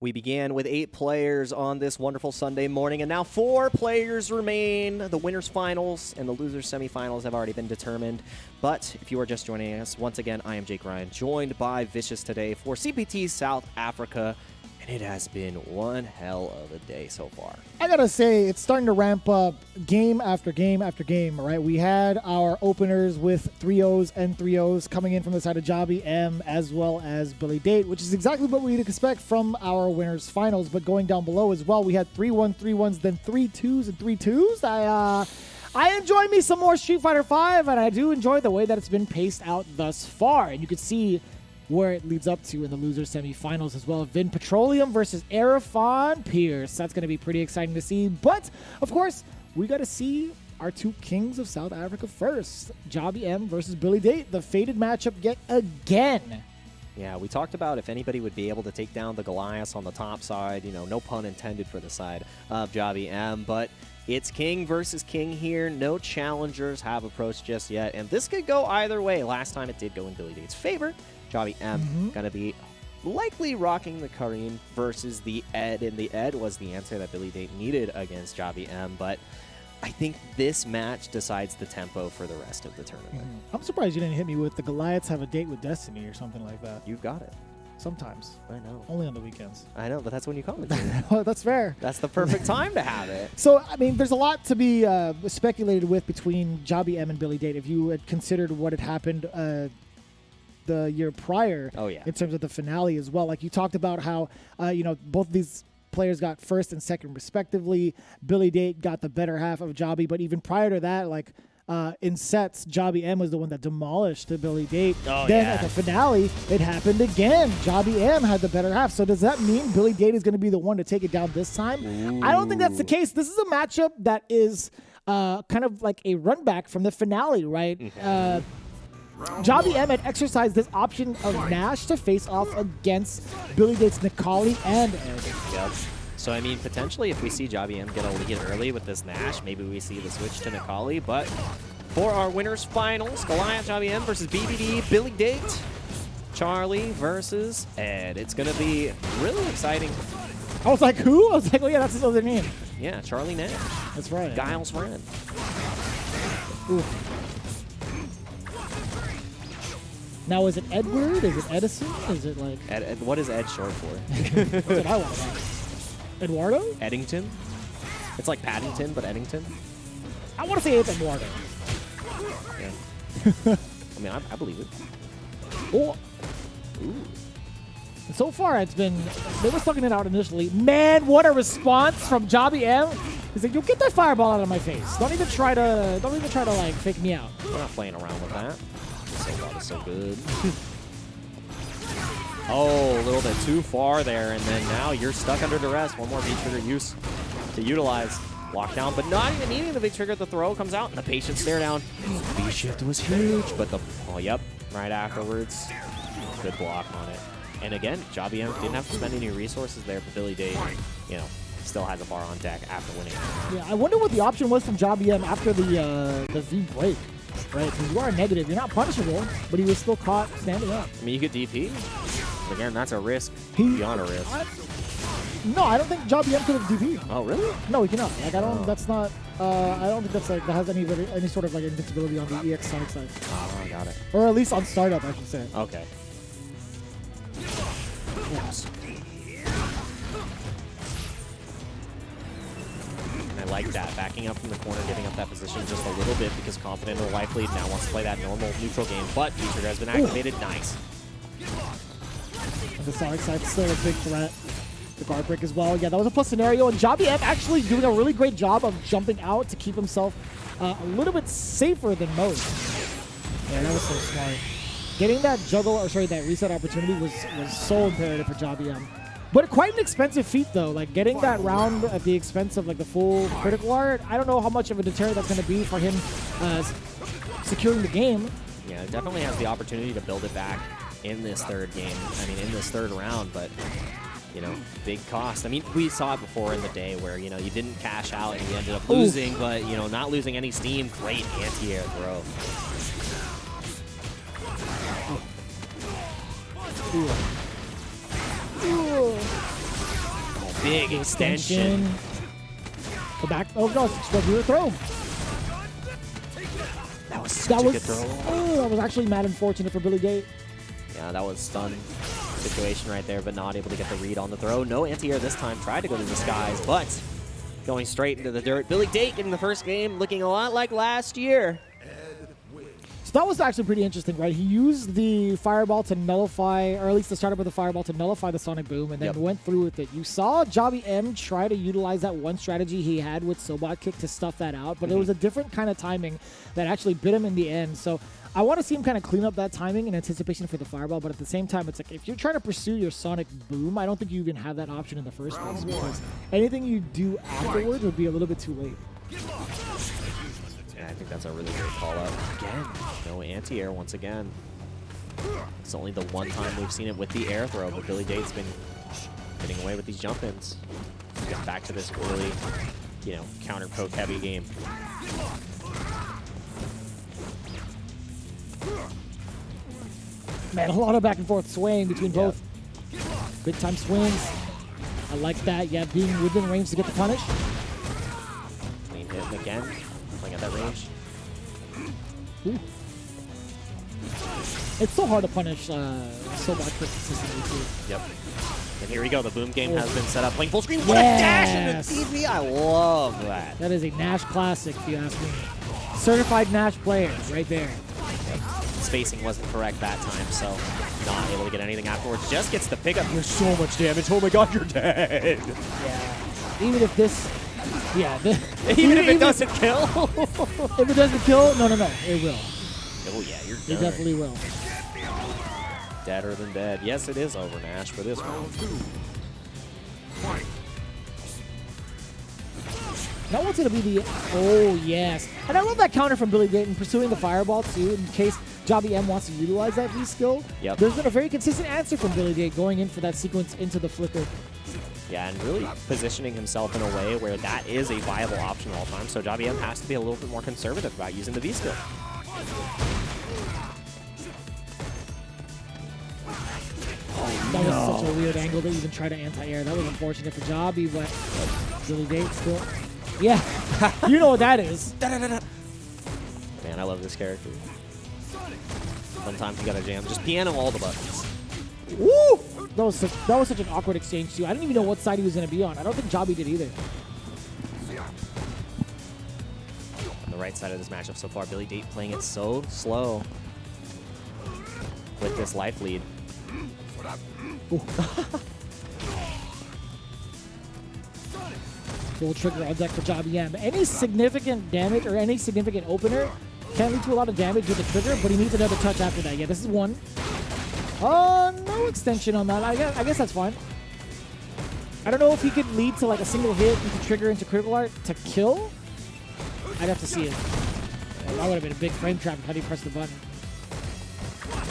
We began with 8 players on this wonderful Sunday morning, and now 4 players remain. The winners finals and the losers semifinals have already been determined. But if you are just joining us, once again, I am Jake Ryan, joined by Vicious today for CPT South Africa. And And it has been one hell of a day so far. I gotta say, it's starting to ramp up game after game after game, right? We had our openers with 3-0s and 3-0s coming in from the side of Jobby M as well as Billy Date, which is exactly what we'd expect from our winners finals. But going down below as well, we had 3-1, 3-1s, then 3-2s and 3-2s. I enjoy me some more Street Fighter V, and I do enjoy the way that it's been paced out thus far. And you can see where it leads up to in the loser semifinals as well. Vin Petroleum versus Arifon Pierce. That's going to be pretty exciting to see. But, of course, we got to see our two kings of South Africa first. Jobby M versus Billy Date. The fated matchup yet again. Yeah, we talked about if anybody would be able to take down the Goliaths on the top side. You know, no pun intended for the side of Jobby M. But it's king versus king here. No challengers have approached just yet. And this could go either way. Last time it did go in Billy Date's favor. Jobby M going to be likely rocking the Kareem versus the Ed, and the Ed was the answer that Billy Date needed against Jobby M, but I think this match decides the tempo for the rest of the tournament. I'm surprised you didn't hit me with the Goliaths have a date with Destiny or something like that. You've got it. Sometimes. I know. Only on the weekends. I know, but that's when you commentate. Well, that's fair. That's the perfect time to have it. So, I mean, there's a lot to be speculated with between Jobby M and Billy Date. If you had considered what had happened the year prior in terms of the finale as well. Like you talked about how, both of these players got first and second respectively. Billy Date got the better half of Jobby, but even prior to that, in sets, Jobby M was the one that demolished the Billy Date. At the finale, it happened again. Jobby M had the better half. So does that mean Billy Date is going to be the one to take it down this time? Ooh. I don't think that's the case. This is a matchup that is kind of like a run back from the finale, right? Jobby M had exercised this option of Nash to face off against Billy Date's Nikali and Ed. Yep. So, I mean, potentially if we see Jobby M get a lead early with this Nash, maybe we see the switch to Nikali. But for our winners finals, Goliath Jobby M versus BBD, Billy Date, Charlie versus Ed. It's going to be really exciting. I was like, who? I was like, oh, yeah, that's his other name. Yeah, Charlie Nash. That's right. Guile's friend. Ooh. Now, is it Edward? Is it Edison? Is it like... Ed, what is Ed short for? That's what I want to know. Eduardo? Eddington? It's like Paddington, but Eddington? I want to say it's Eduardo. Yeah. I mean, I believe it. Oh. Ooh. So far, it's been... They were slugging it out initially. Man, what a response from Jobby M. He's like, you'll get that fireball out of my face. Don't even try to like, fake me out. We're not playing around with that. That is so good. Oh, a little bit too far there, and then now you're stuck under duress. One more V-trigger use to utilize. Lockdown, but not even needing the V-trigger. The throw comes out, and the patient stare down. V-shift was huge, but right afterwards. Good block on it. And again, Jobby M didn't have to spend any resources there, but Billy Date, still has a bar on deck after winning. Yeah, I wonder what the option was from Jobby M after the V break. Right, because you are negative. You're not punishable, but he was still caught standing up. I mean, you could DP. But again, that's a risk beyond a risk. No, I don't think Jobby M could have DP'd. Oh, really? No, he cannot. Like, I don't. That's not. I don't think that's like that has any sort of like invincibility on the EX Sonic side. Oh, I got it. Or at least on startup, I should say. Okay. Oops. I like that. Backing up from the corner, giving up that position just a little bit because confident in the life lead now wants to play that normal neutral game, but V-trigger has been activated. Ooh. Nice. The Sonic side still a big threat. The guard break as well. Yeah, that was a plus scenario, and Jobby M actually doing a really great job of jumping out to keep himself a little bit safer than most. Yeah, that was so smart. Getting that that reset opportunity was so imperative for Jobby M. But quite an expensive feat, though. Like, getting that round at the expense of, like, the full critical art, I don't know how much of a deterrent that's going to be for him securing the game. Yeah, it definitely has the opportunity to build it back in this third game. I mean, in this third round, but, big cost. I mean, we saw it before in the day where, you didn't cash out and you ended up losing, but, not losing any steam. Great anti-air throw. Ooh. Ooh. Oh, big extension. Go back. Oh, no, it's still do a throw. That was such a good throw. Oh, that was actually mad unfortunate for Billy Date. Yeah, that was stun situation right there, but not able to get the read on the throw. No anti-air this time. Tried to go to disguise, but going straight into the dirt. Billy Date getting the first game looking a lot like last year. So that was actually pretty interesting, right? He used the fireball to nullify, or at least the startup of the fireball to nullify the Sonic Boom, and then went through with it. You saw Jobby M try to utilize that one strategy he had with Sobot Kick to stuff that out, but it was a different kind of timing that actually bit him in the end. So I want to see him kind of clean up that timing in anticipation for the fireball, but at the same time, it's like if you're trying to pursue your Sonic Boom, I don't think you even have that option in the first place, because anything you do afterwards would be a little bit too late. Yeah, I think that's a really great call out. Again, no anti-air once again. It's only the one time we've seen it with the air throw, but Billy Date's been getting away with these jump-ins. Get back to this early, you know, counter poke heavy game. Man, a lot of back and forth swaying between both. Big time swings. I like that. Yeah, being within range to get the punish. Clean hit again. Playing at that range. Ooh. It's so hard to punish Sobot Kick consistently too. Yep. And here we go. The boom game has been set up. Playing full screen. What a dash into TV. I love that. That is a Nash classic, if you ask me. Certified Nash player right there. Yep. Spacing wasn't correct that time, so not able to get anything afterwards. Just gets the pickup. There's so much damage. Oh my god, you're dead. Yeah. Even if this... Yeah. Even if it doesn't kill? If it doesn't kill, no, it will. Oh yeah, you're dead. It definitely will. Deader than dead. Yes, it is over, Nash, for this round. Now what's going to be the... Oh, yes. And I love that counter from Billy Dayton pursuing the fireball, too, in case Jobby M wants to utilize that V-skill. Yep. There's been a very consistent answer from Billy Dayton going in for that sequence into the flicker. Yeah, and really positioning himself in a way where that is a viable option all the time, so Jobby M has to be a little bit more conservative about using the V-skill. That was such a weird angle to even try to anti-air. That was unfortunate for Jobby, but Billy Dayton still... Yeah, you know what that is. Man, I love this character. Sometimes you gotta jam. Just piano all the buttons. Woo! That was such an awkward exchange, too. I didn't even know what side he was going to be on. I don't think Jobby did either. On the right side of this matchup so far, Billy Date playing it so slow with this life lead. Full trigger on deck for Jobby M. Any significant damage or any significant opener can lead to a lot of damage with the trigger, but he needs another touch after that. Yeah, this is one. No extension on that. I guess that's fine. I don't know if he could lead to like a single hit into trigger into critical art to kill. I'd have to see it. That would have been a big frame trap had he pressed the button.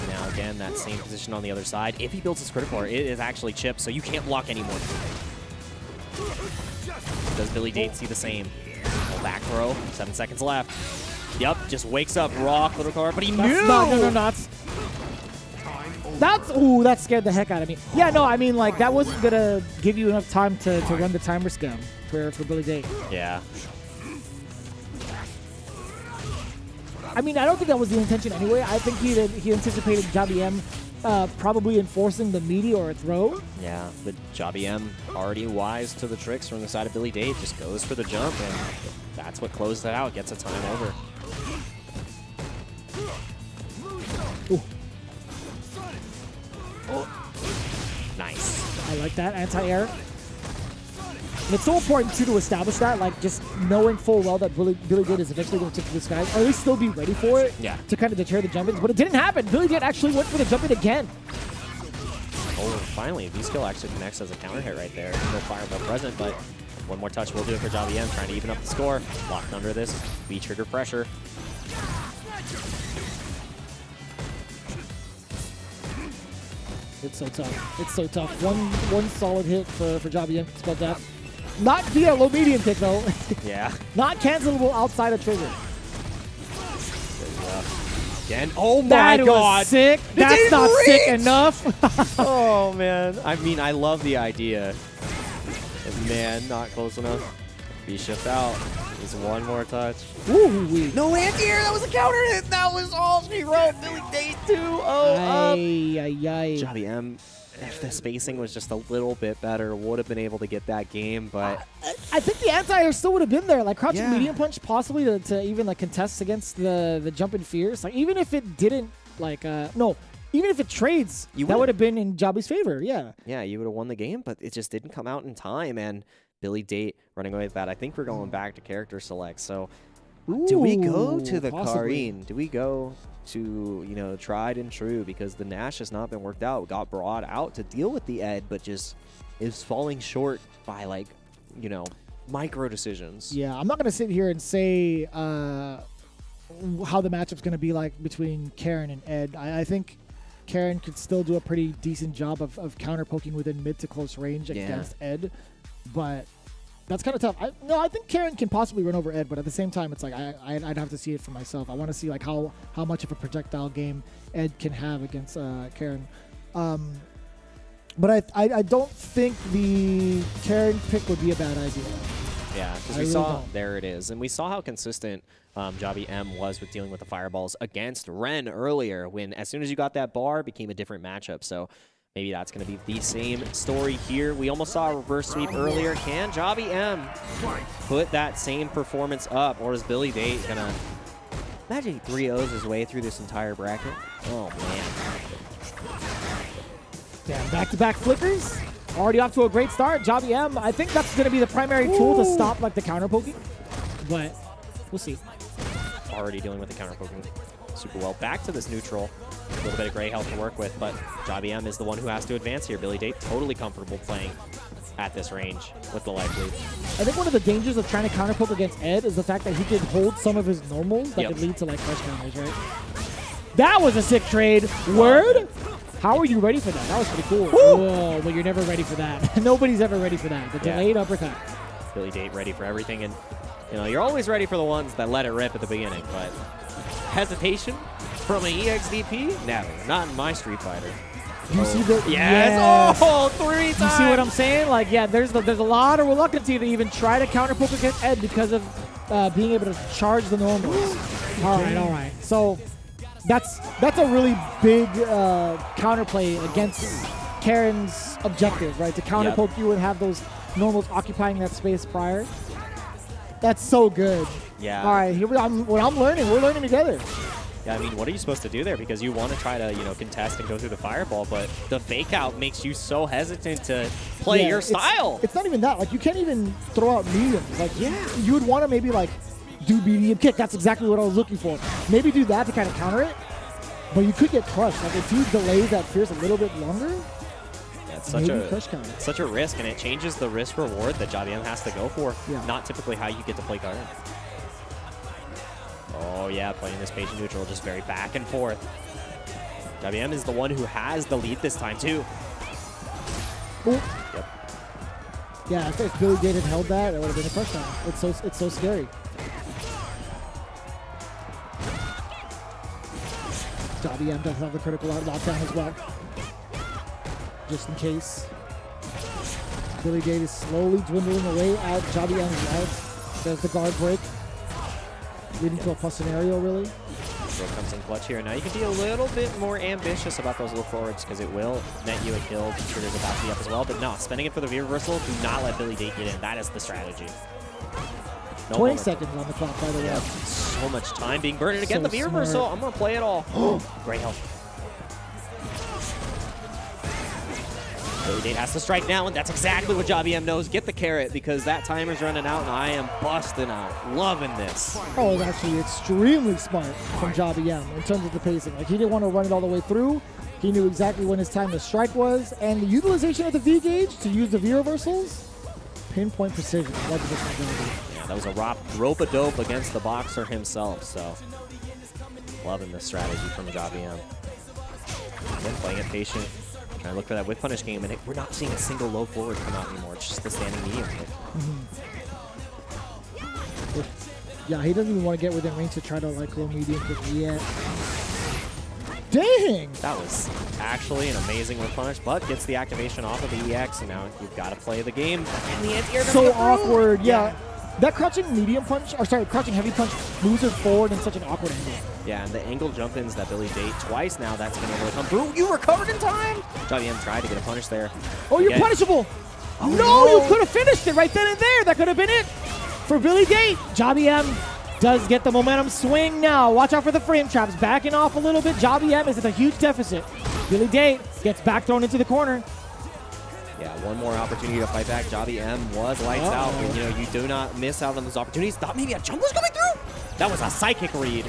Now again, that same position on the other side. If he builds his critical art, it is actually chipped, so you can't block anymore. Does Billy Date see the same? Back throw, 7 seconds left. Yep, just wakes up raw critical art, but he knew! Ooh, that scared the heck out of me. Yeah, no, I mean, like, that wasn't going to give you enough time to run the timer scam for Billy Date. Yeah. I mean, I don't think that was the intention anyway. I think he anticipated Jobby M probably enforcing the meteor throw. Yeah, but Jobby M already wise to the tricks from the side of Billy Date. Just goes for the jump, and that's what closed it out. Gets a time over. Ooh. Oh. Nice. I like that. Anti-air. And it's so important, too, to establish that, like, just knowing full well that Billy Date is eventually going to take this guy, or at least still be ready for it to kind of deter the jump-ins. But it didn't happen. Billy Date actually went for the jump-in again. Oh, finally. V-skill actually connects as a counter hit right there. No fireball present, but one more touch will do it for Jobby M, trying to even up the score. Locked under this. V-trigger pressure. It's so tough. It's so tough. One solid hit for Jobby M. Spelled that. Not via low medium kick though. Yeah. Not cancelable outside of trigger. Again. Oh my that god. Was sick. That's not sick enough. Oh man. I mean, I love the idea. And man, not close enough. Be shipped out. Just one more touch. Ooh-wee. No anti-air. That was a counter hit. That was all she wrote. Billy Date 2-0 up. Ay. Jobby M if the spacing was just a little bit better, would have been able to get that game, but... I think the anti-air still would have been there. Like, crouching Yeah. medium punch possibly to even, like, contest against the jumping fierce. Like, even if it didn't, like, no, even if it trades, that would have been in Jobby's favor, yeah. Yeah, you would have won the game, but it just didn't come out in time, and Billy Date running away with that. I think we're going back to character select, so... do we go to the possibly. Karine? Do we go to, you know, tried and true? Because the Nash has not been worked out. Got brought out to deal with the Ed, but just is falling short by, like, you know, micro decisions. Yeah, I'm not going to sit here and say how the matchup's going to be like between Karen and Ed. I think Karen could still do a pretty decent job of counter-poking within mid to close range against Ed, but... that's kind of tough. I think Karen can possibly run over Ed, but at the same time, it's like I'd have to see it for myself. I want to see like how much of a projectile game Ed can have against Karen. But I don't think the Karen pick would be a bad idea. Yeah, because we really saw don't. there it is, and we saw how consistent Jobby M was with dealing with the fireballs against Ren earlier. When as soon as you got that bar, it became a different matchup. So. Maybe that's going to be the same story here. We almost saw a reverse sweep earlier. Can Jobby M put that same performance up? Or is Billy Date going to... imagine he 3-0s his way through this entire bracket? Oh, man. Yeah, back-to-back flickers. Already off to a great start. Jobby M, I think that's going to be the primary tool to stop like the counter-poking. But we'll see. Already dealing with the counter-poking super well. Back to this neutral. A little bit of gray health to work with, but Jobby M is the one who has to advance here. Billy Date totally comfortable playing at this range with the life lead. I think one of the dangers of trying to counterpoke against Ed is the fact that he can hold some of his normals that could lead to like crush counters, right? That was a sick trade. Word? How are you ready for that? That was pretty cool. Whoa, but you're never ready for that. Nobody's ever ready for that. The delayed uppercut. Billy Date ready for everything, and you know you're always ready for the ones that let it rip at the beginning, but hesitation from an EXDP? Never. Not in my Street Fighter. You see the Yes! Oh, 3 times! You see what I'm saying? Like, yeah, there's a lot of reluctance to even try to counterpoke against Ed because of being able to charge the normals. All right. So that's a really big counterplay against Karen's objective, right? To counterpoke you and have those normals occupying that space prior. That's so good. Yeah. All right, here we're learning together. Yeah, I mean, what are you supposed to do there? Because you want to try to, you know, contest and go through the fireball, but the fake out makes you so hesitant to play your style. It's not even that. Like, you can't even throw out mediums. Like, you would want to maybe, like, do medium kick. That's exactly what I was looking for. Maybe do that to kind of counter it, but you could get crushed. Like, if you delay that fierce a little bit longer, yeah, it's such a risk, and it changes the risk reward that Jobby M has to go for. Yeah. Not typically how you get to play Karen. Oh, yeah, playing this patient neutral, just very back and forth. Jobby M is the one who has the lead this time, too. Ooh. Yep. Yeah, if Billy Date had held that, it would have been a touchdown. It's so scary. Jobby M does have the critical out lockdown as well. Just in case. Billy Date is slowly dwindling away out Jobby M's life. There's the guard break. Leading to a plus scenario, really. Throw comes in clutch here. Now you can be a little bit more ambitious about those look forwards because it will net you a kill. Trigger's about to be up as well, but no, spending it for the V reversal. Do not let Billy Date get in. That is the strategy. No 20 seconds on the clock, by the way. Yep. So much time being burned. And again, So the V reversal. smart. I'm going to play it all. Great help. Billy Date has to strike now, and that's exactly what Jobby M knows. Get the carrot because that timer's running out, and I am busting out. Loving this. Oh, it's actually extremely smart from Jobby M in terms of the pacing. Like, he didn't want to run it all the way through. He knew exactly when his time to strike was, and the utilization of the V gauge to use the V reversals, pinpoint precision. I love this ability. Yeah, that was a rope-a-dope against the boxer himself, so loving this strategy from Jobby M. Again, playing it patient. Trying to look for that whip punish game, and we're not seeing a single low forward come out anymore. It's just the standing medium hit. Yeah, he doesn't even want to get within range to try to like low medium kick yet. Dang! That was actually an amazing whip punish, but gets the activation off of the EX, and now you've got to play the game. And the anti-air So awkward, yeah. That crouching medium punch, or sorry, crouching heavy punch moves her forward in such an awkward angle. Yeah, and the angle jump-ins that Billy Date twice now, that's been able to come through. You recovered in time! Johnny M tried to get a punish there. Oh, you're punishable! Oh, no, you could have finished it right then and there. That could have been it for Billy Date. Jobby M does get the momentum swing now. Watch out for the frame traps. Backing off a little bit. Jobby M is at a huge deficit. Billy Date gets back thrown into the corner. Yeah, one more opportunity to fight back. Jobby M was lights out. And, you know, you do not miss out on those opportunities. Thought maybe a jump was coming through. That was a psychic read.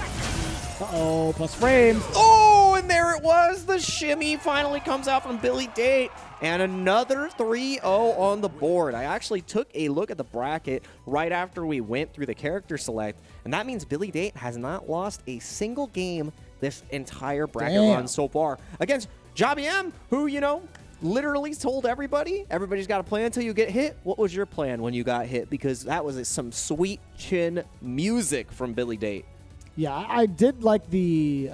Uh-oh, plus frames. Oh, and there it was. The shimmy finally comes out from Billy Date. And another 3-0 on the board. I actually took a look at the bracket right after we went through the character select. And that means Billy Date has not lost a single game this entire bracket run so far against Jobby M, who, you know, literally told everybody's got a plan until you get hit. What was your plan when you got hit? Because that was some sweet chin music from Billy Date. Yeah, I did like the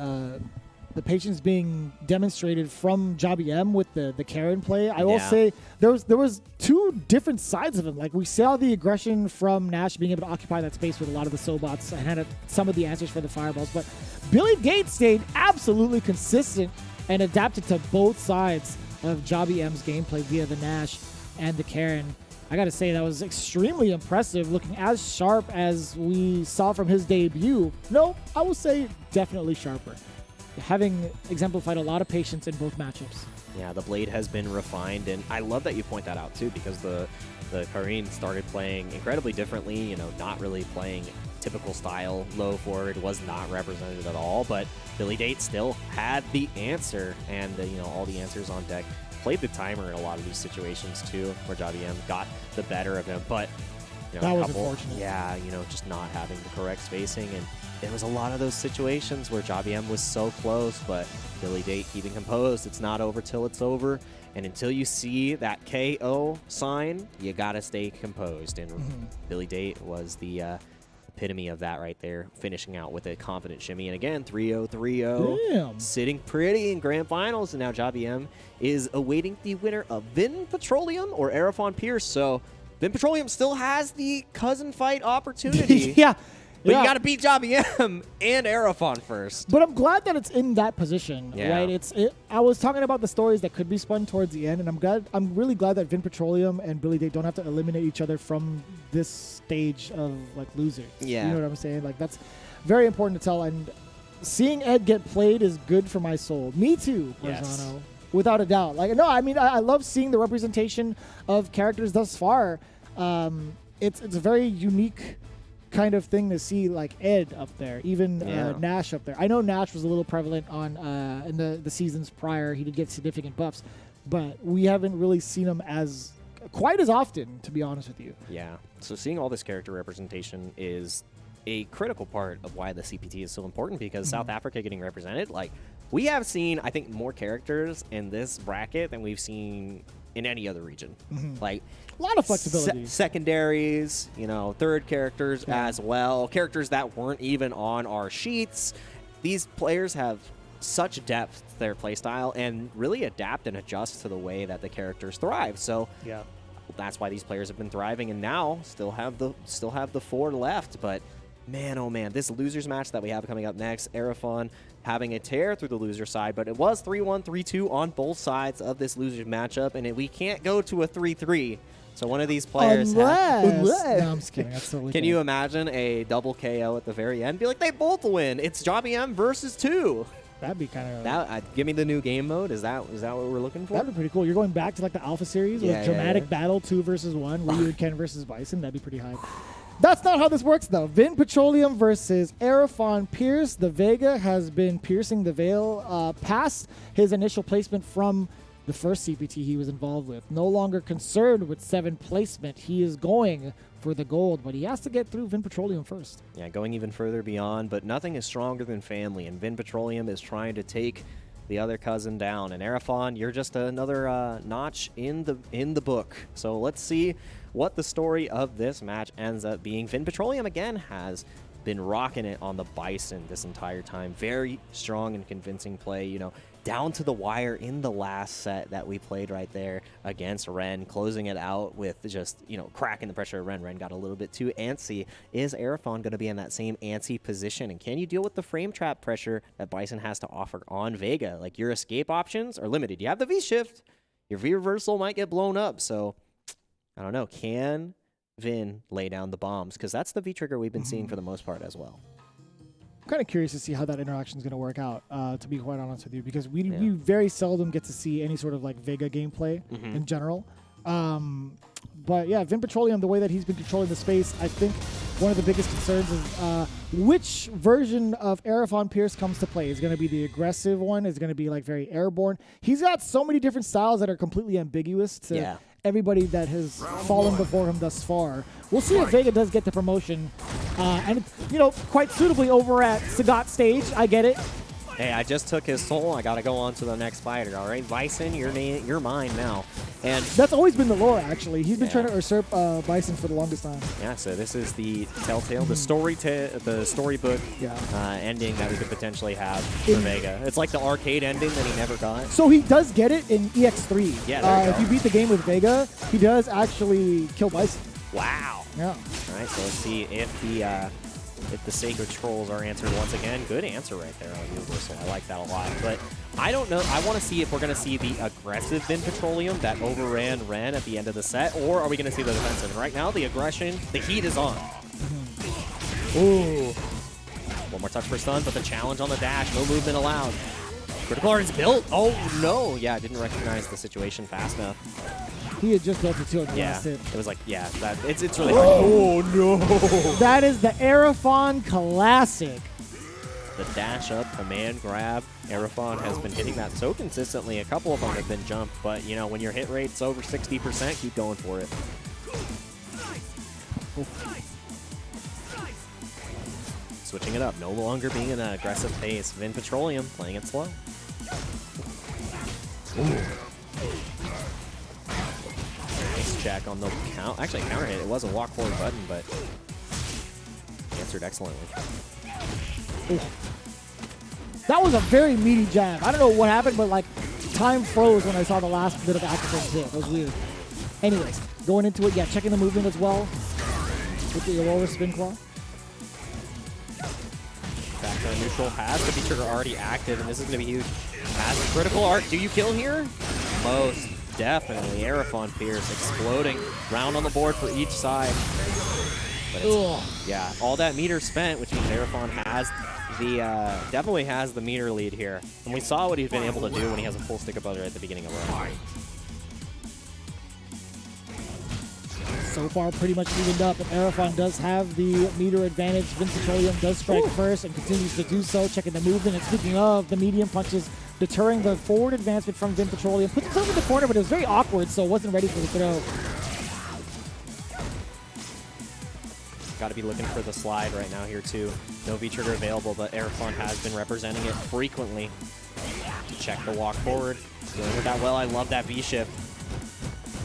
patience being demonstrated from Jobby M with the Karen play. I will say there was two different sides of him. Like, we saw the aggression from Nash being able to occupy that space with a lot of the Sobots and had some of the answers for the fireballs. But Billy Date stayed absolutely consistent and adapted to both sides of Jobby M's gameplay via the Nash and the Karen. I got to say, that was extremely impressive, looking as sharp as we saw from his debut. No, I will say definitely sharper. Having exemplified a lot of patience in both matchups. Yeah, the blade has been refined, and I love that you point that out too, because the Karine started playing incredibly differently, you know, not really playing typical style. Low forward was not represented at all, but Billy Date still had the answer, and you know, all the answers on deck. Played the timer in a lot of these situations too, where Jobby M got the better of him, but you know, that was unfortunate. Yeah, you know, just not having the correct spacing, and there was a lot of those situations where Jobby M was so close, but Billy Date keeping composed. It's not over till it's over, and until you see that KO sign, you gotta stay composed. And Billy Date was the epitome of that right there, finishing out with a confident shimmy. And again, 3-0, 3-0. Sitting pretty in grand finals, and now Jobby M is awaiting the winner of Vin Petroleum or Aerofon Pierce. So Vin Petroleum still has the cousin fight opportunity. Yeah. But you got to beat Jobby M and Aerofon first. But I'm glad that it's in that position, right? I was talking about the stories that could be spun towards the end, and I'm really glad that Vin Petroleum and Billy Date don't have to eliminate each other from this stage of like losers. Yeah. You know what I'm saying? Like, that's very important to tell. And seeing Ed get played is good for my soul. Me too, Perzano. Yes. Without a doubt. Like, no, I mean, I love seeing the representation of characters thus far. It's a very unique kind of thing to see, like Ed up there, even Nash up there. I know Nash was a little prevalent on in the seasons prior. He did get significant buffs, but we haven't really seen him as quite as often, to be honest with you. Yeah. So seeing all this character representation is a critical part of why the CPT is so important, because South Africa getting represented, like, we have seen, I think, more characters in this bracket than we've seen in any other region. Like, a lot of flexibility. Secondaries, you know, third characters as well. Characters that weren't even on our sheets. These players have such depth to their playstyle and really adapt and adjust to the way that the characters thrive. So that's why these players have been thriving, and now still have the 4 left. But man, oh man, this losers match that we have coming up next, Aerofon having a tear through the loser side, but it was 3-1, 3-2 on both sides of this losers matchup, and we can't go to a 3-3. So one of these players unless no, I'm just kidding. That's totally Can you imagine a double KO at the very end? Be like, they both win. It's Jobby M versus 2. That'd be kind of... That, give me the new game mode. Is that what we're looking for? That'd be pretty cool. You're going back to like the Alpha series with dramatic battle, 2 versus 1, Ryu and Ken versus Bison. That'd be pretty high. That's not how this works, though. Vin Petroleum versus Aerofon Pierce. The Vega has been piercing the veil past his initial placement from the first CPT he was involved with. No longer concerned with 7 placement. He is going for the gold, but he has to get through Vin Petroleum first. Yeah, going even further beyond, but nothing is stronger than family, and Vin Petroleum is trying to take the other cousin down. And Aerofon, you're just another notch in the book. So let's see what the story of this match ends up being. Vin Petroleum, again, has been rocking it on the Bison this entire time. Very strong and convincing play. You know, down to the wire in the last set that we played right there against Ren, closing it out with just, you know, cracking the pressure of Ren. Ren got a little bit too antsy. Is Aerofon going to be in that same antsy position? And can you deal with the frame trap pressure that Bison has to offer on Vega? Like, your escape options are limited. You have the V-shift. Your V-reversal might get blown up. So, I don't know. Can Vin lay down the bombs? Because that's the V-trigger we've been seeing for the most part as well. I'm kind of curious to see how that interaction is going to work out, to be quite honest with you, because we very seldom get to see any sort of like Vega gameplay in general. But yeah, Vin Petroleum, the way that he's been controlling the space, I think one of the biggest concerns is which version of Aerofon Pierce comes to play. Is it going to be the aggressive one? Is it going to be like very airborne? He's got so many different styles that are completely ambiguous to everybody that has fallen before him thus far. We'll see if Vega does get the promotion. And, you know, quite suitably over at Sagat stage. I get it. Hey, I just took his soul. I got to go on to the next fighter. All right, Bison, you're mine now. And that's always been the lore, actually. He's been trying to usurp Bison for the longest time. Yeah, so this is the Telltale, the storybook ending that we could potentially have for Vega. It's like the arcade ending that he never got. So he does get it in EX3. Yeah, there you if you beat the game with Vega, he does actually kill Bison. Wow. Yeah. All right, so let's see if the Sacred Trolls are answered once again. Good answer right there on Universal. I like that a lot. But I don't know. I want to see if we're going to see the aggressive Vin Petroleum that overran Ren at the end of the set, or are we going to see the defensive? And right now, the aggression, the heat is on. Ooh. One more touch for stun, but the challenge on the dash. No movement allowed. Critical Art is built. Oh, no. Yeah, I didn't recognize the situation fast enough. He had just built it too. It was like, it's really hard. Oh, no. That is the Aerofon Classic. The dash up, command grab. Aerofon has been hitting that so consistently. A couple of them have been jumped, but, you know, when your hit rate's over 60%, keep going for it. Switching it up, no longer being in an aggressive pace. Vin Petroleum playing it slow. Nice check on the count. Actually, counter hit. It was a walk forward button, but answered excellently. Ooh. That was a very meaty jab. I don't know what happened, but like time froze when I saw the last bit of active hit. That was weird. Anyways, going into it, checking the movement as well with the Aurora Spin Claw. Background neutral has the V-trigger already active, and this is going to be huge. Has the critical art. Do you kill here? Most definitely. Aerofon Pierce exploding. Round on the board for each side. But it's, all that meter spent, which means Aerofon has the definitely has the meter lead here. And we saw what he's been able to do when he has a full stick of butter at the beginning of the run. So far, pretty much evened up, and Aerofon does have the meter advantage. Vin Petroleum does strike first and continues to do so, checking the movement. And speaking of the medium punches, deterring the forward advancement from Vin Petroleum. Puts himself in the corner, but it was very awkward, so wasn't ready for the throw. Got to be looking for the slide right now here, too. No V-trigger available, but Aerofon has been representing it frequently to check the walk forward. Doing with that well. I love that V-shift.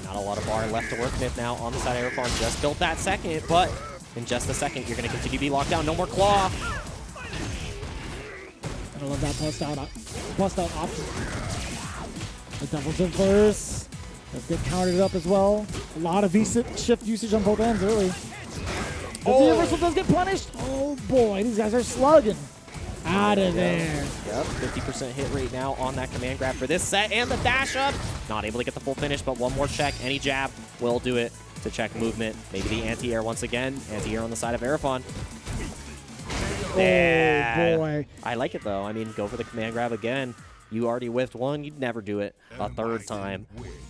Not a lot of bar left to work with now on the side. Aerofon just built that second, but in just a second, you're going to continue to be locked down. No more claw. I love that bust out option. The double jump first. Let's get countered up as well. A lot of V-shift usage on both ends early. The universal does get punished. Oh boy, these guys are slugging. Out of there. Yep, 50% hit rate now on that command grab for this set, and the dash up. Not able to get the full finish, but one more check. Any jab will do it to check movement. Maybe the anti-air once again. Anti-air on the side of Aerofon. Oh boy. I like it though. I mean, go for the command grab again. You already whiffed one. You'd never do it a third time.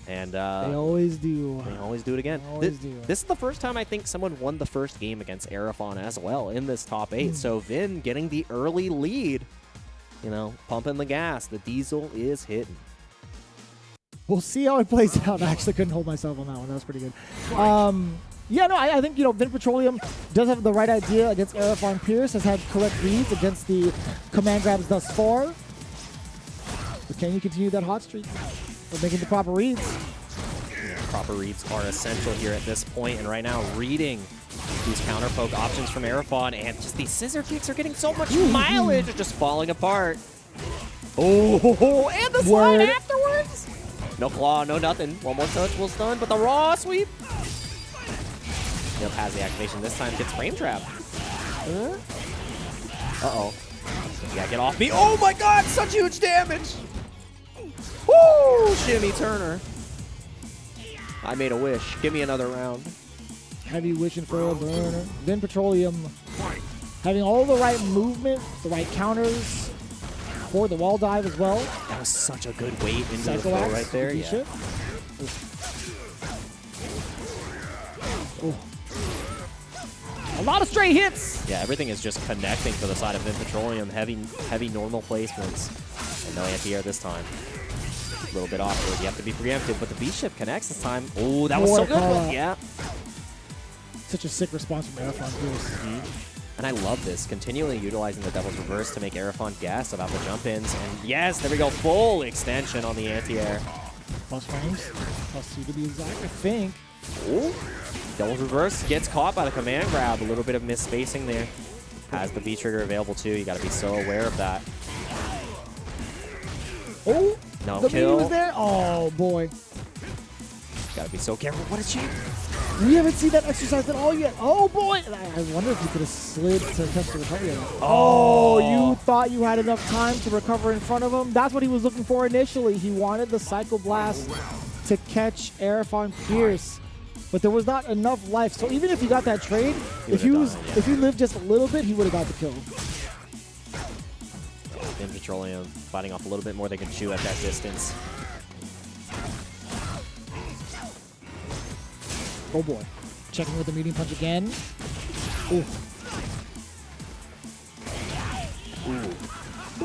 And they always do. They always do it again. This is the first time I think someone won the first game against Aerofon as well in this top 8. So Vin getting the early lead. You know, pumping the gas. The diesel is hitting. We'll see how it plays out. I actually couldn't hold myself on that one. That was pretty good. I think, Vin Petroleum does have the right idea against Aerofon Pierce. Has had correct reads against the command grabs thus far. But can you continue that hot streak of making the proper reads? Proper reads are essential here at this point, and right now reading these counter poke options from Aerofon, and just these scissor kicks are getting so much mileage, just falling apart. Oh, and the slide Word. afterwards. No claw, no nothing. One more touch will stun, but the raw sweep. Yep, has the activation this time. Gets frame trap. Uh-oh. Yeah, get off me. Oh my god, such huge damage. Woo! Shimmy Turner. I made a wish. Give me another round. Heavy wishing for a burner. Then Petroleum having all the right movement, the right counters for the wall dive as well. That was such a good weight into the Psycho throw Axe, right there. the Yeah. V-shift. Oh. A lot of straight hits. Yeah, everything is just connecting for the side of Vin Petroleum. Heavy normal placements. And no anti-air this time. A little bit awkward. You have to be preemptive, but the V-shift connects this time. Oh, that was so good. Yeah. Such a sick response from Aerofon Pierce. And I love this, continually utilizing the Devil's Reverse to make Aerofon guess about the jump-ins. And yes, there we go, full extension on the anti-air. Plus frames, plus 2 to be exact, I think. Ooh. Devil's Reverse gets caught by the command grab. A little bit of misspacing there. Has the V-trigger available too. You got to be so aware of that. Oh, No the kill. V was there. Oh boy, Got to be so careful. What a cheat. we haven't seen that exercise at all yet. Oh boy, I wonder if you could have slid to attempt to recover yet. Oh, you thought you had enough time to recover in front of him? That's what he was looking for initially. He wanted the Psycho Blast to catch Aerofon Pierce. But there was not enough life. So even if he got that trade, if he lived just a little bit, he would have got the kill. Vin Petroleum fighting off a little bit more they can chew at that distance. Oh boy. Checking with the medium punch again. Ooh.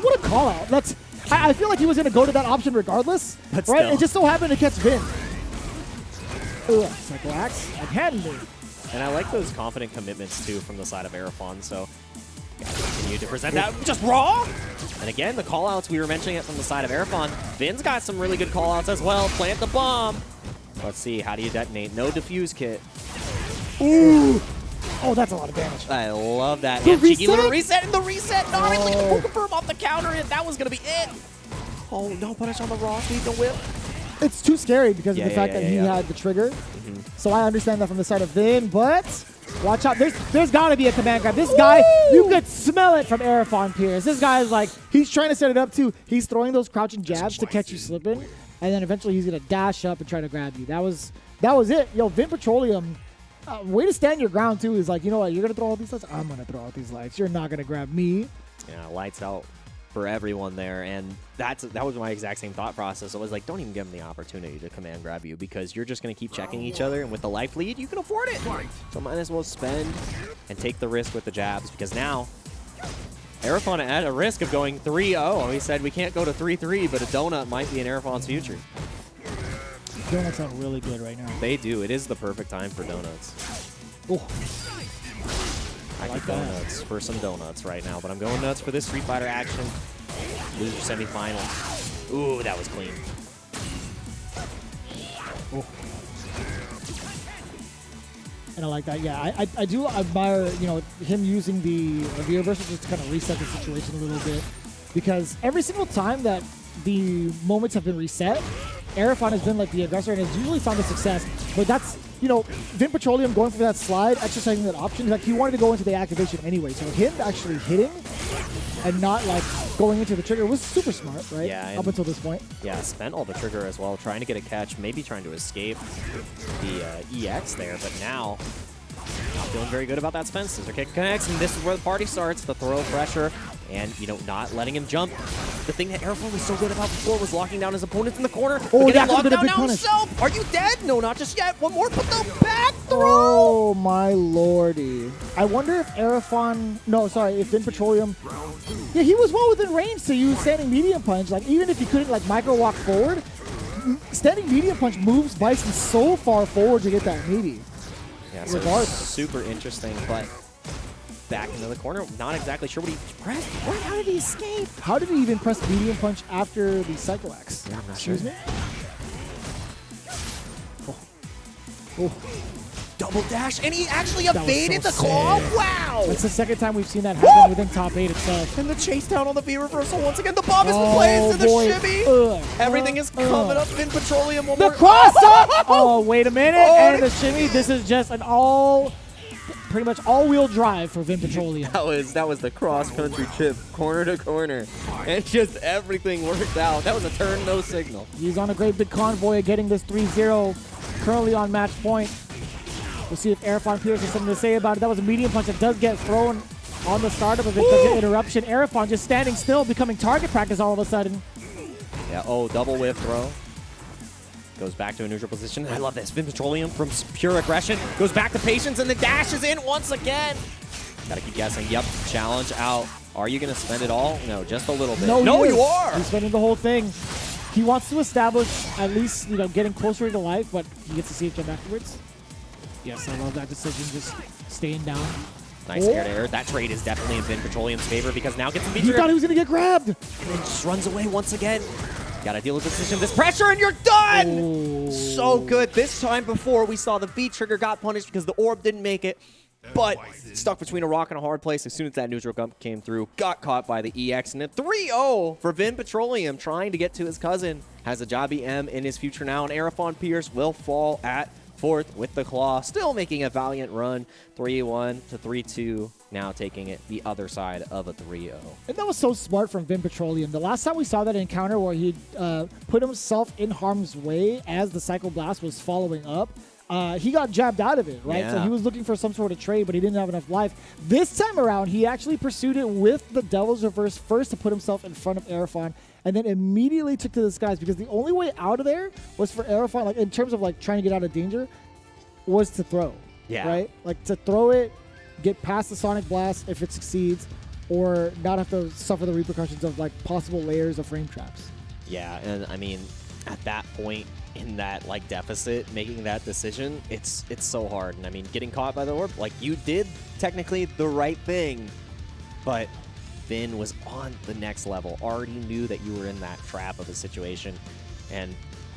What a call out. I feel like he was going to go to that option regardless. But right? still. It just so happened to catch Vin. Ugh, Psycho Axe. Again, dude. And I like those confident commitments too from the side of Aerofon, so gotta continue to present that just raw. And again, the callouts we were mentioning it from the side of Aerofon. Vin's got some really good callouts as well. Plant the bomb. Let's see, how do you detonate? No defuse kit. Ooh. Oh, that's a lot of damage. I love that. The And cheeky little reset? reset, and the reset not only the Oh. poke confirm off the counter, and that was gonna be it. Oh, no punish on the raw, sweep the whip. It's too scary because Yeah, of the yeah, fact yeah, that he yeah. had the trigger. So I understand that from the side of Vin, but watch out. There's got to be a command grab. This guy, you could smell it from Aerofon Pierce. This guy is like, he's trying to set it up too. He's throwing those crouching jabs to catch you slipping, and then eventually he's going to dash up and try to grab you. That was it. Yo, Vin Petroleum, way to stand your ground too. Is like, you know what, you're going to throw all these lights? I'm going to throw out these lights. You're not going to grab me. Yeah, lights out for everyone there, and that was my exact same thought process. I was like, don't even give him the opportunity to command grab you because you're just going to keep checking each other, and with the life lead, you can afford it. So might as well spend and take the risk with the jabs because now Aerofon at a risk of going 3-0. He said we can't go to 3-3, but a donut might be in Aerofon's future. Donuts sound really good right now. They do. It is the perfect time for donuts. Oh, I like could go that. nuts for some donuts right now, but I'm going nuts for this Street Fighter action. Loser semifinal. Ooh, that was clean. oh. And I like that. Yeah, I do admire, you know, him using the reversal just to kind of reset the situation a little bit, because every single time that the moments have been reset, Aerofon has been like the aggressor and has usually found the success. But that's, you know, Vin Petroleum going for that slide, exercising that option. Like, he wanted to go into the activation anyway. So him actually hitting and not like going into the trigger was super smart, right? Yeah, Up until this point. Yeah, spent all the trigger as well, trying to get a catch, maybe trying to escape the EX there, but now not feeling very good about that spend. Scissor kick connects, and this is where the party starts. The throw pressure and, you know, not letting him jump. The thing that Aerofon was so good about before was locking down his opponents in the corner. Oh, Getting that could've locked been a down big now punish. himself. Are you dead? No, not just yet. One more, but the back throw. Oh my lordy. I wonder if Aerofon, no, sorry, if Vin Petroleum, yeah, he was well within range to use standing medium punch. Like, even if he couldn't like micro walk forward, standing medium punch moves Bison so far forward to get that meaty. Yeah, so Regardless. super interesting, but back into the corner. Not exactly sure what he pressed. How did he escape? How did he even press medium punch after the Psycho Axe? Yeah, I'm not Excuse sure. me? Oh. Oh. double dash, and he actually That was evaded so the claw. sick. Wow! It's the second time we've seen that happen within top 8 itself. And the chase down on the V reversal once again. The bomb is Oh, placed in the boy. shimmy. Everything is coming up in Petroleum. One The more. cross up! Oh, wait a minute. Oh, And the shimmy. This is just an pretty much all-wheel drive for Vin Petroleum. That was the cross-country chip, corner to corner. And just everything worked out. That was a turn, no signal. He's on a great big convoy of getting this 3-0, currently on match point. We'll see if Aerofon Pierce has something to say about it. That was a medium punch that does get thrown on the startup of it. Does get interruption. Aerofon just standing still, becoming target practice all of a sudden. Yeah, double whiff throw. Goes back to a neutral position. I love this. Vin Petroleum from pure aggression. Goes back to patience and then dashes in once again. Gotta keep guessing. Yep, challenge out. Are you gonna spend it all? No, just a little bit. No, you are! He's spending the whole thing. He wants to establish at least, getting closer to life, but he gets to see it jump afterwards. Yes, I love that decision, just staying down. Nice air to air. That trade is definitely in Vin Petroleum's favor because now gets some He feature. thought he was going to get grabbed. And then just runs away once again. Gotta deal with the position, this pressure, and you're done! Oh. So good. This time before, we saw the V trigger got punished because the orb didn't make it, but stuck between a rock and a hard place as soon as that neutral gump came through. Got caught by the EX, and a 3-0 for Vin Petroleum trying to get to his cousin. Has a Jobby M in his future now, and Aerofon Pierce will fall at fourth with the claw, still making a valiant run. 3-1 to 3-2, now taking it the other side of a 3-0. And that was so smart from Vin Petroleum. The last time we saw that encounter where he put himself in harm's way as the Psycho Blast was following up, he got jabbed out of it, right? Yeah. So he was looking for some sort of trade, but he didn't have enough life. This time around, he actually pursued it with the Devil's Reverse first to put himself in front of Aerofon, and then immediately took to the skies because the only way out of there was for Aerofon, like in terms of like trying to get out of danger, was to throw. Yeah. Right? Like to throw it, get past the Sonic Blast if it succeeds, or not have to suffer the repercussions of like possible layers of frame traps. Yeah, and I mean, at that point in that like deficit, making that decision, it's so hard. And I mean, getting caught by the orb, like you did technically the right thing, but Vin was on the next level, already knew that you were in that trap of a situation, and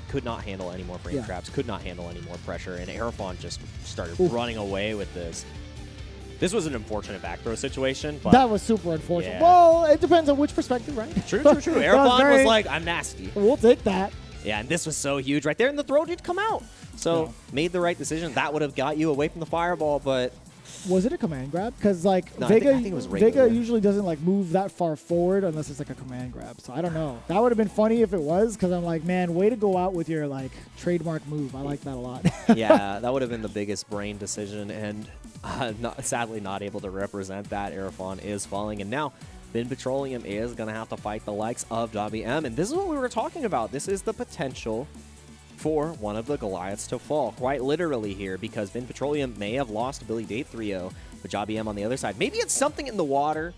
could not handle any more frame traps, could not handle any more pressure, and Aerofon just started running away with this. This was an unfortunate back throw situation, but that was super unfortunate. Yeah. Well, it depends on which perspective, right? True. Aerofon was like, I'm nasty. We'll take that. Yeah, and this was so huge right there, and the throw did come out. So Yeah. made the right decision. That would have got you away from the fireball, but Was it a command grab? Because like No, I Vega, think it was regular. Vega usually doesn't like move that far forward unless it's like a command grab. So I don't know. That would have been funny if it was, because I'm like, man, way to go out with your like trademark move. I like that a lot. yeah, that would have been the biggest brain decision, and sadly not able to represent that. Aerofon is falling, and now Vin Petroleum is going to have to fight the likes of Jobby M, and this is what we were talking about. This is the potential for one of the Goliaths to fall, quite literally here, because Vin Petroleum may have lost Billy Date 3-0, but Jobby M on the other side. Maybe it's something in the water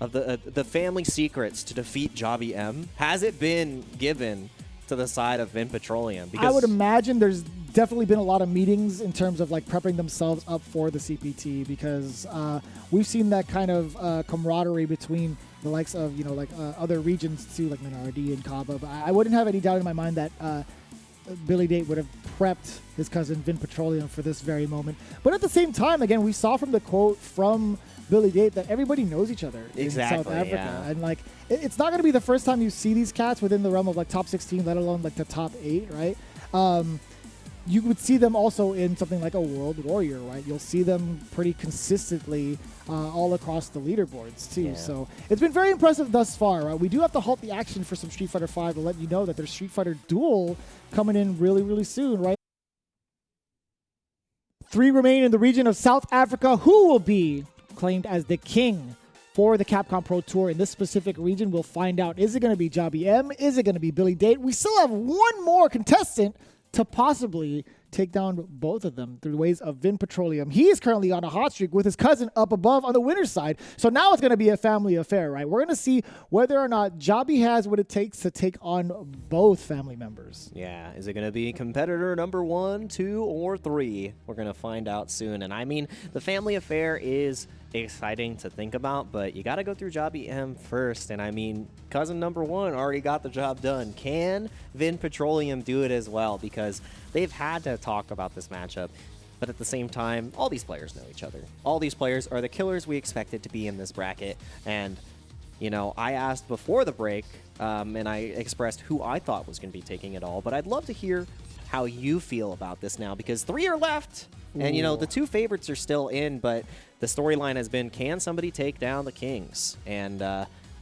of the family secrets to defeat Jobby M. Has it been given to the side of Vin Petroleum? Because I would imagine there's definitely been a lot of meetings in terms of like prepping themselves up for the CPT, because we've seen that kind of camaraderie between the likes of other regions too, like Minardi and Kaba. But I wouldn't have any doubt in my mind that Billy Date would have prepped his cousin Vin Petroleum for this very moment. But at the same time, again, we saw from the quote from Billy Date that everybody knows each other in South Africa. Yeah. And like, it's not going to be the first time you see these cats within the realm of like top 16, let alone like the top 8, right? You would see them also in something like a World Warrior, right? You'll see them pretty consistently all across the leaderboards too. Yeah. So it's been very impressive thus far. Right? We do have to halt the action for some Street Fighter V to let you know that there's Street Fighter Duel coming in really, really soon, right? 3 remain in the region of South Africa. Who will be claimed as the king for the Capcom Pro Tour in this specific region? We'll find out. Is it going to be Jobby M? Is it going to be Billy Date? We still have one more contestant to possibly take down both of them through the ways of Vin Petroleum. He is currently on a hot streak with his cousin up above on the winner's side. So now it's going to be a family affair, right? We're going to see whether or not Jobby has what it takes to take on both family members. Yeah, is it going to be competitor number 1, 2, or 3? We're going to find out soon. And I mean, the family affair is exciting to think about, but you got to go through Jobby M first. And I mean, cousin number 1 already got the job done. Can Vin Petroleum do it as well? Because they've had to talk about this matchup But at the same time, all these players know each other. All these players are the killers we expected to be in this bracket. And, you know, I asked before the break, and I expressed who I thought was going to be taking it all. But I'd love to hear how you feel about this now, because 3 are left. And, you know, the 2 favorites are still in, but the storyline has been, can somebody take down the Kings? And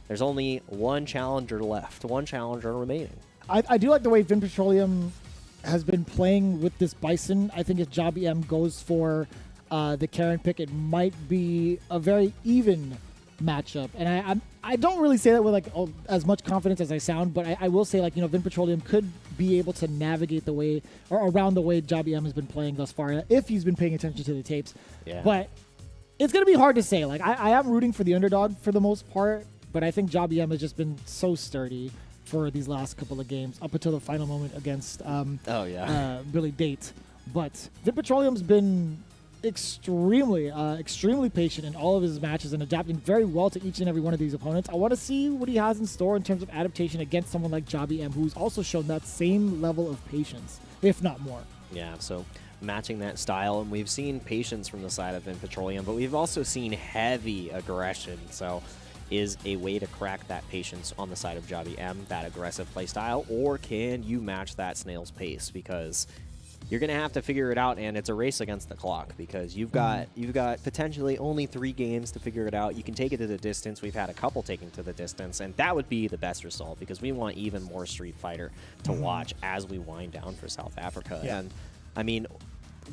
there's only 1 challenger left, 1 challenger remaining. I do like the way Vin Petroleum has been playing with this Bison. I think if Jobby M goes for the Karen pick, it might be a very even matchup. And I don't really say that with like as much confidence as I sound, but I will say, like, you know, Vin Petroleum could be able to navigate the way or around the way Jobby M has been playing thus far if he's been paying attention to the tapes. Yeah. But it's going to be hard to say. Like, I am rooting for the underdog for the most part, but I think Jobby M has just been so sturdy for these last couple of games up until the final moment against Billy Date. But Vin Petroleum's been extremely patient in all of his matches and adapting very well to each and every one of these opponents. I want to see what he has in store in terms of adaptation against someone like Jobby M, who's also shown that same level of patience, if not more. Yeah, so matching that style, and we've seen patience from the side of Vin Petroleum, but we've also seen heavy aggression. So is a way to crack that patience on the side of Jobby M, that aggressive play style, or can you match that snail's pace? Because you're going to have to figure it out, and it's a race against the clock, because you've got potentially only 3 games to figure it out. You can take it to the distance. We've had a couple taken to the distance, and that would be the best result, because we want even more Street Fighter to watch as we wind down for South Africa. Yeah. And, I mean,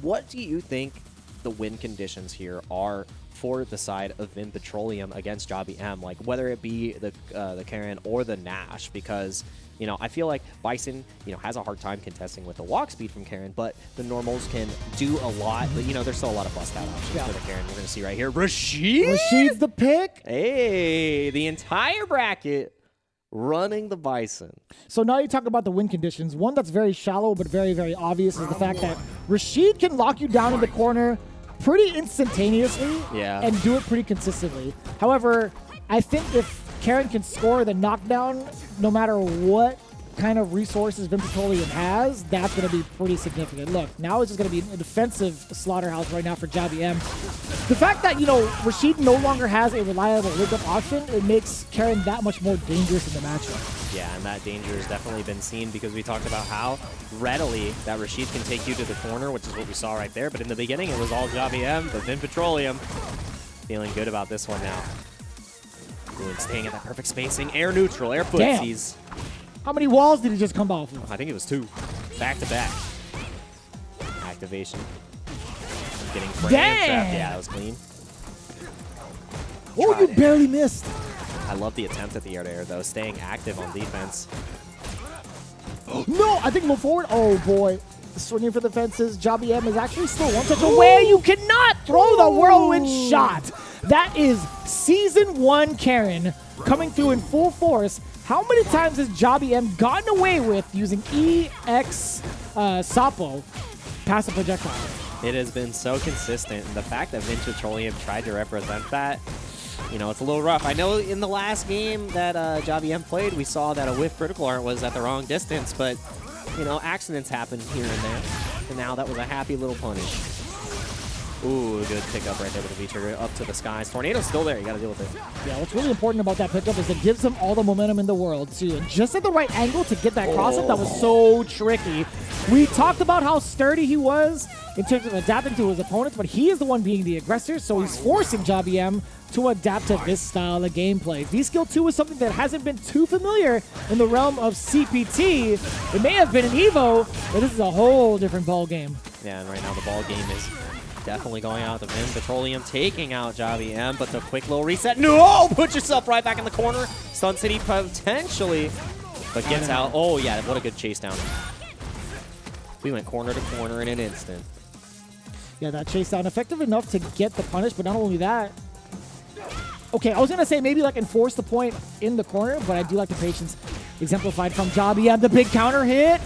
what do you think the win conditions here are for the side of Vin Petroleum against Jobby M, like whether it be the Karen or the Nash? Because, you know, I feel like Bison, you know, has a hard time contesting with the walk speed from Karen, but the normals can do a lot. But, you know, there's still a lot of bust out options for the Karen. We're going to see right here. Rashid's the pick. Hey, the entire bracket running the Bison. So now you talk about the win conditions. One that's very shallow but very, very obvious is the fact that Rashid can lock you down in the corner pretty instantaneously and do it pretty consistently. However, I think if Karen can score the knockdown, no matter what kind of resources Vin Petroleum has, that's going to be pretty significant. Look, now it's just going to be a defensive slaughterhouse right now for Jobby M. The fact that, you know, Rashid no longer has a reliable wake-up option, it makes Karen that much more dangerous in the matchup. Yeah, and that danger has definitely been seen, because we talked about how readily that Rashid can take you to the corner, which is what we saw right there. But in the beginning, it was all Jobby M, but Vin Petroleum feeling good about this one now. Ooh, and staying at that perfect spacing. Air neutral, air footsies. How many walls did he just come off with? I think it was 2. Back to back. Activation. Getting frame trapped. Yeah, that was clean. Oh, you barely missed. I love the attempt at the air-to-air, though, staying active on defense. No, I think move forward. Oh, boy. Swinging for the fences. Jobby M is actually still one touch away. You cannot throw the whirlwind shot. That is Season 1 Karen coming through in full force. How many times has Jobby M gotten away with using EX Sapo passive projectile? It has been so consistent, and the fact that Vin Petroleum tried to represent that, you know, it's a little rough. I know in the last game that Jobby M played, we saw that a whiff critical art was at the wrong distance, but, you know, accidents happen here and there, and now that was a happy little punish. Ooh, good pickup right there with the V-trigger up to the skies. Tornado's still there. You got to deal with it. Yeah, what's really important about that pickup is it gives him all the momentum in the world, too. And just at the right angle to get that cross-up, that was so tricky. We talked about how sturdy he was in terms of adapting to his opponents, but he is the one being the aggressor, so he's forcing Jobby M to adapt to this style of gameplay. V-Skill 2 is something that hasn't been too familiar in the realm of CPT. It may have been an EVO, but this is a whole different ball game. Yeah, and right now the ball game is definitely going out to Vin Petroleum, taking out Jobby M, but the quick little reset. No! Put yourself right back in the corner. Stun City potentially, but gets out. Oh, yeah, what a good chase down. We went corner to corner in an instant. Yeah, that chase down effective enough to get the punish, but not only that. Okay, I was going to say maybe like enforce the point in the corner, but I do like the patience exemplified from Jobby M. The big counter hit.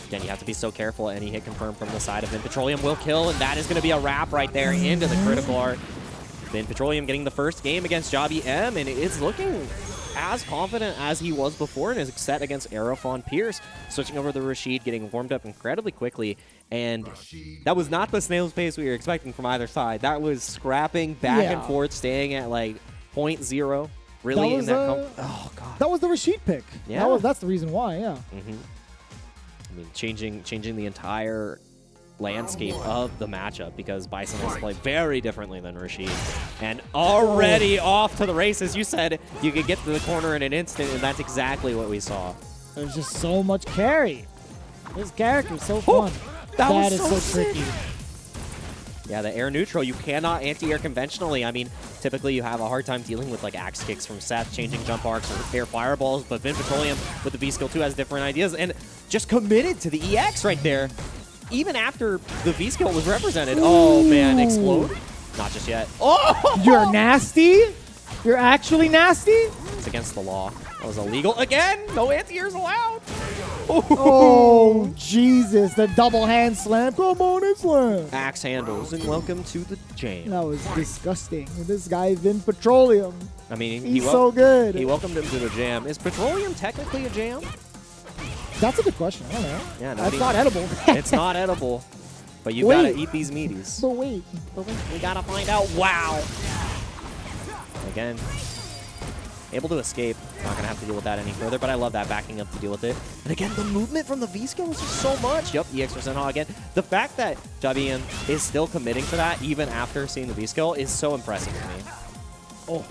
Again, you have to be so careful. Any hit confirmed from the side of Vin Petroleum will kill, and that is going to be a wrap right there into the critical art. Vin Petroleum getting the first game against Jobby M, and it's looking as confident as he was before in his set against Aerofon Pierce. Switching over to Rashid, getting warmed up incredibly quickly, And that was not the snail's pace we were expecting from either side. That was scrapping back and forth, staying at like 0.0. Really in that oh god. That was the Rashid pick. Yeah. That's the reason why, yeah. I mean, changing the entire landscape of the matchup because Bison has played very differently than Rashid. And already off to the races. You said you could get to the corner in an instant, and that's exactly what we saw. There's just so much carry. This character is so fun. That is so tricky. Yeah, the air neutral, you cannot anti-air conventionally. I mean, typically you have a hard time dealing with like axe kicks from Seth, changing jump arcs or air fireballs, but Vin Petroleum with the V skill 2 has different ideas and just committed to the EX right there. Even after the V skill was represented. Ooh. Oh man, explode? Not just yet. Oh! You're nasty? You're actually nasty? It's against the law. That was illegal. Again, no anti-airs allowed. Oh, Jesus. The double hand slam. Come on and slam. Axe handles, and welcome to the jam. That was disgusting. This guy, Vin Petroleum. I mean, he's so good. He welcomed him to the jam. Is Petroleum technically a jam? That's a good question. I don't know. Yeah, That's not edible. It's not edible. But you gotta eat these meaties. But wait. We gotta find out. Wow. Again. Able to escape. Not going to have to deal with that any further, but I love that backing up to deal with it. And again, the movement from the V-skill is just so much. Yep, EX% Haw again. The fact that Javian is still committing to that even after seeing the V-skill is so impressive to me. Oh.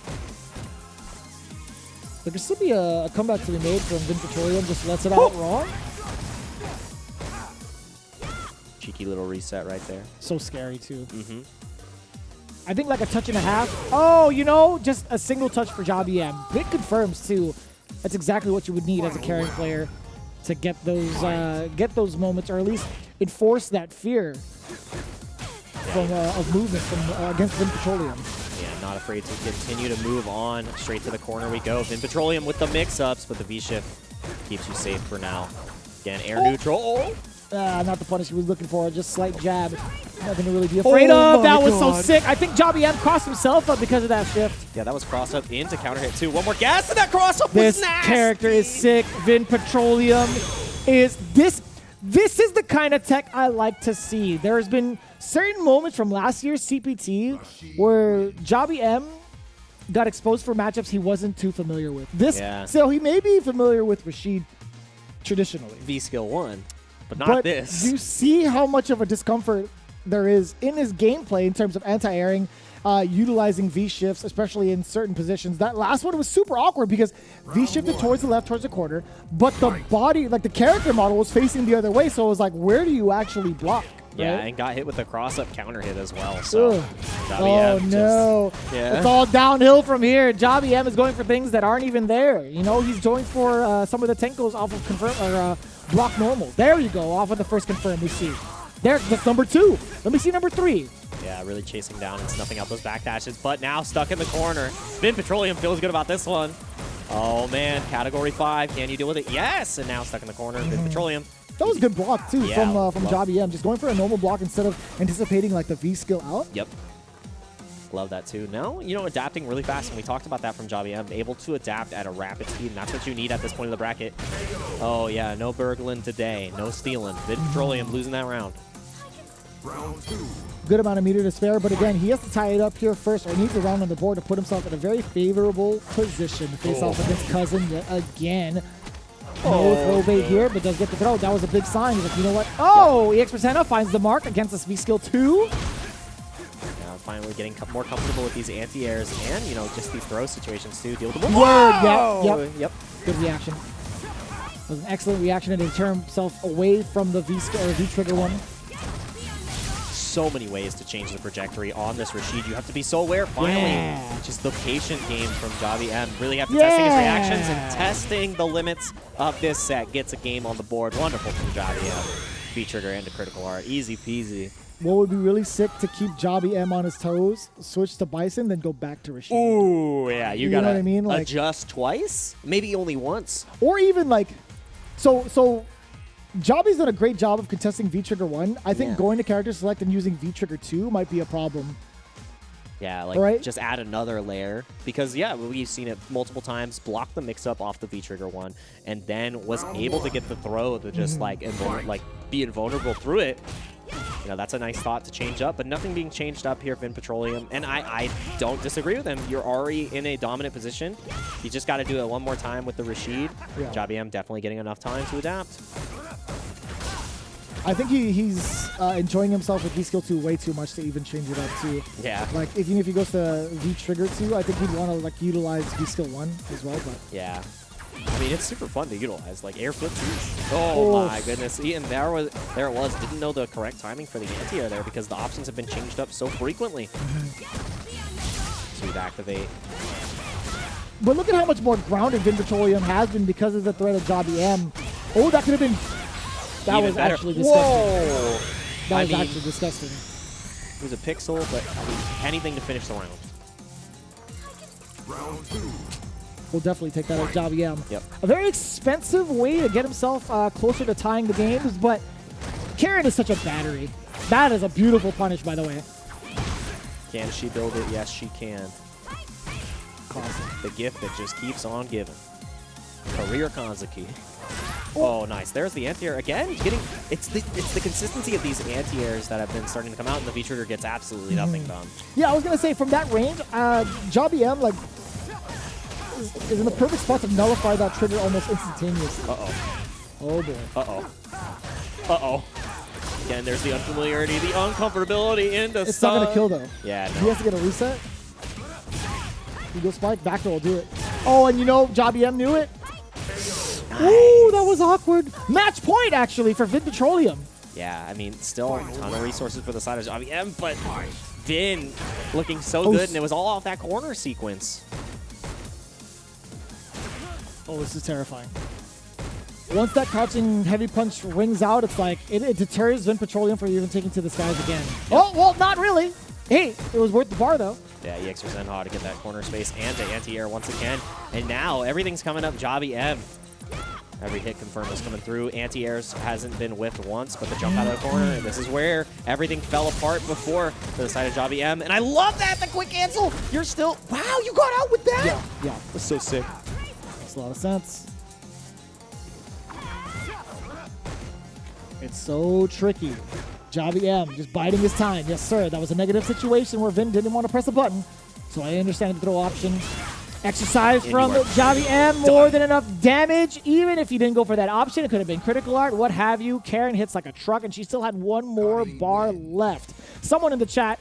There could still be a comeback to be made from Vin Petroleum, just lets it out wrong. Cheeky little reset right there. So scary, too. I think like a touch and a half. Oh, you know, just a single touch for Javi M. It confirms too. That's exactly what you would need as a carrying player to get those moments, or at least enforce that fear from of movement from against Vin Petroleum. Yeah, not afraid to continue to move on. Straight to the corner we go. Vin Petroleum with the mix-ups, but the V-shift keeps you safe for now. Again, air neutral. Not the punish he was looking for. Just slight jab. Nothing to really be afraid of. That was so sick. I think Javi M crossed himself up because of that shift. Yeah, that was cross up into counter hit too. One more gas and that cross up was nasty. This character is sick. Vin Petroleum is this. This is the kind of tech I like to see. There's been certain moments from last year's CPT where Javi M got exposed for matchups he wasn't too familiar with. So he may be familiar with Rashid traditionally. V skill 1. But not this. You see how much of a discomfort there is in his gameplay in terms of anti-airing, utilizing V-shifts, especially in certain positions. That last one was super awkward because V-shifted towards the left, towards the corner, but the body, like the character model was facing the other way, so it was like, where do you actually block? Yeah, right? and got hit with a cross-up counter hit as well. So oh, no. It's all downhill from here. Javi M is going for things that aren't even there. You know, he's going for some of the Tenkos off of confirm or block normal. There you go, off of the first confirm we see. There, that's number 2. Let me see number 3. Yeah, really chasing down and snuffing out those backdashes, but now stuck in the corner. Vin Petroleum feels good about this one. Oh, man, Category 5. Can you deal with it? Yes! And now stuck in the corner. Vin Petroleum. That was a good block, too, from Javi M. Just going for a normal block instead of anticipating, like, the V-skill out. Yep. Love that, too. Now, you know, adapting really fast, and we talked about that from Javi M. Able to adapt at a rapid speed, and that's what you need at this point of the bracket. Oh, yeah, no burgling today. No stealing. Vin Petroleum losing that round. Good amount of meter to spare, but again, he has to tie it up here first, or needs a round on the board to put himself in a very favorable position to face off against Cousin yet again. No throw bait here, but does get the throw. That was a big sign. He's like, you know what? Oh, EX% finds the mark against this V-skill 2. Finally getting more comfortable with these anti-airs and, you know, just these throw situations too. Deal with them. Yep. Good reaction. It was an excellent reaction to turn himself away from the V-trigger one. So many ways to change the trajectory on this Rashid. You have to be so aware. Finally, just the patient game from Javi M. Really have to testing his reactions and testing the limits of this set. Gets a game on the board. Wonderful from Javi M. V-trigger into critical art. Easy peasy. What would be really sick to keep Javi M on his toes, switch to Bison, then go back to Rashid. Ooh, yeah. You gotta know what I mean? Like, adjust twice? Maybe only once. Or even like, so Javi's done a great job of contesting V-Trigger 1. I think going to character select and using V-Trigger 2 might be a problem. Yeah, like right? just add another layer because yeah, we've seen it multiple times. Block the mix-up off the V-trigger one, and then was able to get the throw to just like be invulnerable through it. You know, that's a nice thought to change up, but nothing being changed up here, Vin Petroleum. And I don't disagree with him. You're already in a dominant position. You just got to do it one more time with the Rashid. Yeah. JaBM definitely getting enough time to adapt. I think he's enjoying himself with V-Skill 2 way too much to even change it up too. Yeah. Like, even if he goes to V-Trigger 2, I think he'd want to like utilize V-Skill 1 as well, but... Yeah. I mean, it's super fun to utilize, like air flip 2. Oh my goodness. Ian, there it was. Didn't know the correct timing for the anti-air there because the options have been changed up so frequently. Sweet activate. But look at how much more grounded Vin Petroleum has been because of the threat of JaBM. Oh, that could have been... That Even was better. actually disgusting. Whoa! That was actually disgusting. It was a pixel, but I mean, anything to finish the round. Round 2. We'll definitely take that as JaBM. Yep. A very expensive way to get himself closer to tying the games, but Karen is such a battery. That is a beautiful punish, by the way. Can she build it? Yes, she can. Classic. The gift that just keeps on giving. Career Kanzuki. Oh, nice. There's the anti-air again. It's the consistency of these anti-airs that have been starting to come out, and the V-trigger gets absolutely nothing done. Yeah, I was gonna say from that range, JaBM like is in the perfect spot to nullify that trigger almost instantaneously. Uh-oh. Oh boy. Uh-oh. Uh-oh. Again, there's the unfamiliarity, the uncomfortability into It's not gonna kill though. Yeah, He no. has to get a reset. Eagle spike, back roll will do it. Oh, and you know JaBM knew it. Nice. Ooh, that was awkward. Match point actually for Vin Petroleum. Yeah, I mean, still a ton of resources for the side of JaBM, but Vin looking so good, and it was all off that corner sequence. Oh, this is terrifying. Once that crouching heavy punch rings out, it's like it deters Vin Petroleum from even taking to the skies again. Oh, well, not really. Hey, it was worth the bar though. Yeah, EX or Zenha to get that corner space and the anti-air once again. And now everything's coming up JaBM. Every hit confirm is coming through. Anti-airs hasn't been whiffed once, but the jump out of the corner, this is where everything fell apart before to the side of JaBM. And I love that, the quick cancel. You're still, wow, you got out with that? Yeah. That's so sick. Makes a lot of sense. It's so tricky. JaBM just biding his time. Yes, sir. That was a negative situation where Vin didn't want to press a button. So I understand the throw option. Exercise from JaBM, more than enough damage. Even if he didn't go for that option, it could have been critical art, what have you. Karen hits like a truck, and she still had one more bar left. Someone in the chat,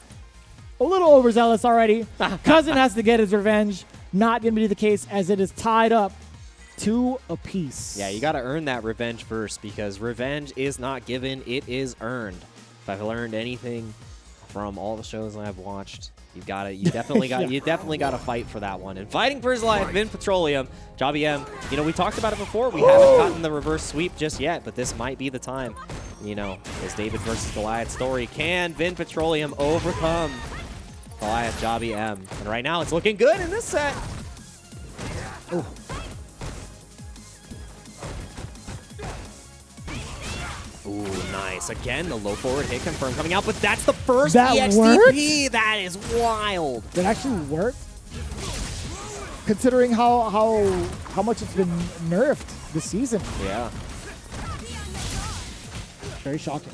a little overzealous already. Cousin has to get his revenge. Not going to be the case as it is tied up 2 apiece. Yeah, you got to earn that revenge first because revenge is not given, it is earned. If I've learned anything from all the shows I've watched, you definitely got to fight for that one. And fighting for his life, Vin Petroleum, JaBM. You know, we talked about it before. We haven't gotten the reverse sweep just yet, but this might be the time. You know, this David versus Goliath story. Can Vin Petroleum overcome Goliath JaBM? And right now, it's looking good in this set. Oh. Ooh, nice. Again, the low forward hit confirm coming out, but that's the first That EXTP. worked? That is wild. That actually worked, considering how much it's been nerfed this season. Yeah. Very shocking.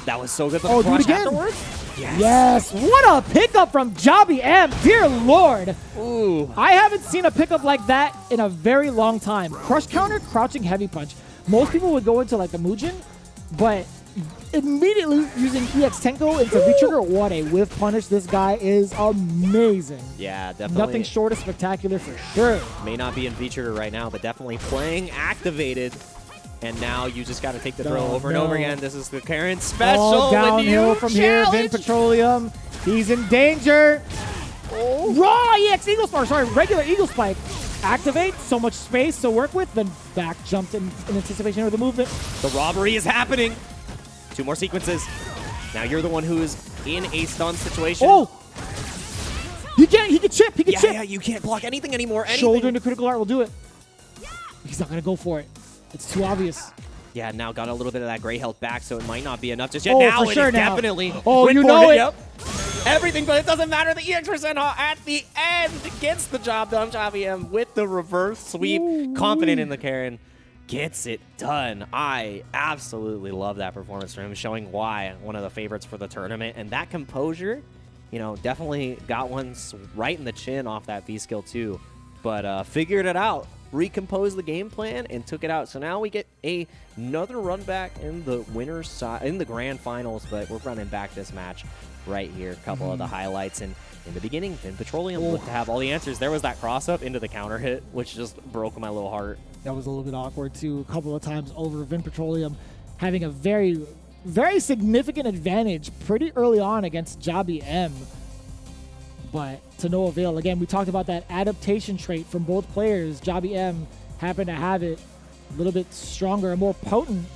That was so good. Oh, do it Crush again. afterwards? Yes. Yes. What a pickup from JaBM. Dear Lord. Ooh. I haven't seen a pickup like that in a very long time. Crush counter, crouching heavy punch. Most people would go into like the Mugen, but immediately using EX Tenko into V-Trigger, what a whiff punish. This guy is amazing. Yeah, definitely. Nothing short of spectacular for sure. May not be in V-Trigger right now, but definitely playing activated. And now you just got to take the throw over and over again. This is the Karen special. All downhill from here. Vin challenge. Petroleum. He's in danger. Oh. Raw EX Eagle Spike. Sorry, regular Eagle Spike. Activate. So much space to work with. Then back jumped in anticipation of the movement. The robbery is happening. 2 more sequences. Now you're the one who is in a stun situation. Oh! He can chip. He can chip. Yeah, you can't block anything anymore. Shoulder into critical art will do it. He's not going to go for it. It's too obvious. Yeah, now got a little bit of that gray health back, so it might not be enough just yet. Oh, now for it sure is now. definitely. Oh, went you for know it. Yep. everything, but it doesn't matter. The EX% at the end gets the job done. Javi M with the reverse sweep, confident in the Karen, gets it done. I absolutely love that performance from him, showing why one of the favorites for the tournament. And that composure, you know, definitely got one right in the chin off that V-skill too, but figured it out, recomposed the game plan, and took it out. So now we get another run back in the winner's side, in the grand finals, but we're running back this match right here. A couple of the highlights, and in the beginning, Vin Petroleum looked to have all the answers. There was that cross-up into the counter hit, which just broke my little heart. That was a little bit awkward too. A couple of times over. Vin Petroleum having a very, very significant advantage pretty early on against Jabi M, but to no avail. Again, we talked about that adaptation trait from both players. Jabi M happened to have it a little bit stronger and more potent.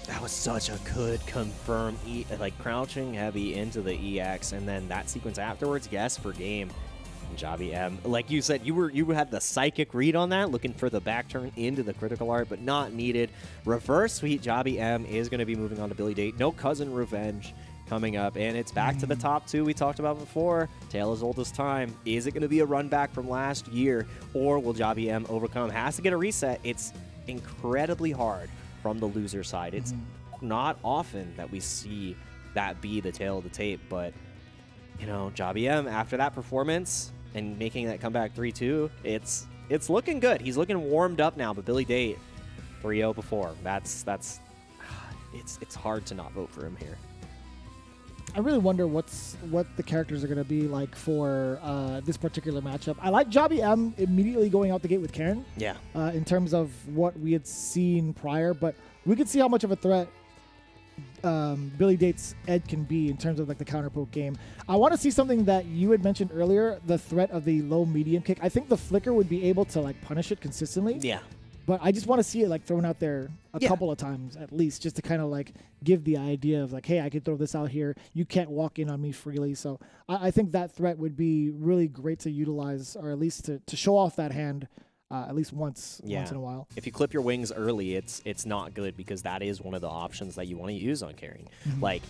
That was such a good confirm, like crouching heavy into the EX, and then that sequence afterwards, yes, for game. Jabi M, like you said, you had the psychic read on that, looking for the back turn into the critical art, but not needed. Reverse sweep, Jabi M is going to be moving on to Billy Date. No cousin revenge coming up, and it's back to the top two we talked about before. Tale as old as time. Is it going to be a run back from last year, or will Jabi M overcome? Has to get a reset. It's incredibly hard from the loser side. It's not often that we see that be the tail of the tape, but you know, Jabi M after that performance and making that comeback 3-2, it's looking good. He's looking warmed up now, but Billy Date 3-0 before. That's it's hard to not vote for him here. I really wonder what the characters are going to be like for this particular matchup. I like Jabi M immediately going out the gate with Karen. Yeah. In terms of what we had seen prior, but we could see how much of a threat Billy Date's Ed can be in terms of like the counter poke game. I want to see something that you had mentioned earlier, the threat of the low medium kick. I think the flicker would be able to like punish it consistently. Yeah. But I just want to see it like thrown out there a couple of times at least, just to kind of like give the idea of like, hey, I could throw this out here. You can't walk in on me freely. So I think that threat would be really great to utilize, or at least to show off that hand at least once in a while. If you clip your wings early, it's not good, because that is one of the options that you want to use on carrying. Like,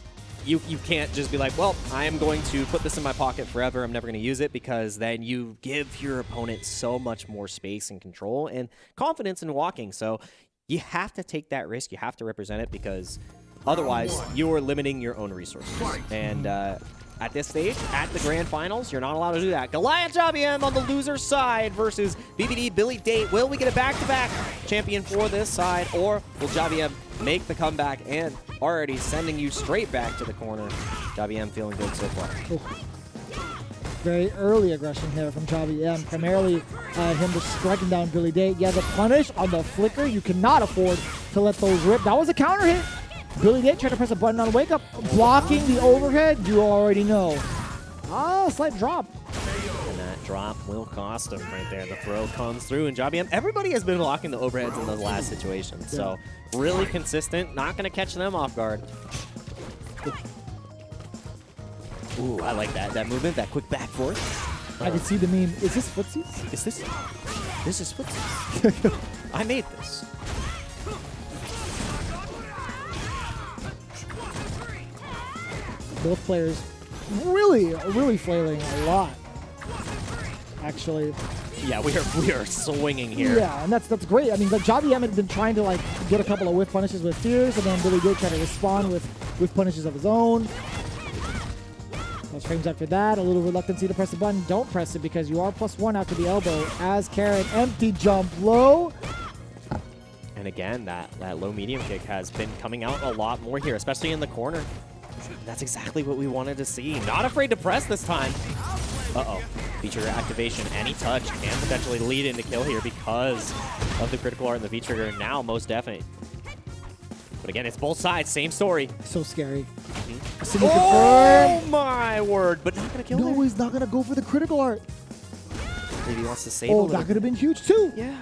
you can't just be like, well, I am going to put this in my pocket forever. I'm never going to use it, because then you give your opponent so much more space and control and confidence in walking. So you have to take that risk. You have to represent it, because otherwise you're limiting your own resources. And at this stage, at the grand finals, you're not allowed to do that. Goliath Jabi M on the loser side versus BBD Billy Date. Will we get a back-to-back champion for this side, or will Jabi M make the comeback and already sending you straight back to the corner? Jabi M feeling good so far. Ooh. Very early aggression here from Jabi M. Primarily him just striking down Billy Date. Yeah, the punish on the flicker. You cannot afford to let those rip. That was a counter hit. Billy Date trying to press a button on wake up, blocking the overhead. You already know. Slight drop. And that drop will cost him right there. The throw comes through, and Jabi M, everybody has been blocking the overheads in those last situations. So really consistent, not going to catch them off guard. Ooh, I like that movement, that quick back forth. I can see the meme. Is this footsies? Is this is footsies? I made this. Both players really flailing a lot, actually. Yeah, we are swinging here. Yeah, and that's great. I mean, like, Jabi M had been trying to like get a couple of whiff punishes with fears, and then Billy Date trying to respond with punishes of his own. Those frames after that, a little reluctancy to press the button. Don't press it, because you are +1 after the elbow. As Karen, empty jump low. And again, that low medium kick has been coming out a lot more here, especially in the corner. That's exactly what we wanted to see. Not afraid to press this time. Uh-oh. V-trigger activation. Any touch can potentially lead into kill here because of the critical art and the V-trigger. Now, most definite. But again, it's both sides. Same story. So scary. Oh, my word. But not going to kill No, her. he's not going to go for the critical art. Maybe he wants to save a little. That could have been huge, too. Yeah.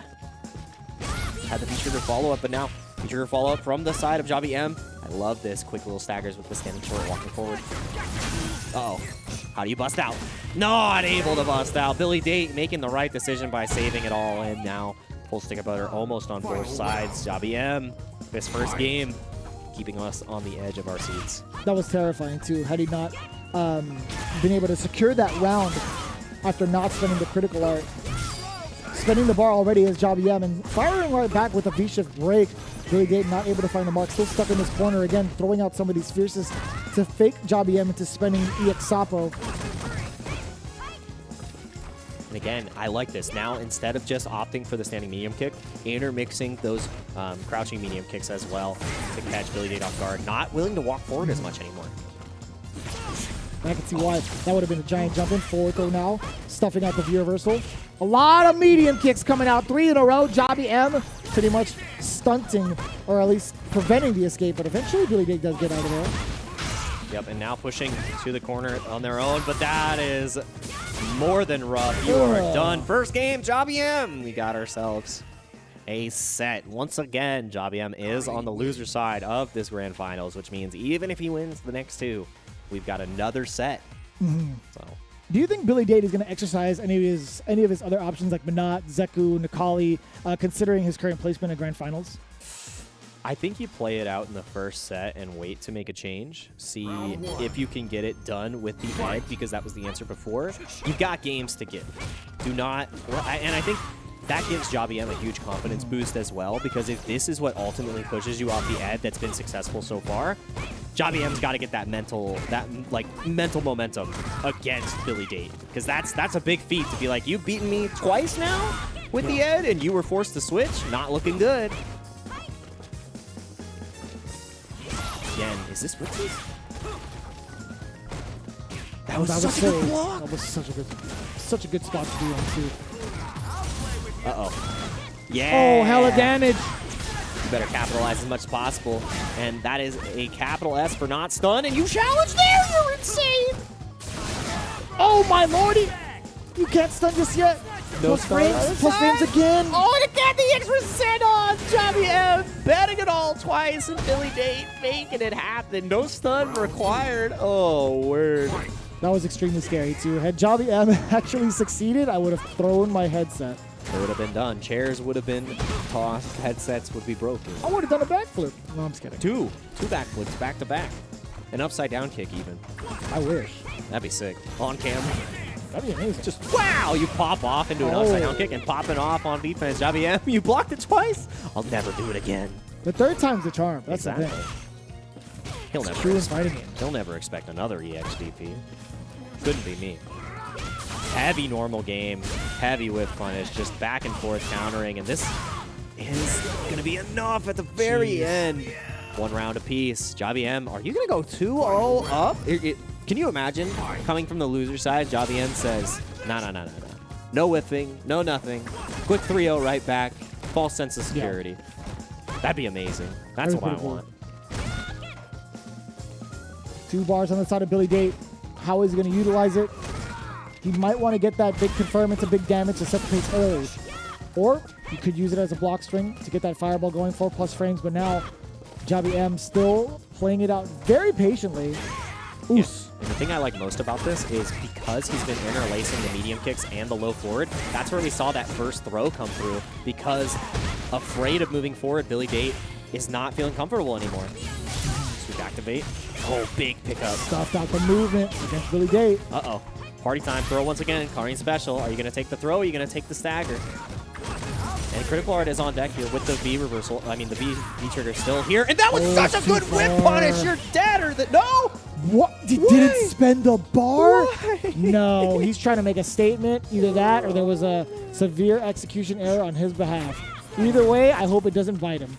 Had the V-trigger follow-up, but now V-trigger follow-up from the side of Jabi M. I love this. Quick little staggers with the standing short, walking forward. Uh-oh. How do you bust out? Not able to bust out. Billy Date making the right decision by saving it all, and now full stick of butter almost on both sides. Jabi M, this first game, keeping us on the edge of our seats. That was terrifying, too. Had he not been able to secure that round after not spending the critical art. Spending the bar already is Jobby M, and firing right back with a V-shift break. Billy Date not able to find the mark, still stuck in this corner again, throwing out some of these fierces to fake Jobby M into spending EX Sapo. And again, I like this. Now, instead of just opting for the standing medium kick, intermixing those crouching medium kicks as well to catch Billy Date off guard. Not willing to walk forward as much anymore. I can see why. That would have been a giant jump in. Forward throw now, stuffing out the V-reversal. A lot of medium kicks coming out, 3 in a row. Jobby M pretty much stunting, or at least preventing the escape, but eventually Billy Date does get out of there. Yep, and now pushing to the corner on their own, but that is more than rough. You are done. First game, Jobby M. We got ourselves a set. Once again, Jobby M is on the loser side of this grand finals, which means even if he wins the next 2, we've got another set. So, do you think Billy Date is going to exercise any of his other options like Minot, Zeku, Nikali, considering his current placement in grand finals? I think you play it out in the first set and wait to make a change. See if you can get it done with the Ed, because that was the answer before. You've got games to give. Do not, and I think that gives Jobby M a huge confidence boost as well, because if this is what ultimately pushes you off the Ed that's been successful so far, Jobby M's got to get that mental momentum against Billy Date, because that's a big feat to be like, you've beaten me twice now with the Ed, and you were forced to switch. Not looking good. Again, is this with this? That was such a good block. That was such a good spot to be on too. Uh-oh. Yeah. Oh, hella damage. You better capitalize as much as possible. And that is a capital S for not stun. And you challenge there. You're insane. Oh, my lordy. You can't stun just yet. No plus frames again. Oh, and again, the extra set on Jobby M. Betting it all twice, and Billy Date making it happen. No stun required. Oh, word. That was extremely scary, too. Had Jobby M actually succeeded, I would have thrown my headset. It would have been done. Chairs would have been tossed. Headsets would be broken. I would have done a backflip. No, I'm just kidding. Two backflips back to back. An upside down kick, even. I wish. That'd be sick. On camera. That'd be amazing. Just wow! You pop off into an upside down kick and popping off on defense. Jobby M, you blocked it twice. I'll never do it again. The third time's the charm. That's the thing. He'll never expect another EXDP. Couldn't be me. Heavy normal game, heavy whip punish, just back and forth countering, and this is going to be enough at the very end. 1 round apiece. Jobby M, are you going to go 2-0 up? Can you imagine coming from the loser side? Jobby M says, no. No whiffing, no nothing. Quick 3-0 right back. False sense of security. Yeah. That'd be amazing. That's what I want. 2 bars on the side of Billy Date. How is he going to utilize it? He might want to get that big confirm into big damage to set the pace early. Or you could use it as a block string to get that fireball going, 4+ frames. But now Jobby M still playing it out very patiently. Yes. And the thing I like most about this is because he's been interlacing the medium kicks and the low forward, that's where we saw that first throw come through, because afraid of moving forward, Billy Date is not feeling comfortable anymore. Sweep activate. Oh, big pickup. Stuffed out the movement against Billy Date. Uh-oh. Party time. Throw once again. Karine special. Are you going to take the throw? Or are you going to take the stagger? And critical art is on deck here with the V reversal. I mean, the V trigger still here. And that was such a good whip punish. You're dead or that. No! What? He didn't spend a bar? Why? No, he's trying to make a statement. Either that or there was a severe execution error on his behalf. Either way, I hope it doesn't bite him.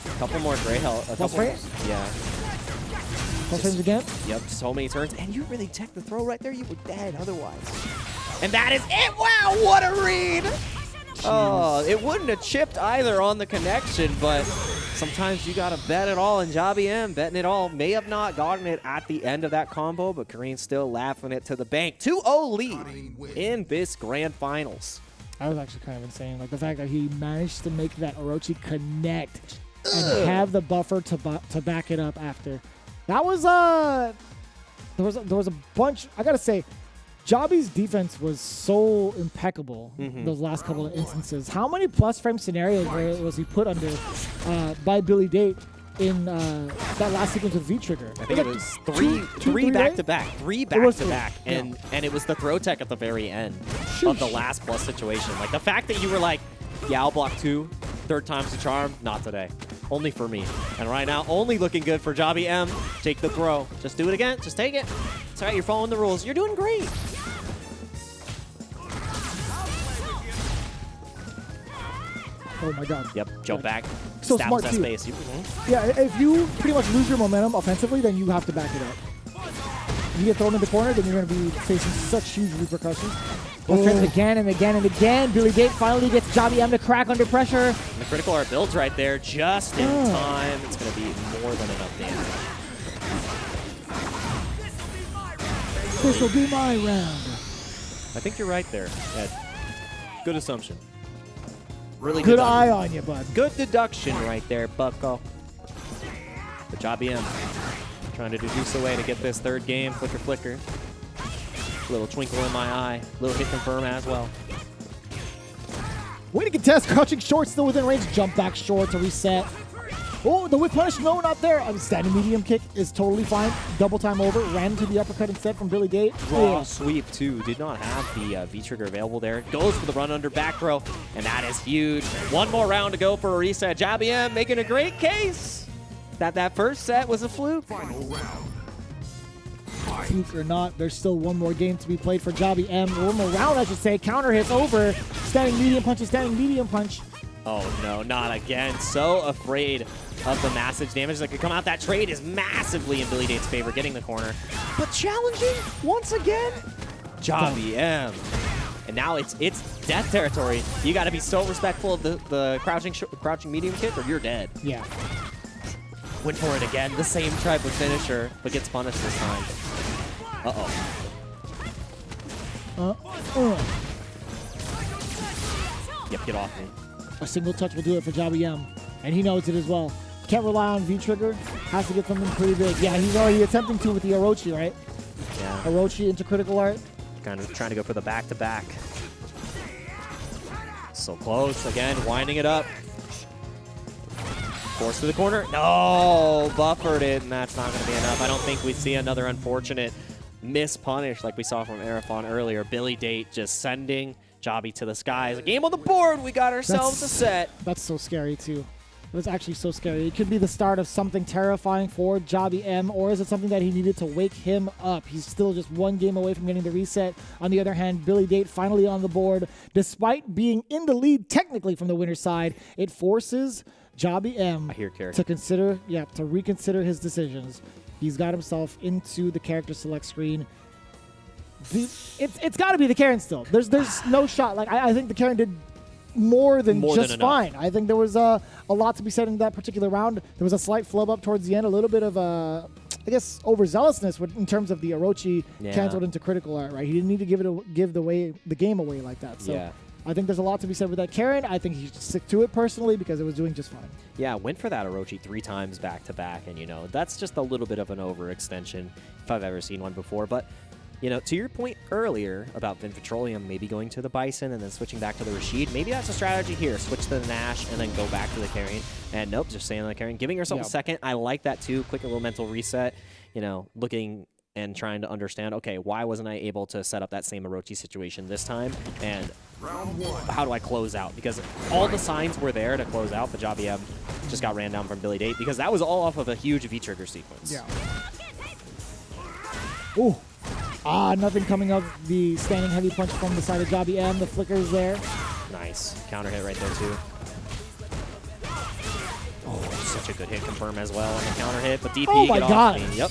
A couple more gray health. Plus frames? Yeah. Plus frames again? Yep, so many turns. And you really checked the throw right there. You were dead otherwise. And that is it. Wow, what a read. Jeez. Oh, it wouldn't have chipped either on the connection, but sometimes you got to bet it all. And Jobby M betting it all. May have not gotten it at the end of that combo, but Karine's still laughing it to the bank. 2-0 lead in this grand finals. That was actually kind of insane. Like the fact that he managed to make that Orochi connect and have the buffer to back it up after. That was there was a bunch. I gotta say, Jobby's defense was so impeccable those last couple of instances. How many plus frame scenarios was he put under by Billy Date? in that last sequence with V-Trigger. I think it was three back to back, yeah. and it was the throw tech at the very end Sheesh. of the last plus situation. Like the fact that you were like, yeah, I'll block 2, third time's the charm, not today. Only for me. And right now, only looking good for Jobby M. Take the throw. Just do it again. Just take it. It's all right. You're following the rules. You're doing great. Oh my god. Yep. Jump back. So Stabs smart that too. space. Yeah, if you pretty much lose your momentum offensively, then you have to back it up. If you get thrown in the corner, then you're going to be facing such huge repercussions. Let's try it again and again and again. Billy Date finally gets Jobby M to crack under pressure. And the critical art builds right there just in time. It's going to be more than enough damage. This will be my round. I think you're right there, Ed. Good assumption. Really Good deduction. eye on you, bud. Good deduction right there, bucko. But Jobby M trying to deduce a way to get this third game. Flicker, flicker. Little twinkle in my eye. Little hit confirm as well. Way to contest. Crouching short, still within range. Jump back short to reset. Oh, the whip punish. No, not there. Standing medium kick is totally fine. Double time over. Ran to the uppercut instead from Billy Date. Raw sweep, too. Did not have the V-trigger available there. Goes for the run under back throw, and that is huge. One more round to go for a reset. Jobby M making a great case that first set was a fluke. Final round. Fluke or not, there's still one more game to be played for Jobby M. One more round, I should say. Counter hits over. Standing medium punch. Standing medium punch. Oh, no, not again. So afraid of the massive damage that could come out. That trade is massively in Billy Date's favor, getting the corner. But challenging once again, Jobby M. And now it's death territory. You got to be so respectful of the crouching medium kick or you're dead. Yeah. Went for it again. The same type of finisher, but gets punished this time. Yep, get off me. A single touch will do it for Jobby M. And he knows it as well. Can't rely on V-Trigger. Has to get something pretty big. Yeah, he's already attempting to with the Orochi, right? Yeah. Orochi into critical art. Kind of trying to go for the back-to-back. So close. Again, winding it up. Force to the corner. No! Buffered it, and that's not going to be enough. I don't think we see another unfortunate miss punish like we saw from Arafon earlier. Billy Date just sending Jobby to the skies. A game on the board. We got ourselves a set. That's so scary, too. It was actually so scary. It could be the start of something terrifying for Jobby M, or is it something that he needed to wake him up? He's still just one game away from getting the reset. On the other hand, Billy Date finally on the board. Despite being in the lead technically from the winner's side, it forces Jobby M to reconsider his decisions. He's got himself into the character select screen. It's got to be the Karen still. There's no shot. Like I think the Karen did more than fine. I think there was a lot to be said in that particular round. There was a slight flub up towards the end, a little bit of I guess overzealousness in terms of the Orochi canceled into critical art. Right, he didn't need to give the game away like that. So I think there's a lot to be said with that. Karen, I think he should stick to it personally because it was doing just fine. Yeah, went for that Orochi 3 times back to back, and that's just a little bit of an overextension if I've ever seen one before. But to your point earlier about Vin Petroleum maybe going to the Bison and then switching back to the Rashid, maybe that's a strategy here. Switch to the Nash and then go back to the Carrion. And nope, just staying on the Carrion. Giving yourself a second. I like that too. Quick little mental reset. Looking and trying to understand, okay, why wasn't I able to set up that same Orochi situation this time? And how do I close out? Because all the signs were there to close out, but Jobby M just got ran down from Billy Date because that was all off of a huge V-trigger sequence. Yeah. Ooh. Nothing coming of the standing heavy punch from the side of Jobby M. The flicker is there. Nice. Counter hit right there, too. Oh, such a good hit confirm as well on the counter hit. But DP, oh my God. Yep.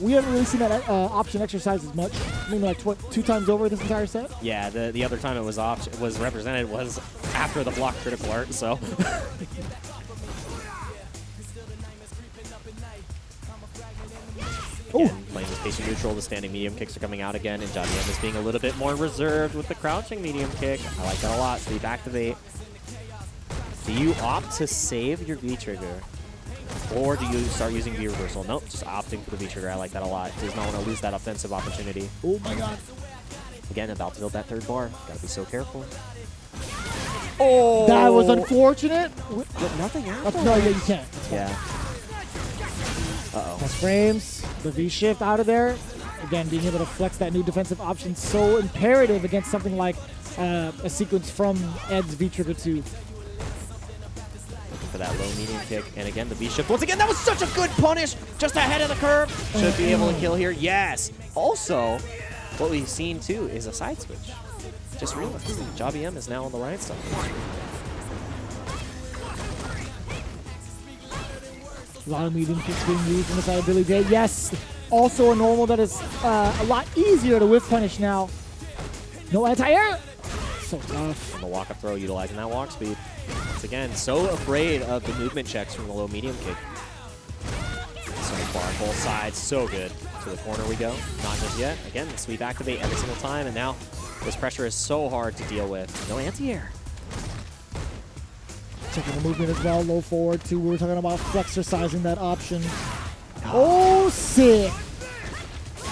We haven't really seen that option exercise as much. I mean, like, what, 2 times over this entire set? Yeah, the other time it was represented was after the block critical art, so. Again, playing this patient neutral, the standing medium kicks are coming out again, and Jobby M is being a little bit more reserved with the crouching medium kick. I like that a lot. So you activate. Do you opt to save your V-trigger? Or do you start using V-reversal? Nope, just opting for the V-trigger. I like that a lot. Does not want to lose that offensive opportunity. Oh my God. Again, about to build that third bar. Gotta be so careful. Oh! That was unfortunate. But nothing after. No, yeah, you can't. Yeah. Uh-oh. Plus frames, the V-shift out of there. Again, being able to flex that new defensive option so imperative against something like a sequence from Ed's V-Trigger 2. Looking for that low medium kick. And again, the V-shift. Once again, that was such a good punish. Just ahead of the curve. Should be able to kill here. Yes. Also, what we've seen too is a side switch. Just realized Jobby M is now on the right side. A lot of medium kicks being used on the side of Billy Day. Yes, also a normal that is a lot easier to whiff punish now. No anti-air. So tough. On the walk-up throw, utilizing that walk speed. Once again, so afraid of the movement checks from the low medium kick. So far, both sides, so good. To the corner we go. Not just yet. Again, the sweep activate every single time, and now this pressure is so hard to deal with. No anti-air. Checking the movement as well, low forward too. We were talking about flexercising that option. Oh, sick.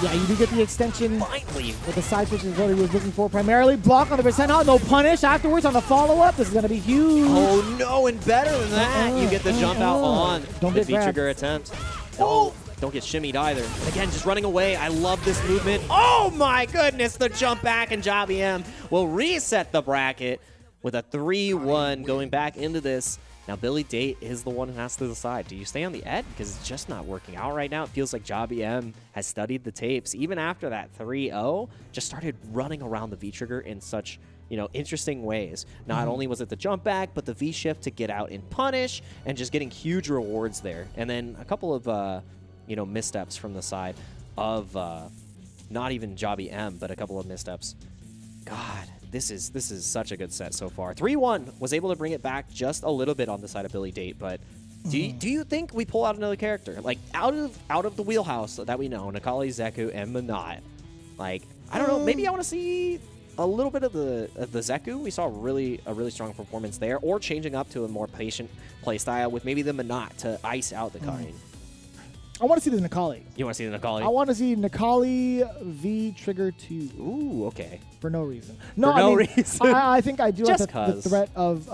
Yeah, you do get the extension. Finally. But the side switch is what he was looking for primarily. Block on the percent out, no punish afterwards on the follow-up. This is going to be huge. Oh, no, and better than that, you get the jump out on Don't the get grabbed. V-trigger attempt. Oh, don't get shimmied either. Again, just running away. I love this movement. Oh, my goodness, the jump back, and Jobby M will reset the bracket with a 3-1 going back into this. Now, Billy Date is the one who has to decide. Do you stay on the Ed? Because it's just not working out right now. It feels like Jobby M has studied the tapes. Even after that 3-0, just started running around the V-trigger in such, interesting ways. Not only was it the jump back, but the V-shift to get out and punish, and just getting huge rewards there. And then a couple of, missteps from the side of not even Jobby M, but a couple of missteps. God. This is such a good set so far. 3-1 was able to bring it back just a little bit on the side of Billy Date, but do you think we pull out another character like out of the wheelhouse that we know, Necalli, Zeku, and Manat? Like, I don't know. Maybe I want to see a little bit of the Zeku. We saw a really strong performance there, or changing up to a more patient play style with maybe the Manat to ice out the Karin. I want to see the Necalli. You want to see the Necalli? I want to see Necalli V-Trigger 2. Ooh, okay. For no reason. No, I mean, reason. I think I do like Just the threat of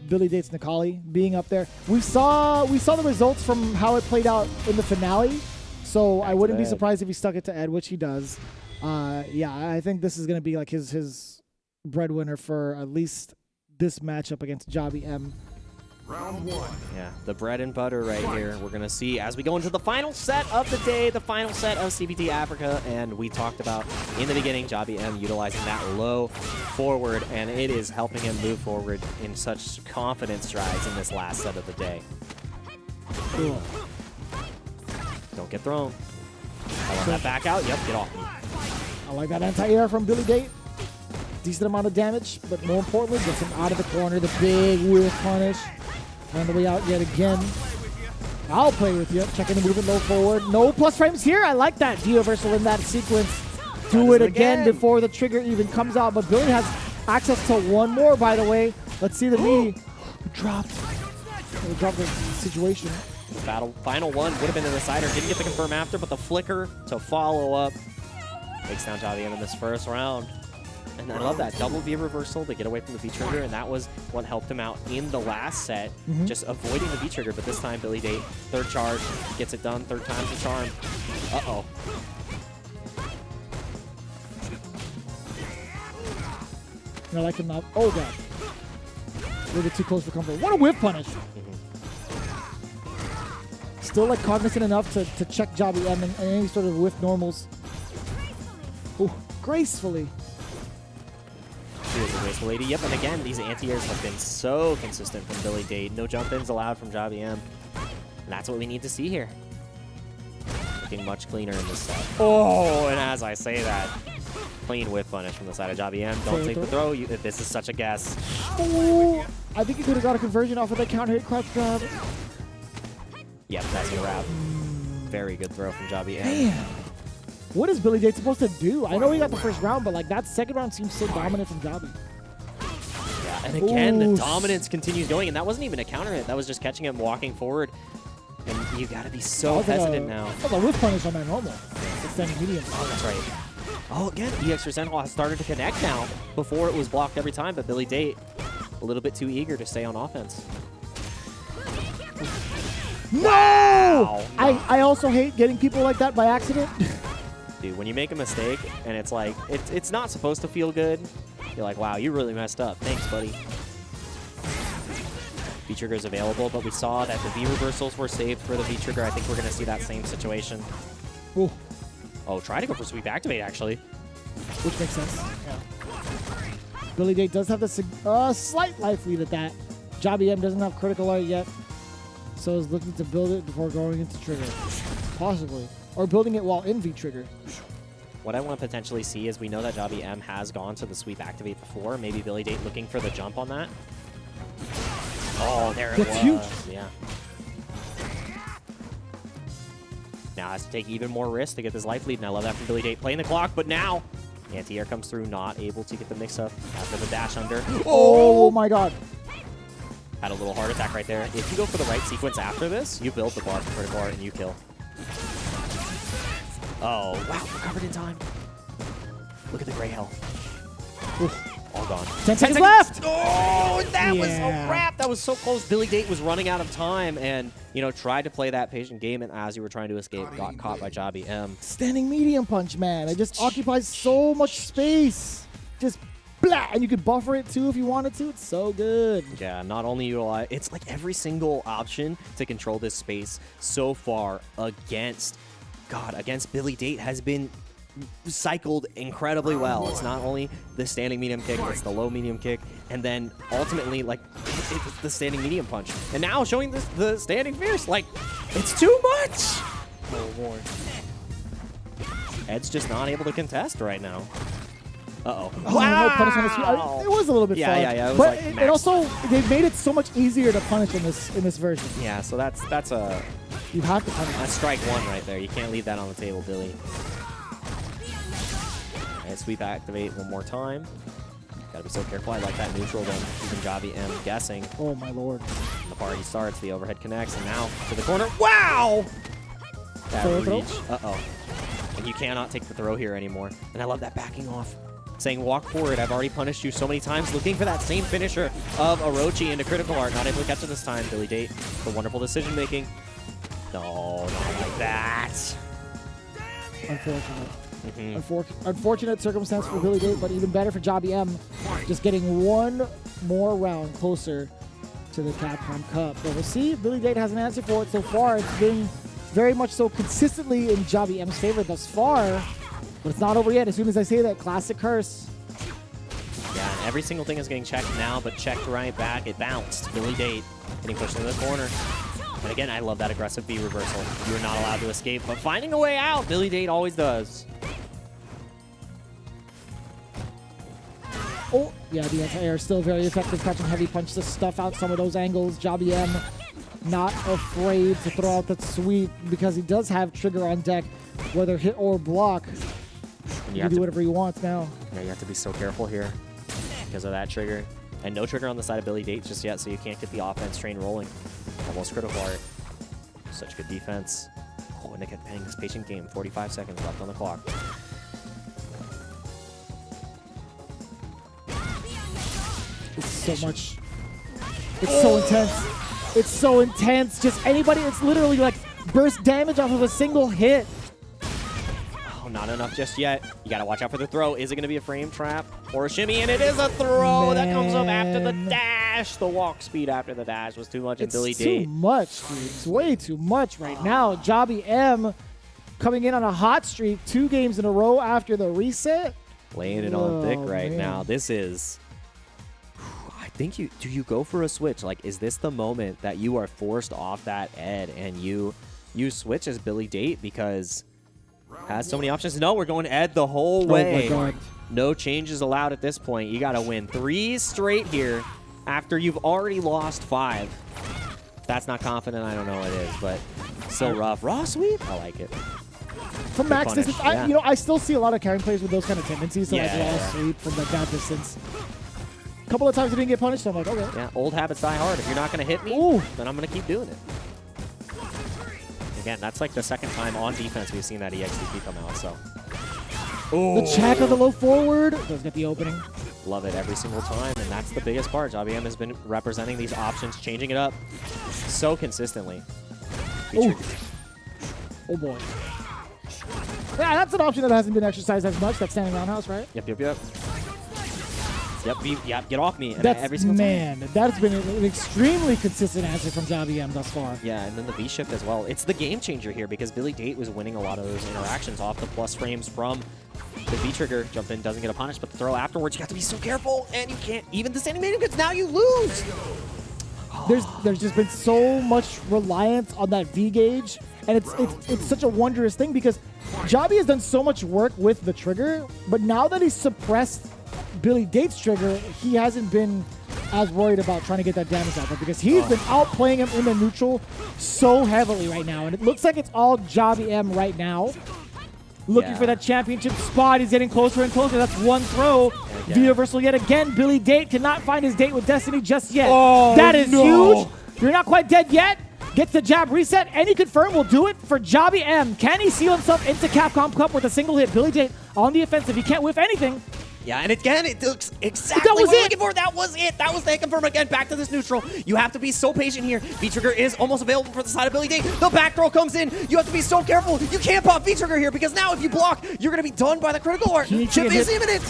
Billy Date's Necalli being up there. We saw the results from how it played out in the finale, so I wouldn't be surprised if he stuck it to Ed, which he does. Yeah, I think this is going to be like his breadwinner for at least this matchup against Jobby M. Round 1. Yeah, the bread and butter right here. We're going to see as we go into the final set of the day, the final set of CBT Africa, and we talked about in the beginning, Jobby M utilizing that low forward, and it is helping him move forward in such confident strides in this last set of the day. Cool. Don't get thrown. I want that back out. Yep, get off me. I like that anti-air from Billy Date. Decent amount of damage, but more importantly, gets him out of the corner. The big whiff punish. On the way out yet again. I'll play with you. Checking the movement low forward. No plus frames here. I like that D-reversal in that sequence. Do it again before the trigger even comes out. But Billy has access to one more, by the way. Let's see the knee. Dropped. Dropped the situation. Final one would have been the decider. Didn't get the confirm after, but the flicker to follow up takes down Jobby M in this first round. And I love that double V reversal to get away from the V-trigger, and that was what helped him out in the last set, just avoiding the V-trigger. But this time, Billy Date, third charge, gets it done, third time's the charm. Uh-oh. I like him now. Oh, God. A little bit too close for comfort. What a whiff punish. Still, like, cognizant enough to check Jobby M and any sort of whiff normals. Ooh, gracefully. Here's the graceful lady. Yep, and again, these anti-airs have been so consistent from Billy Date. No jump-ins allowed from Jobby M. And that's what we need to see here. Looking much cleaner in this set. Oh, and as I say that, clean whiff punish from the side of Jobby M. Don't take the throw. This is such a guess. Oh, I think he could have got a conversion off of that counter hit crouch grab. Yep, that's a wrap. Very good throw from Jobby M. Man. What is Billy Date supposed to do? I know he got the first round, but like that second round seems so dominant from Jobby. Yeah, and again, the dominance continues going, and that wasn't even a counter hit. That was just catching him walking forward. And you got to be so hesitant now. Oh, the whiff punish on that normal. Extending medium. Oh, that's right. Oh, again, EX Resentful has started to connect now. Before it was blocked every time, but Billy Date a little bit too eager to stay on offense. No! Wow. I also hate getting people like that by accident. Dude, when you make a mistake and it's like, it's not supposed to feel good, you're like, wow, you really messed up. Thanks, buddy. V-trigger is available, but we saw that the V-reversals were saved for the V-trigger. I think we're going to see that same situation. Ooh. Oh, try to go for sweep activate, actually. Which makes sense. Yeah. Billy Date does have the slight life lead at that. Jobby M doesn't have critical art yet, so is looking to build it before going into trigger. Possibly. Or building it while in V-trigger. What I want to potentially see is we know that Jobby M has gone to the sweep activate before. Maybe Billy Date looking for the jump on that. Oh, there it was. That's huge. Yeah. Now has to take even more risk to get this life lead, and I love that from Billy Date. Playing the clock, but now anti-air comes through, not able to get the mix-up after the dash under. Oh my god. Had a little heart attack right there. If you go for the right sequence after this, you build the bar for critical art and you kill. Oh, wow, recovered in time. Look at the gray health. Oof. All gone. 10 seconds left! Oh, that was Yeah. a wrap. That was so close. Billy Date was running out of time and, you know, tried to play that patient game, and as you were trying to escape, got caught by Jobby M. Standing medium punch, man. It just occupies so much space. Just blah, and you could buffer it too if you wanted to. It's so good. Yeah, not only utilize, it's like every single option to control this space so far against Billy Date has been cycled incredibly well. It's not only the standing medium kick, it's the low medium kick, and then ultimately, like, it's the standing medium punch. And now showing the standing fierce, like, it's too much! Oh, boy. Ed's just not able to contest right now. Uh-oh. Oh, no punish on the sweep. It was a little bit fun. Yeah, it was but like it max. also, they've made it so much easier to punish in this version. Yeah, so that's a You have to punish. That's strike one right there. You can't leave that on the table, Billy. And sweep activate one more time. Gotta be so careful. I like that neutral then. Keeping Jobby M guessing. Oh my lord. The party starts, the overhead connects, and now to the corner. Wow! That Throw. reach. Uh-oh. And you cannot take the throw here anymore. And I love that backing off. Saying, walk forward. I've already punished you so many times. Looking for that same finisher of Orochi into critical art. Not able to catch it this time. Billy Date, the wonderful decision making. No, not like that. Unfortunate. Unfortunate circumstance for Billy Date, but even better for Jobby M. Just getting one more round closer to the Capcom Cup. But we'll see. Billy Date has an answer for it so far. It's been very much so consistently in Jobby M's favor thus far. But it's not over yet. As soon as I say that, classic curse. Yeah, and every single thing is getting checked now, but checked right back. It bounced. Billy Date getting pushed into the corner. And again, I love that aggressive B reversal. You are not allowed to escape, but finding a way out, Billy Date always does. Oh, yeah, the anti-air is still very effective. Catching heavy punch to stuff out some of those angles. Jobby M not afraid to throw out that sweep because he does have trigger on deck, whether hit or block. And You can do whatever he wants now. Yeah, you have to be so careful here because of that trigger. And no trigger on the side of Billy Date just yet, so you can't get the offense train rolling. Almost critical art. Such good defense. Oh, and they kept playing this patient game. 45 seconds left on the clock. It's so much. It's so intense. It's so intense. Just anybody, it's literally like burst damage off of a single hit. Oh, not enough just yet. You got to watch out for the throw. Is it going to be a frame trap or a shimmy? And it is a throw that comes up after the dash. The walk speed after the dash was too much, and Billy It's Date. too much, dude. It's way too much right now. Jobby M coming in on a hot streak, 2 games in a row after the reset. Laying it on thick right man. now. This is... I think do you go for a switch? Like, is this the moment that you are forced off that Ed and you switch as Billy Date because has so many options? No, we're going Ed the whole way. Oh my god. No changes allowed at this point. You got to win 3 straight here after you've already lost 5. If that's not confident, I don't know what it is, but still rough. Raw sweep? I like it. From Good max punish, distance, yeah. I still see a lot of carrying players with those kind of tendencies to like Yeah. raw sweep from like that distance. A couple of times I didn't get punished, so I'm like, okay. Yeah, old habits die hard. If you're not going to hit me, Ooh. then I'm going to keep doing it. Again, that's like the second time on defense we've seen that EXDP come out, so. The check on the low forward does get the opening. Love it every single time, and that's the biggest part. Javi M has been representing these options, changing it up so consistently. Oh boy. Yeah, that's an option that hasn't been exercised as much, that standing roundhouse, right? Yep. Yep, get off me. And That's, every single time. man, that's been an extremely consistent answer from Javi M thus far. Yeah, and then the V-shift as well. It's the game changer here because Billy Date was winning a lot of those interactions off the plus frames from the V-trigger. Jump in, doesn't get a punish, but the throw afterwards, you have to be so careful, and you can't even the standing medium because now you lose. There's just been so much reliance on that V gauge, and it's such a wondrous thing because Javi has done so much work with the trigger, but now that he's suppressed Billy Date's trigger, he hasn't been as worried about trying to get that damage out there because he's been outplaying him in the neutral so heavily right now, and it looks like it's all Javi M right now. Looking for that championship spot. He's getting closer and closer. That's one throw. V reversal yet again. Billy Date cannot find his date with Destiny just yet. Oh, that is no. huge. You're not quite dead yet. Gets the jab reset. Any confirm will do it for Javi M. Can he seal himself into Capcom Cup with a single hit? Billy Date on the offensive. He can't whiff anything. Yeah, and again, it looks exactly what we're looking for. That was it. That was the confirm again. Back to this neutral. You have to be so patient here. V-trigger is almost available for the side of Billy Date. The back throw comes in. You have to be so careful. You can't pop V-trigger here because now if you block, you're going to be done by the critical art. Chip is imminent.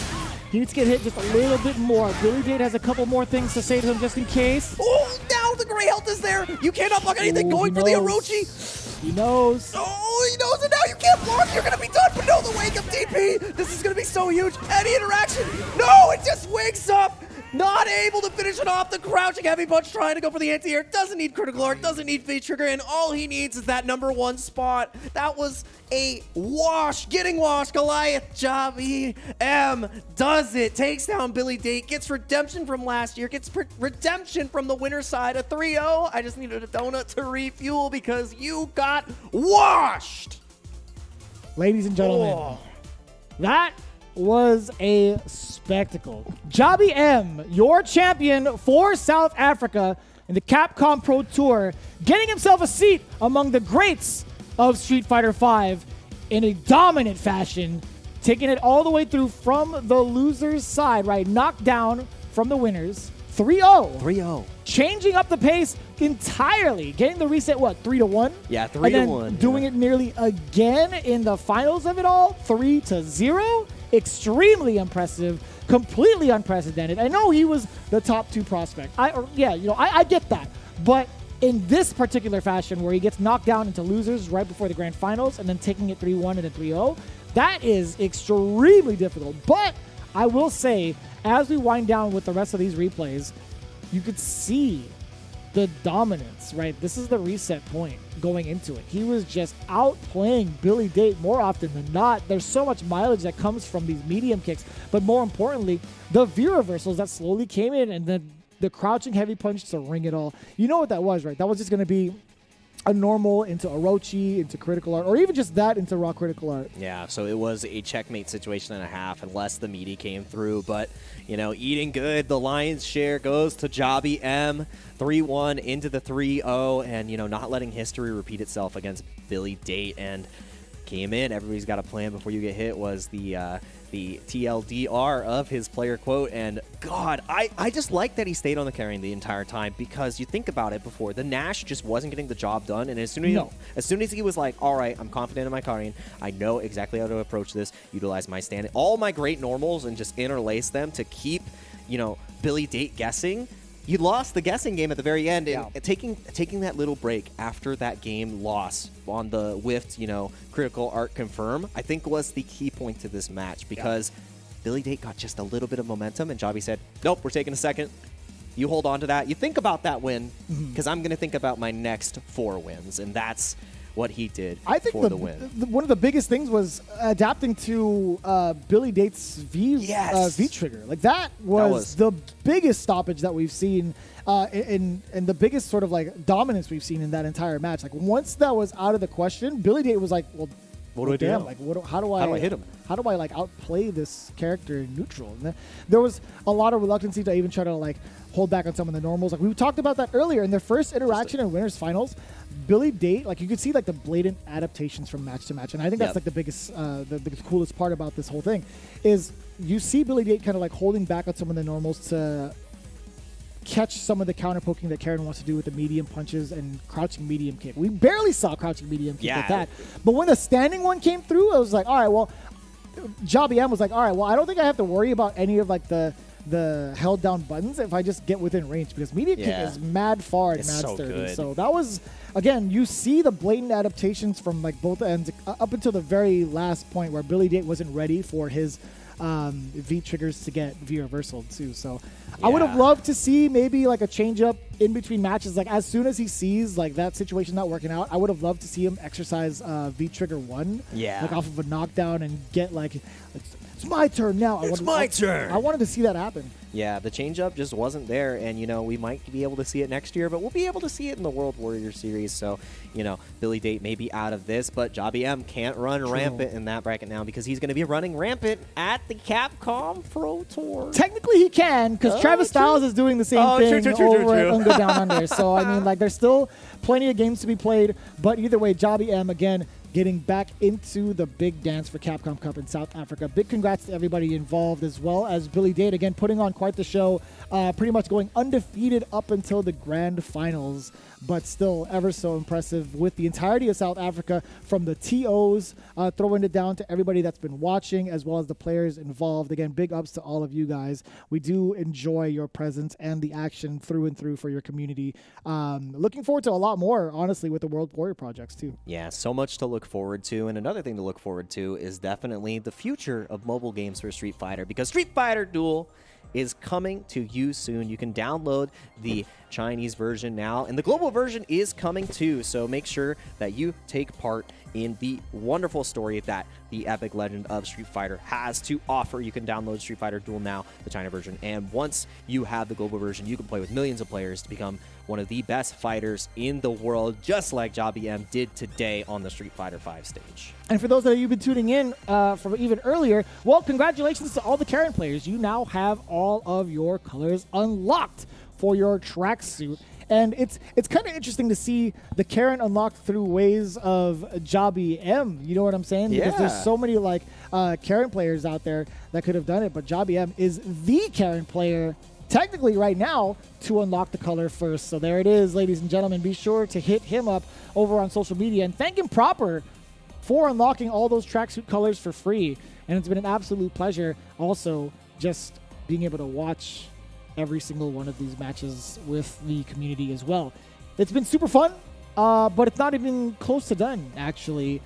He needs to get hit just a little bit more. Billy Date has a couple more things to say to him just in case. Oh, now the gray health is there. You cannot block anything. Going for the Orochi. He knows. Oh, he knows, and now you can't block. You're going to be done, but no, the wake up DP. This is going to be so huge. Any interaction. No, it just wakes up. Not able to finish it off. The crouching heavy punch trying to go for the anti-air. Doesn't need critical art, doesn't need V-trigger, and all he needs is that #1 spot. That was a wash. Getting washed. Goliath Javi M does it. Takes down Billy Date. Gets redemption from last year. Gets redemption from the winner's side. A 3-0. I just needed a donut to refuel because you got washed. Ladies and gentlemen, that was a spectacle. Javi M, your champion for South Africa in the Capcom Pro Tour, getting himself a seat among the greats of Street Fighter V in a dominant fashion, taking it all the way through from the loser's side, right? Knocked down from the winners. 3-0. 3-0. Changing up the pace entirely. Getting the reset, what, 3-1? Yeah, 3-1. And then doing it nearly again in the finals of it all, 3-0. Extremely impressive, completely unprecedented. I know he was the top 2 prospect. I get that. But in this particular fashion where he gets knocked down into losers right before the grand finals and then taking it 3-1 and then 3-0, that is extremely difficult. But I will say, as we wind down with the rest of these replays, you could see the dominance, right? This is the reset point going into it. He was just outplaying Billy Date more often than not. There's so much mileage that comes from these medium kicks, but more importantly, the V reversals that slowly came in and then the crouching heavy punch to ring it all. You know what that was, right? That was just going to be a normal into Orochi, into critical art, or even just that into raw critical art. Yeah, so it was a checkmate situation and a half unless the meaty came through. But, you know, eating good, the lion's share goes to Javi M. 3-1 into the 3-0 and, you know, not letting history repeat itself against Billy Date. And came in, everybody's got a plan before you get hit was the TLDR of his player quote. And God, I just like that he stayed on the carrying the entire time because you think about it before, the Nash just wasn't getting the job done. And as soon as he was like, all right, I'm confident in my carrying, I know exactly how to approach this, utilize my stand, all my great normals and just interlace them to keep, you know, Billy Date guessing. You lost the guessing game at the very end, and taking that little break after that game loss on the whiffed, you know, critical art confirm, I think was the key point to this match because Billy Date got just a little bit of momentum, and Javi said, nope, we're taking a second. You hold on to that. You think about that win because I'm going to think about my next 4 wins, and that's what he did for the win. One of the biggest things was adapting to Billy Date's V trigger. Like that was the biggest stoppage that we've seen and the biggest sort of like dominance we've seen in that entire match. Like once that was out of the question, Billy Date was like, well, What do I do damn, now? like how do I hit him? How do I like outplay this character in neutral? And there was a lot of reluctancy to even try to like hold back on some of the normals. Like we talked about that earlier in their first interaction in winners finals. Billy Date, like you could see like the blatant adaptations from match to match, and I think that's like the biggest, the coolest part about this whole thing, is you see Billy Date kind of like holding back on some of the normals to catch some of the counter poking that Karen wants to do with the medium punches and crouching medium kick. We barely saw crouching medium kick with that, but when the standing one came through, I was like, all right, well, Jobby M was like, all right, well, I don't think I have to worry about any of like the held down buttons if I just get within range, because medium kick is mad far and mad sturdy. So that was, again, you see the blatant adaptations from like both ends up until the very last point where Billy Date wasn't ready for his V triggers to get V reversal too. So I would have loved to see maybe like a change up in between matches. Like as soon as he sees like that situation not working out, I would have loved to see him exercise V trigger 1, like off of a knockdown and get like it's my turn now. It's my turn. I wanted to see that happen. Yeah, the change-up just wasn't there, and, you know, we might be able to see it next year, but we'll be able to see it in the World Warrior Series, so, you know, Billy Date may be out of this, but Jobby M can't run rampant in that bracket now because he's going to be running rampant at the Capcom Pro Tour. Technically, he can, because Travis Styles is doing the same thing over at Unga Down Under, so, I mean, like, there's still plenty of games to be played, but either way, Jobby M, again, getting back into the big dance for Capcom Cup in South Africa. Big congrats to everybody involved, as well as Billy Date, again, putting on quite the show, pretty much going undefeated up until the grand finals, but still ever so impressive with the entirety of South Africa, from the TOs, throwing it down to everybody that's been watching, as well as the players involved. Again, big ups to all of you guys. We do enjoy your presence and the action through and through for your community. Looking forward to a lot more, honestly, with the World Warrior projects, too. Yeah, so much to look forward to, and another thing to look forward to is definitely the future of mobile games for Street Fighter, because Street Fighter Duel is coming to you soon. You can download the Chinese version now, and the global version is coming too, so make sure that you take part in the wonderful story that the epic legend of Street Fighter has to offer. You can download Street Fighter Duel now, the China version, and once you have the global version, you can play with millions of players to become one of the best fighters in the world, just like Jobby M did today on the Street Fighter V stage. And for those that you've been tuning in from even earlier, well, congratulations to all the Karen players. You now have all of your colors unlocked for your tracksuit. And it's kind of interesting to see the Karen unlocked through ways of Jobby M. You know what I'm saying? Yeah. Because there's so many like Karen players out there that could have done it, but Jobby M is the Karen player technically right now to unlock the color first. So there it is, ladies and gentlemen. Be sure to hit him up over on social media and thank him proper for unlocking all those tracksuit colors for free. And it's been an absolute pleasure also just being able to watch every single one of these matches with the community as well. It's been super fun, but it's not even close to done, actually.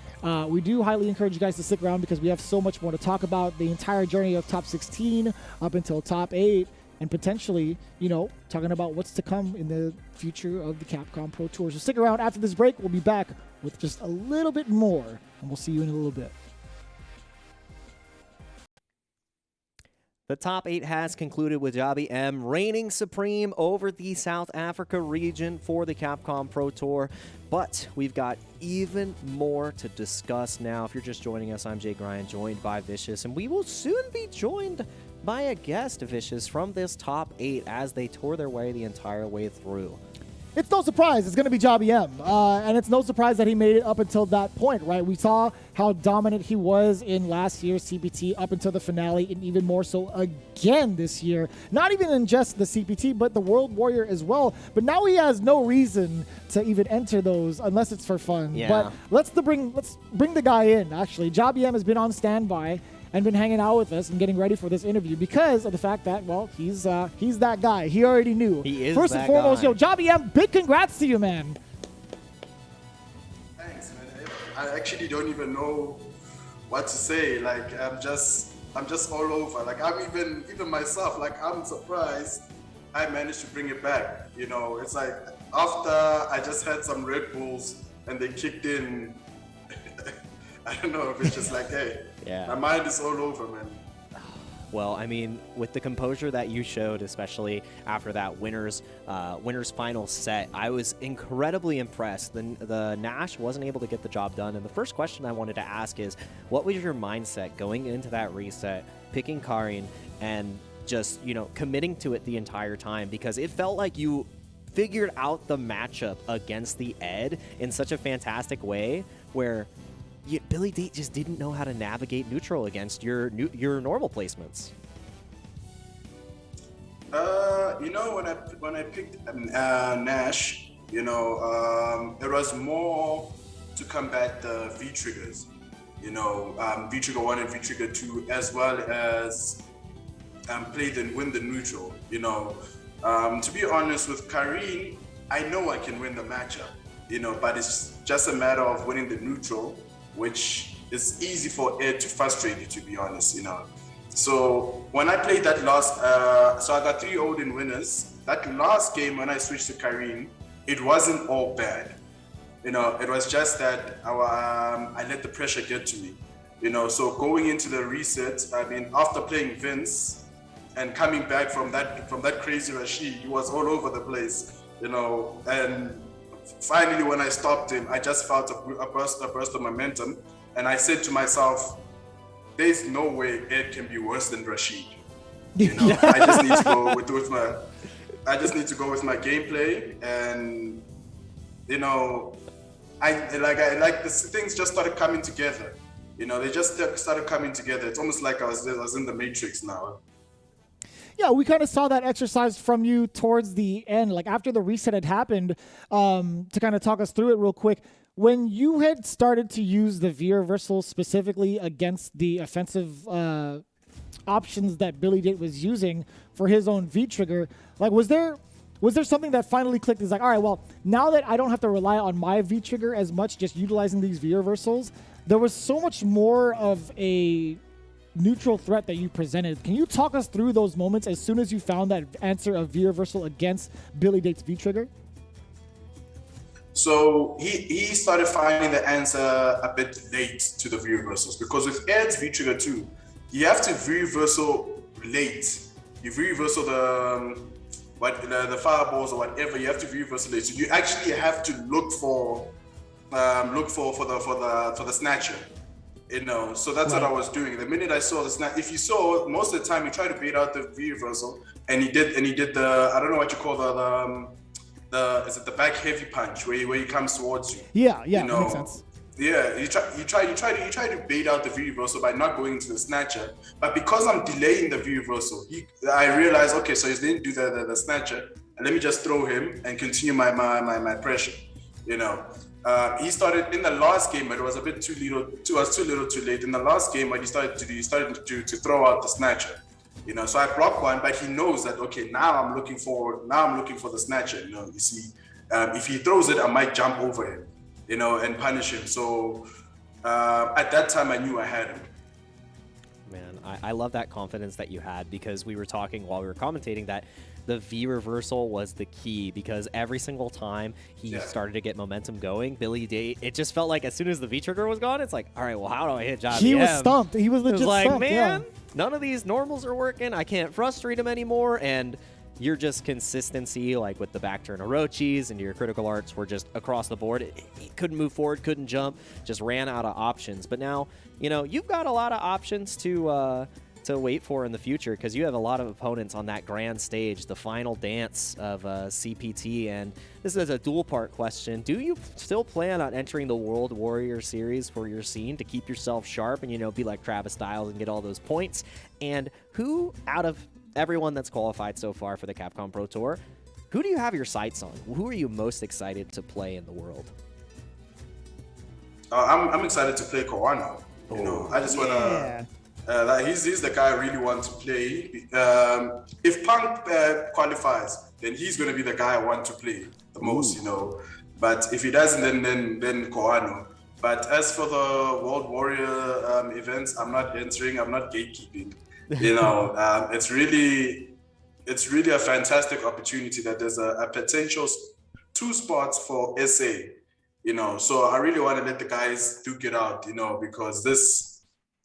We do highly encourage you guys to stick around because we have so much more to talk about. The entire journey of top 16 up until top 8, and potentially, you know, talking about what's to come in the future of the Capcom Pro Tour. So stick around. After this break, we'll be back with just a little bit more, and we'll see you in a little bit. The top 8 has concluded with Jobby M reigning supreme over the South Africa region for the Capcom Pro Tour. But we've got even more to discuss now. If you're just joining us, I'm Jay Grian, joined by Vicious, and we will soon be joined by a guest, Vicious, from this top 8 as they tour their way the entire way through. It's no surprise it's going to be Jobby M, and it's no surprise that he made it up until that point, right? We saw how dominant he was in last year's CPT up until the finale, and even more so again this year. Not even in just the CPT, but the World Warrior as well. But now he has no reason to even enter those unless it's for fun. Yeah. But let's bring the guy in, actually. Jobby M has been on standby and been hanging out with us and getting ready for this interview because of the fact that, well, he's that guy. He already knew. He is First that and foremost, guy. yo, Jobby M, big congrats to you, man. Thanks, man. I actually don't even know what to say. Like, I'm just all over. Like, I'm even myself, like, I'm surprised I managed to bring it back. You know, it's like after I just had some Red Bulls and they kicked in, I don't know if it's just like, hey, Yeah. my mind is all over, man. Well, I mean, with the composure that you showed, especially after that winners final set, I was incredibly impressed. The Nash wasn't able to get the job done, and the first question I wanted to ask is, what was your mindset going into that reset, picking Karin, and just, committing to it the entire time? Because it felt like you figured out the matchup against the Ed in such a fantastic way, where Billy D just didn't know how to navigate neutral against your normal placements. When I picked Nash, it was more to combat the V triggers, V trigger 1 and V trigger 2, as well as play and win the neutral. To be honest with Karin, I know I can win the matchup, but it's just a matter of winning the neutral, which is easy for Ed to frustrate you, to be honest, So when I played that last, so I got 3 Odin winners. That last game when I switched to Karin, it wasn't all bad. It was just that I let the pressure get to me. So going into the reset, after playing Vince and coming back from that crazy Rashid, he was all over the place, and finally, when I stopped him, I just felt a burst of momentum, and I said to myself, "There's no way Ed can be worse than Rashid." I just need to go with my gameplay, and I like this. Things just started coming together. They just started coming together. It's almost like I was in the Matrix now. Yeah, we kind of saw that exercise from you towards the end, like after the reset had happened. To kind of talk us through it real quick, when you had started to use the V reversal specifically against the offensive options that Billy Date was using for his own V trigger, like was there something that finally clicked? Is like, all right, well, now that I don't have to rely on my V trigger as much, just utilizing these V reversals, there was so much more of a neutral threat that you presented. Can you talk us through those moments as soon as you found that answer of V reversal against Billy Date's V trigger? So he started finding the answer a bit late to the V reversals, because with Ed's V trigger 2, you have to V reversal late. You V reversal the fireballs or whatever. You have to V reversal late. So you actually have to look for the snatcher. So that's what I was doing. The minute I saw the snap, if you saw, most of the time he tried to bait out the V reversal, and he did the, I don't know what you call is it the back heavy punch where he comes towards you? Yeah, that makes sense. Yeah, you try to bait out the V reversal by not going into the snatcher, but because I'm delaying the V reversal, I realized, okay, so he didn't do the snatcher, and let me just throw him and continue my pressure. He started in the last game, but it was a bit too little too late. In the last game, what he started to throw out the snatcher. So I blocked one, but he knows that, okay, now I'm looking for the snatcher. You see, if he throws it, I might jump over him, and punish him. So at that time, I knew I had him. Man, I love that confidence that you had, because we were talking while we were commentating that the V reversal was the key, because every single time he started to get momentum going, Billy Date, it just felt like as soon as the V trigger was gone, it's like, all right, well, how do I hit Job? He was stumped. He was legit like, stumped. man, yeah. None of these normals are working. I can't frustrate him anymore. And your just consistency, like with the back turn Orochis and your critical arts, were just across the board. He couldn't move forward, couldn't jump, just ran out of options. But now, you've got a lot of options to wait for in the future, because you have a lot of opponents on that grand stage, the final dance of CPT. And this is a dual part question. Do you still plan on entering the World Warrior Series for your scene to keep yourself sharp and, be like Travis Styles and get all those points? And who, out of everyone that's qualified so far for the Capcom Pro Tour, who do you have your sights on? Who are you most excited to play in the world? I'm excited to play Kawano. I just want to... he's the guy I really want to play. If Punk qualifies, then he's going to be the guy I want to play the most, But if he doesn't, then Koano. But as for the World Warrior events, I'm not entering. I'm not gatekeeping. It's really a fantastic opportunity that there's a potential 2 spots for SA. So I really want to let the guys duke it out, because this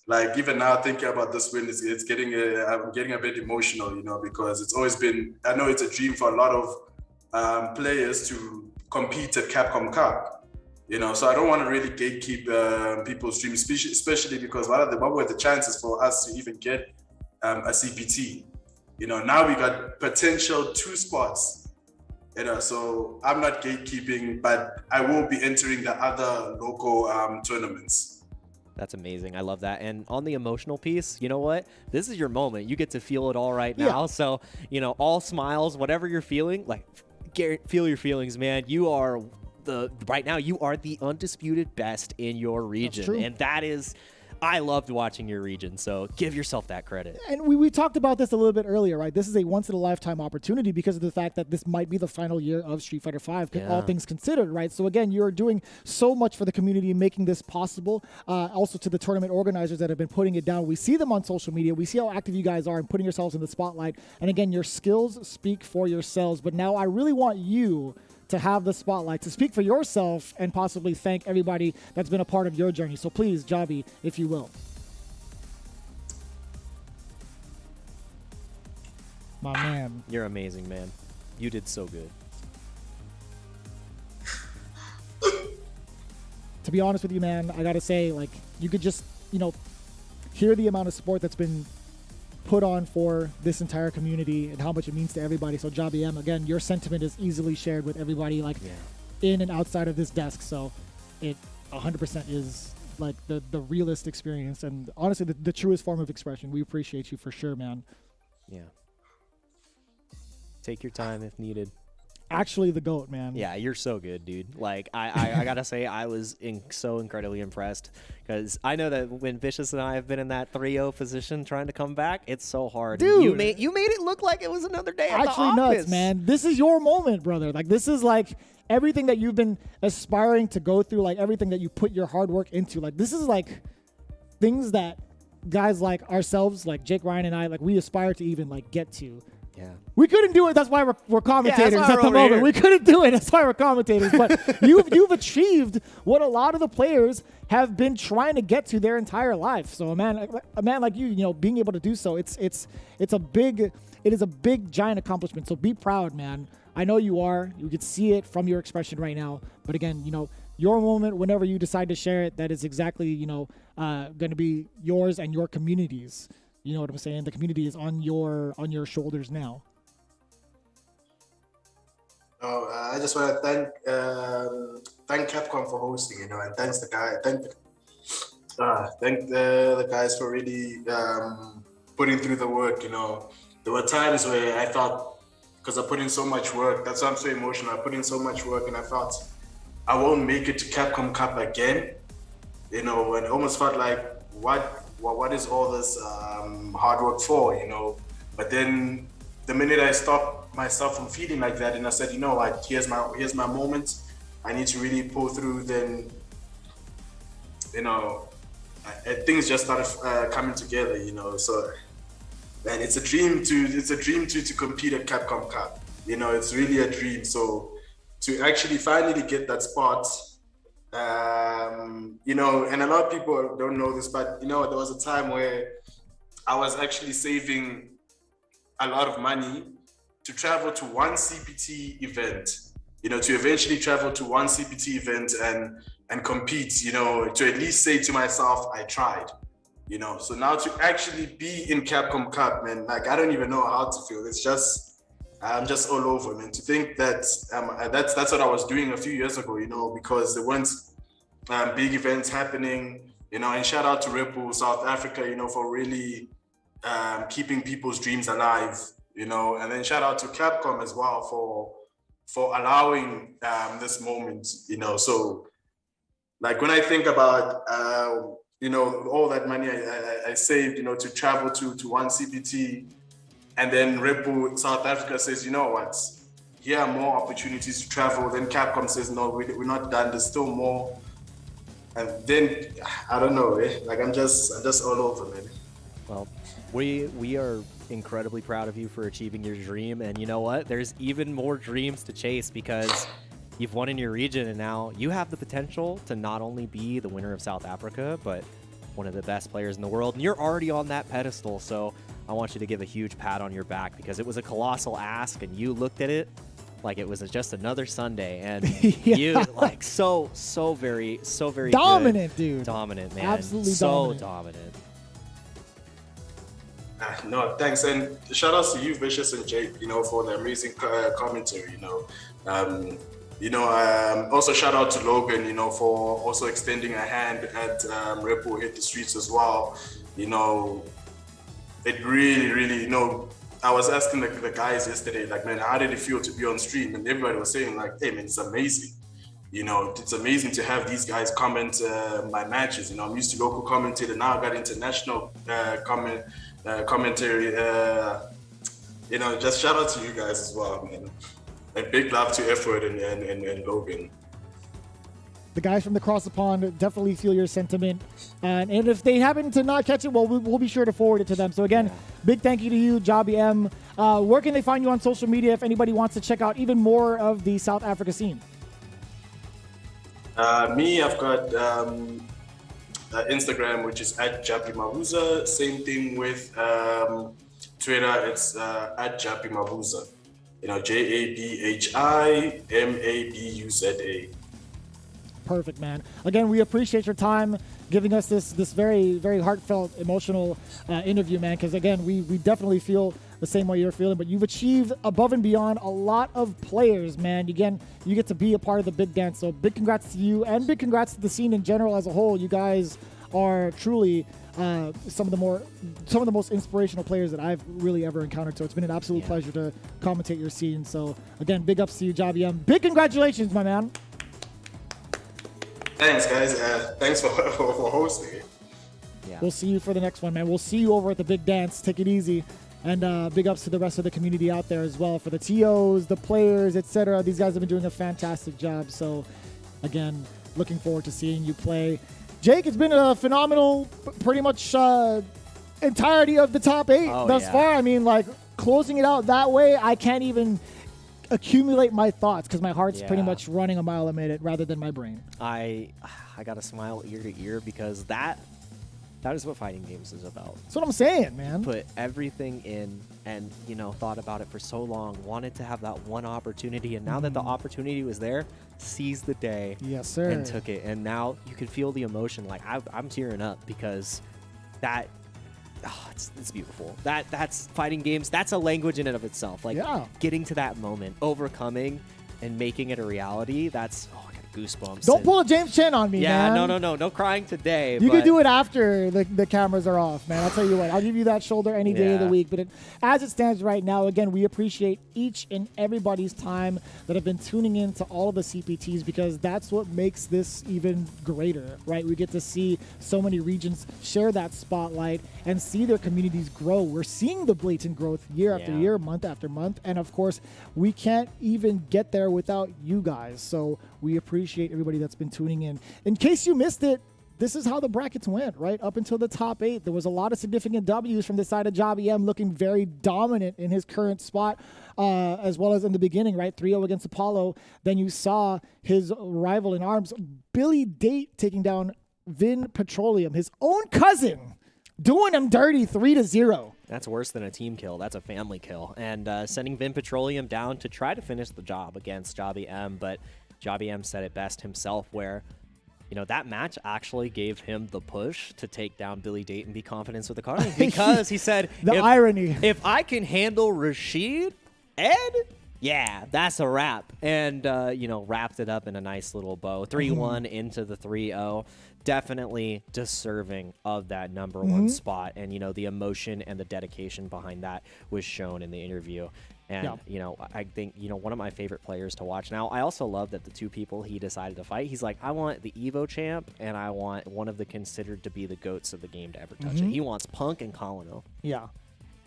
like even now thinking about this win, it's getting I'm getting a bit emotional, you know, because it's always been, I know it's a dream for a lot of players to compete at Capcom Cup, you know, so I don't want to really gatekeep people's dreams, especially because what were the chances for us to even get a CPT? You know, now we got potential 2 spots, you know, so I'm not gatekeeping, but I will be entering the other local tournaments. That's amazing. I love that. And on the emotional piece, you know what? This is your moment. You get to feel it all right now. So, you know, all smiles, whatever you're feeling, like, feel your feelings, man. You are right now, you are the undisputed best in your region. That's true. And that is, I loved watching your region. So give yourself that credit. And we talked about this a little bit earlier, right? This is a once-in-a-lifetime opportunity because of the fact that this might be the final year of Street Fighter V, all things considered, right? So again, you're doing so much for the community and making this possible. Also to the tournament organizers that have been putting it down. We see them on social media. We see how active you guys are and putting yourselves in the spotlight. And again, your skills speak for yourselves. But now I really want you to have the spotlight, to speak for yourself and possibly thank everybody that's been a part of your journey. So please, Javi, if you will. My man. You're amazing, man. You did so good. To be honest with you, man, I gotta say, like, you could just, you know, hear the amount of support that's been put on for this entire community and how much it means to everybody. So Javi M, again, your sentiment is easily shared with everybody, like, in and outside of this desk. So it 100% is like the realest experience and honestly the truest form of expression. We appreciate you for sure, man. Yeah. Take your time if needed. Actually the GOAT, man. Yeah, you're so good, dude. Like, I gotta say, I was so incredibly impressed because I know that when Vicious and I have been in that 3-0 position trying to come back, it's so hard. Dude. You made it look like it was another day at Actually the office. nuts, man. This is your moment, brother. Like, this is like everything that you've been aspiring to go through, like everything that you put your hard work into. Like, this is like things that guys like ourselves, like Jake Ryan and I, like we aspire to even like get to. Yeah. We couldn't do it. That's why we're commentators that's why at we're the over moment. here. We couldn't do it. That's why we're commentators. But you've achieved what a lot of the players have been trying to get to their entire life. So a man like you know, being able to do so, it is a big giant accomplishment. So be proud, man. I know you are. You can see it from your expression right now. But again, you know, your moment, whenever you decide to share it, that is exactly, you know, going to be yours and your community's. You know what I'm saying? The community is on your shoulders now. I just want to thank Capcom for hosting, you know, and thank the guys for really putting through the work. You know, there were times where I felt, because I put in so much work, that's why I'm so emotional. I put in so much work, and I felt I won't make it to Capcom Cup again. You know, and it almost felt like what is all this hard work for, you know? But then the minute I stopped myself from feeling like that, and I said, you know what, here's my moment. I need to really pull through. Then, you know, things just started coming together, you know. So, man, it's a dream to compete at Capcom Cup. You know, it's really a dream. So to actually finally get that spot. You know, and a lot of people don't know this, but you know, there was a time where I was actually saving a lot of money to travel to one CPT event, you know, to eventually travel to one CPT event and compete, you know, to at least say to myself, I tried, you know. So now to actually be in Capcom Cup, man, like I don't even know how to feel. It's just, I'm just all over, man. To think that that's what I was doing a few years ago, you know, because there weren't big events happening, you know. And shout out to Red Bull South Africa, you know, for really keeping people's dreams alive, you know. And then shout out to Capcom as well for allowing this moment, you know. So like when I think about you know, all that money I saved, you know, to travel to one CPT. And then Red Bull South Africa says, you know what, here are more opportunities to travel. Then Capcom says, no, we're not done. There's still more. And then, I don't know, like I'm just all over, man. Well, we are incredibly proud of you for achieving your dream. And you know what? There's even more dreams to chase because you've won in your region, and now you have the potential to not only be the winner of South Africa, but one of the best players in the world, and you're already on that pedestal. So I want you to give a huge pat on your back because it was a colossal ask, and you looked at it like it was just another Sunday, and you like so very dominant, good. dude. Dominant, man. Absolutely so dominant. No, thanks, and shout outs to you, Vicious and Jake, for the amazing commentary. Also shout out to Logan, for also extending a hand at Ripple Hit the Streets as well. It really, I was asking the guys yesterday, like, man, how did it feel to be on stream? And everybody was saying, like, hey, man, it's amazing. It's amazing to have these guys comment my matches. I'm used to local commentator, now I got international commentary. Just shout out to you guys as well, man. And big love to Effort and Logan. The guys from across the pond definitely feel your sentiment. And if they happen to not catch it, well, we'll be sure to forward it to them. So again, big thank you to you, Jobby M. Where can they find you on social media if anybody wants to check out even more of the South Africa scene? I've got Instagram, which is at Jappy Mabuza. Same thing with Twitter, it's at Jappy Mabuza. JABHIMABUZA. Perfect, man. Again, we appreciate your time giving us this very, very heartfelt, emotional interview, man, because, again, we definitely feel the same way you're feeling, but you've achieved above and beyond a lot of players, man. Again, you get to be a part of the big dance, so big congrats to you, and big congrats to the scene in general as a whole. You guys are truly some of the most inspirational players that I've really ever encountered, so it's been an absolute pleasure to commentate your scene. So, again, big ups to you, Jobby M. Big congratulations, my man. Thanks, guys. Thanks for hosting it. Yeah. We'll see you for the next one, man. We'll see you over at the big dance. Take it easy. And big ups to the rest of the community out there as well, for the TOs, the players, etc. These guys have been doing a fantastic job. So, again, looking forward to seeing you play. Jake, it's been a phenomenal, pretty much entirety of the top 8 thus far. I mean, like, closing it out that way, I can't even accumulate my thoughts because my heart's pretty much running a mile a minute rather than my brain. I got to smile ear to ear because that is what fighting games is about. That's what I'm saying, man. Put everything in and, thought about it for so long, wanted to have that one opportunity, and now that the opportunity was there, seized the day. Yes, sir. And took it. And now you can feel the emotion. Like, I'm tearing up because that, it's beautiful. That's fighting games. That's a language in and of itself. Like, getting to that moment, overcoming and making it a reality, that's, I got goosebumps. Don't pull a James Chen on me, man. No crying today. You can do it after the cameras are off, man. I'll tell you what. I'll give you that shoulder any day of the week. But as it stands right now, again, we appreciate each and everybody's time that have been tuning in to all of the CPTs because that's what makes this even greater, right? We get to see so many regions share that spotlight and see their communities grow. We're seeing the blatant growth year after year, month after month. And, of course, we can't even get there without you guys. So we appreciate everybody that's been tuning in. In case you missed it, this is how the brackets went, right? Up until the top 8, there was a lot of significant W's from the side of Jobby M, looking very dominant in his current spot, as well as in the beginning, right? 3-0 against Apollo. Then you saw his rival in arms, Billy Date, taking down Vin Petroleum, his own cousin, doing him dirty 3-0. That's worse than a team kill. That's a family kill. And sending Vin Petroleum down to try to finish the job against Jobby M, but Jobby M said it best himself where, that match actually gave him the push to take down Billy Date and be confident with the card because he said, irony. If I can handle Rashid, Ed, that's a wrap. And, wrapped it up in a nice little bow. 3-1 into the 3-0. Definitely deserving of that number one spot. And, the emotion and the dedication behind that was shown in the interview. And, I think, one of my favorite players to watch. Now, I also love that the two people he decided to fight, he's like, I want the Evo champ, and I want one of the considered to be the GOATs of the game to ever touch it. He wants Punk and Colino. Yeah.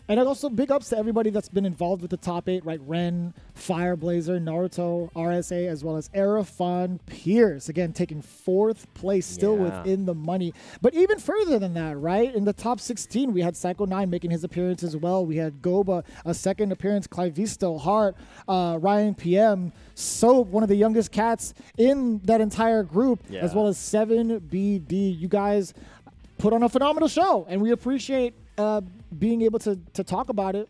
And also big ups to everybody that's been involved with the top 8, right? Ren, Fireblazer, Naruto, RSA, as well as Erafon Pierce. Again, taking 4th place, still within the money. But even further than that, right? In the top 16, we had Psycho 9 making his appearance as well. We had Goba, a second appearance, Clivisto, Hart, Ryan PM, Soap, one of the youngest cats in that entire group, as well as 7BD. You guys, put on a phenomenal show, and we appreciate being able to talk about it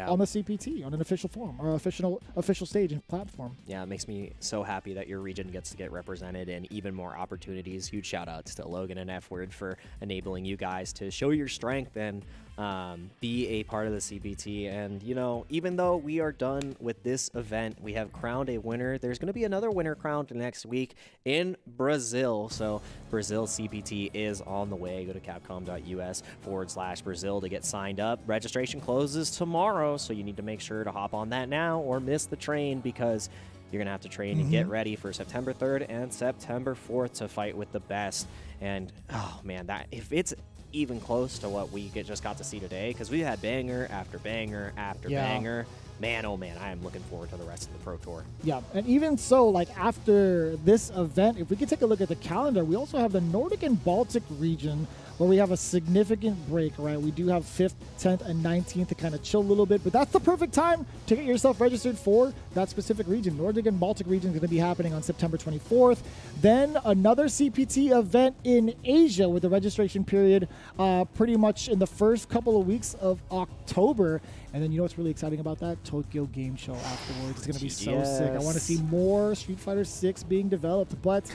on the CPT, on an official forum or official stage and platform. Yeah, it makes me so happy that your region gets to get represented and even more opportunities. Huge shout outs to Logan and F Word for enabling you guys to show your strength and be a part of the CPT. And, you know, even though we are done with this event, we have crowned a winner. There's going to be another winner crowned next week in Brazil. So Brazil CPT is on the way. Go to capcom.us/Brazil to get signed up. Registration closes tomorrow, so you need to make sure to hop on that now or miss the train, because you're going to have to train and get ready for September 3rd and September 4th to fight with the best. And, oh, man, that if it's even close to what we just got to see today, because we had banger after banger after banger. Man, oh man, I am looking forward to the rest of the Pro Tour. Yeah, and even so, like after this event, if we could take a look at the calendar, we also have the Nordic and Baltic region where we have a significant break, right? We do have 5th, 10th, and 19th to kind of chill a little bit, but that's the perfect time to get yourself registered for that specific region. Nordic and Baltic region is going to be happening on September 24th. Then another CPT event in Asia with the registration period pretty much in the first couple of weeks of October. And then you know what's really exciting about that? Tokyo Game Show afterwards. It's going to be so sick. I want to see more Street Fighter 6 being developed. But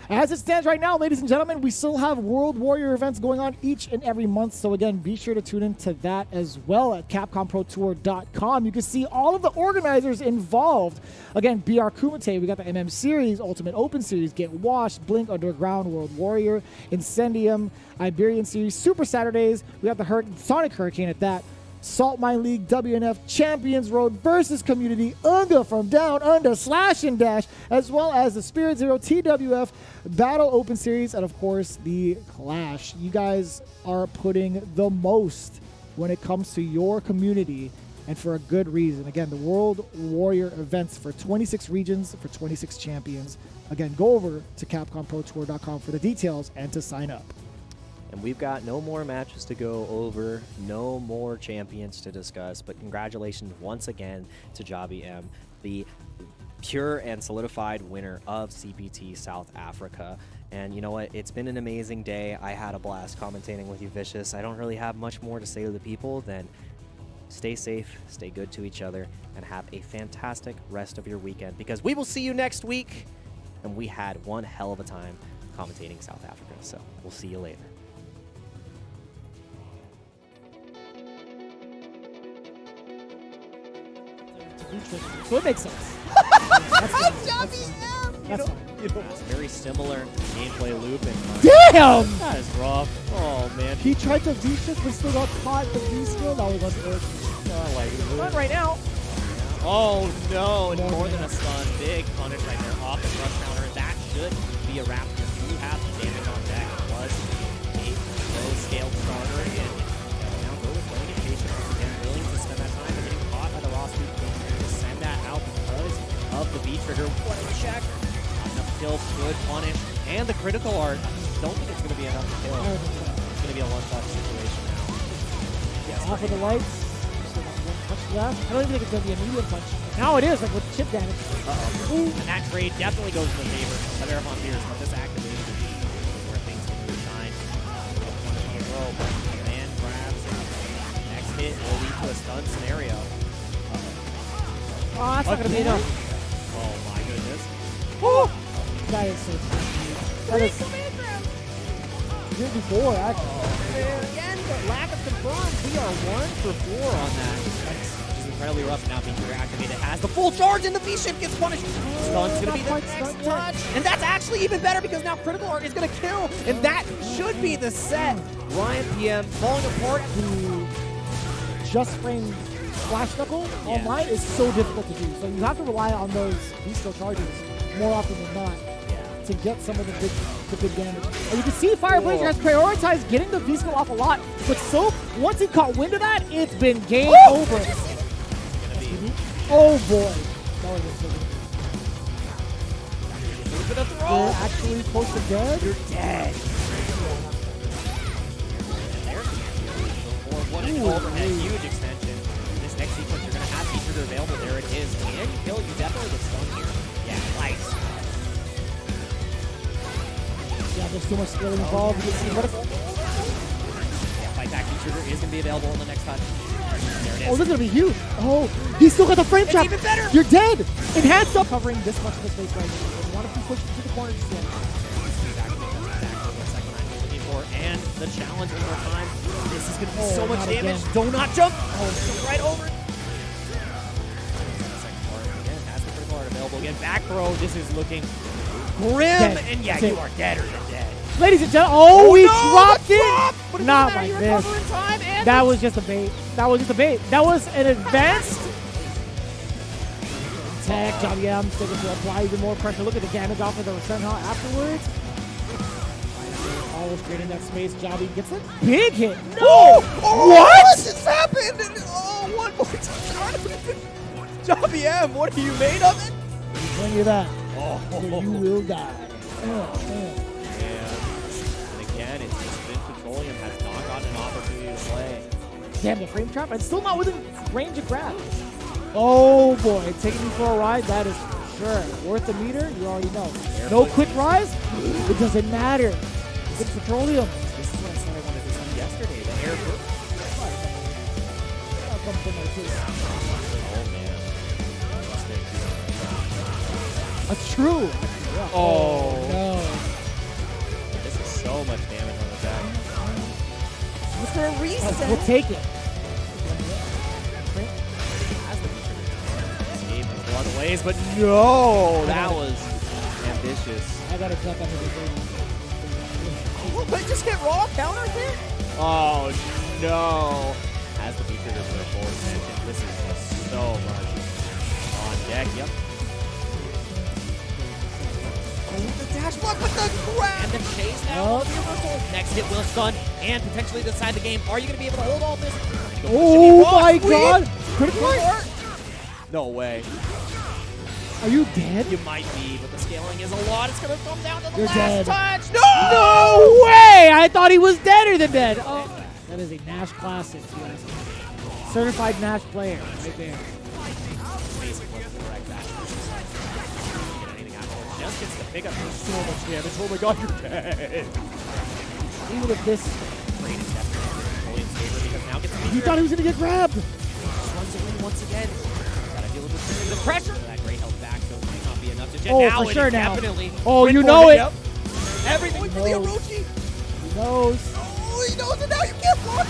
as it stands right now, ladies and gentlemen, we still have World Warrior events going on each and every month. So again, be sure to tune into that as well at CapcomProTour.com. You can see all of the organizers involved. Again, BR Kumite, we got the MM Series, Ultimate Open Series, Get Washed, Blink Underground, World Warrior, Incendium, Iberian Series, Super Saturdays. We got the Sonic Hurricane at that. Salt Mine League, WNF, Champions Road versus Community, Unga from Down Under, Slash and Dash, as well as the Spirit Zero TWF Battle Open Series, and of course the Clash. You guys are putting the most when it comes to your community, and for a good reason. Again, the World Warrior events for 26 regions, for 26 champions. Again, go over to CapcomProTour.com for the details and to sign up. And we've got no more matches to go over, no more champions to discuss, but congratulations once again to Javi M, the pure and solidified winner of CPT South Africa. And you know what? It's been an amazing day. I had a blast commentating with you, Vicious. I don't really have much more to say to the people than stay safe, stay good to each other, and have a fantastic rest of your weekend, because we will see you next week. And we had one hell of a time commentating South Africa, so we'll see you later. So it makes sense. That's fine. It's a very similar gameplay loop. Damn! That is rough. Oh, man. He tried to V-shift but still got caught the V-skill. That was unfortunate. Run right now. Oh, no. And more than a stun. Big punish right there off the front counter. That should be a wrap, because you have the damage on deck. Plus, a low-scaled starter. And now go with playing it patient. Again, willing to spend that time and getting caught by the raw speed. Send that out because of the V-trigger. What a check. Enough kills, good punish, and the critical art. Don't think it's going to be enough to kill. It's going to be a one-touch situation now. Yeah, off of the lights. Still got one touch left. I don't even think it's going to be a medium punch. Now it is, like with chip damage. Uh-oh. And that trade definitely goes in the favor of Airfon Fears, but this activated the V where things can really shine. Punch on the rope. Man grabs. Next hit will lead to a stun scenario. Oh, that's not going to be enough. Oh my goodness. Oh! That is so tough. That is... He did before, actually. Again, the lack of confirmed. We are 1 for 4 on that. That's incredibly rough. Now being activated as the full charge, and the V-shift gets punished. Stun's going to be the next touch. And that's actually even better, because now critical art is going to kill. And that should be the set. Ryan PM falling apart. The just frame Flash Knuckle online is so difficult to do. So you have to rely on those V-skill charges more often than not to get some of the big damage. And you can see Fireblazer has prioritized getting the V-skill off a lot, but Soap, once he caught wind of that, it's been game over. Oh boy. That was so good. You're actually close to dead? You're dead. What an overhead, huge extension. This next sequence, you're going to have features available. There it is. Can you kill? You definitely get stunned here. Yeah, nice. Yeah, there's too much skill involved. You can see vertical. is going to be available in the next touch. There it Oh, is. this is gonna be huge. Oh, he's still got the frame trap. even better. You're dead. Enhanced up. Covering this much of the space right now. They want to be pushed to the corner just yet. And the challenge one more time. This is going to be Oh, so much not damage. again. Do not jump. Oh, right over it. Second part again. Has the critical art available again. Back throw. This is looking grim. Dead. And yeah, That's you it. are deader than dead. Ladies and gentlemen, oh, he no, dropped the it. drop! But it Not doesn't matter, like you this. recover in time, and That was just a bait. That was just a bait. That was an advanced tech. Johnny M sticking to apply even more pressure. Look at the damage off of the Senha afterwards. Always creating that space. Jobby gets a big hit. No! what just happened? Oh, one more time. Johnny M, what are you made of it? Bring you that. Oh, Or you will die. And again, it's just Vin Petroleum has not gotten an opportunity to play. Damn, the frame trap. It's still not within range of grab. Oh boy, taking me for a ride. That is for sure. Worth the meter, you already know. No quick rise? It doesn't matter. It's petroleum. This is what I said I wanted to see yesterday. The air burst. I'll come to my case. Oh, man. That's true. Yeah. Oh. No. This is so much damage on the deck. Was there a reset? We'll take it. Escape and blood ways, but no! That was ambitious. I gotta jump under the ring. Oh, but just hit raw counter hit? Oh, no. As the feature is the forward mentioned, this is just so much on deck. Yep. The dash block with the grab! And the chase now on the reversal. Next hit will stun and potentially decide the game. Are you going to be able to hold all this? Oh my god! Critical art? No way. Are you dead? You might be, but the scaling is a lot. It's going to come down to the You're last dead. touch. No way! I thought he was deader than dead. Oh, that is a Nash classic. Yes. Certified Nash player right there. Basically, correct that. Get anything out of it. Just gets to pick up so much damage. Oh my god, you're dead. Even if this, Great is definitely in Napoleon's favor because now gets the You thought he was gonna get grabbed. runs away once again. Gotta deal with the pressure. That great health back, so it might not be enough to jet. Oh, now for it sure is now. definitely. Oh, went you for know it. Yep. Everything for the knows. Orochi. he knows. Oh, he knows it now. You can't fly.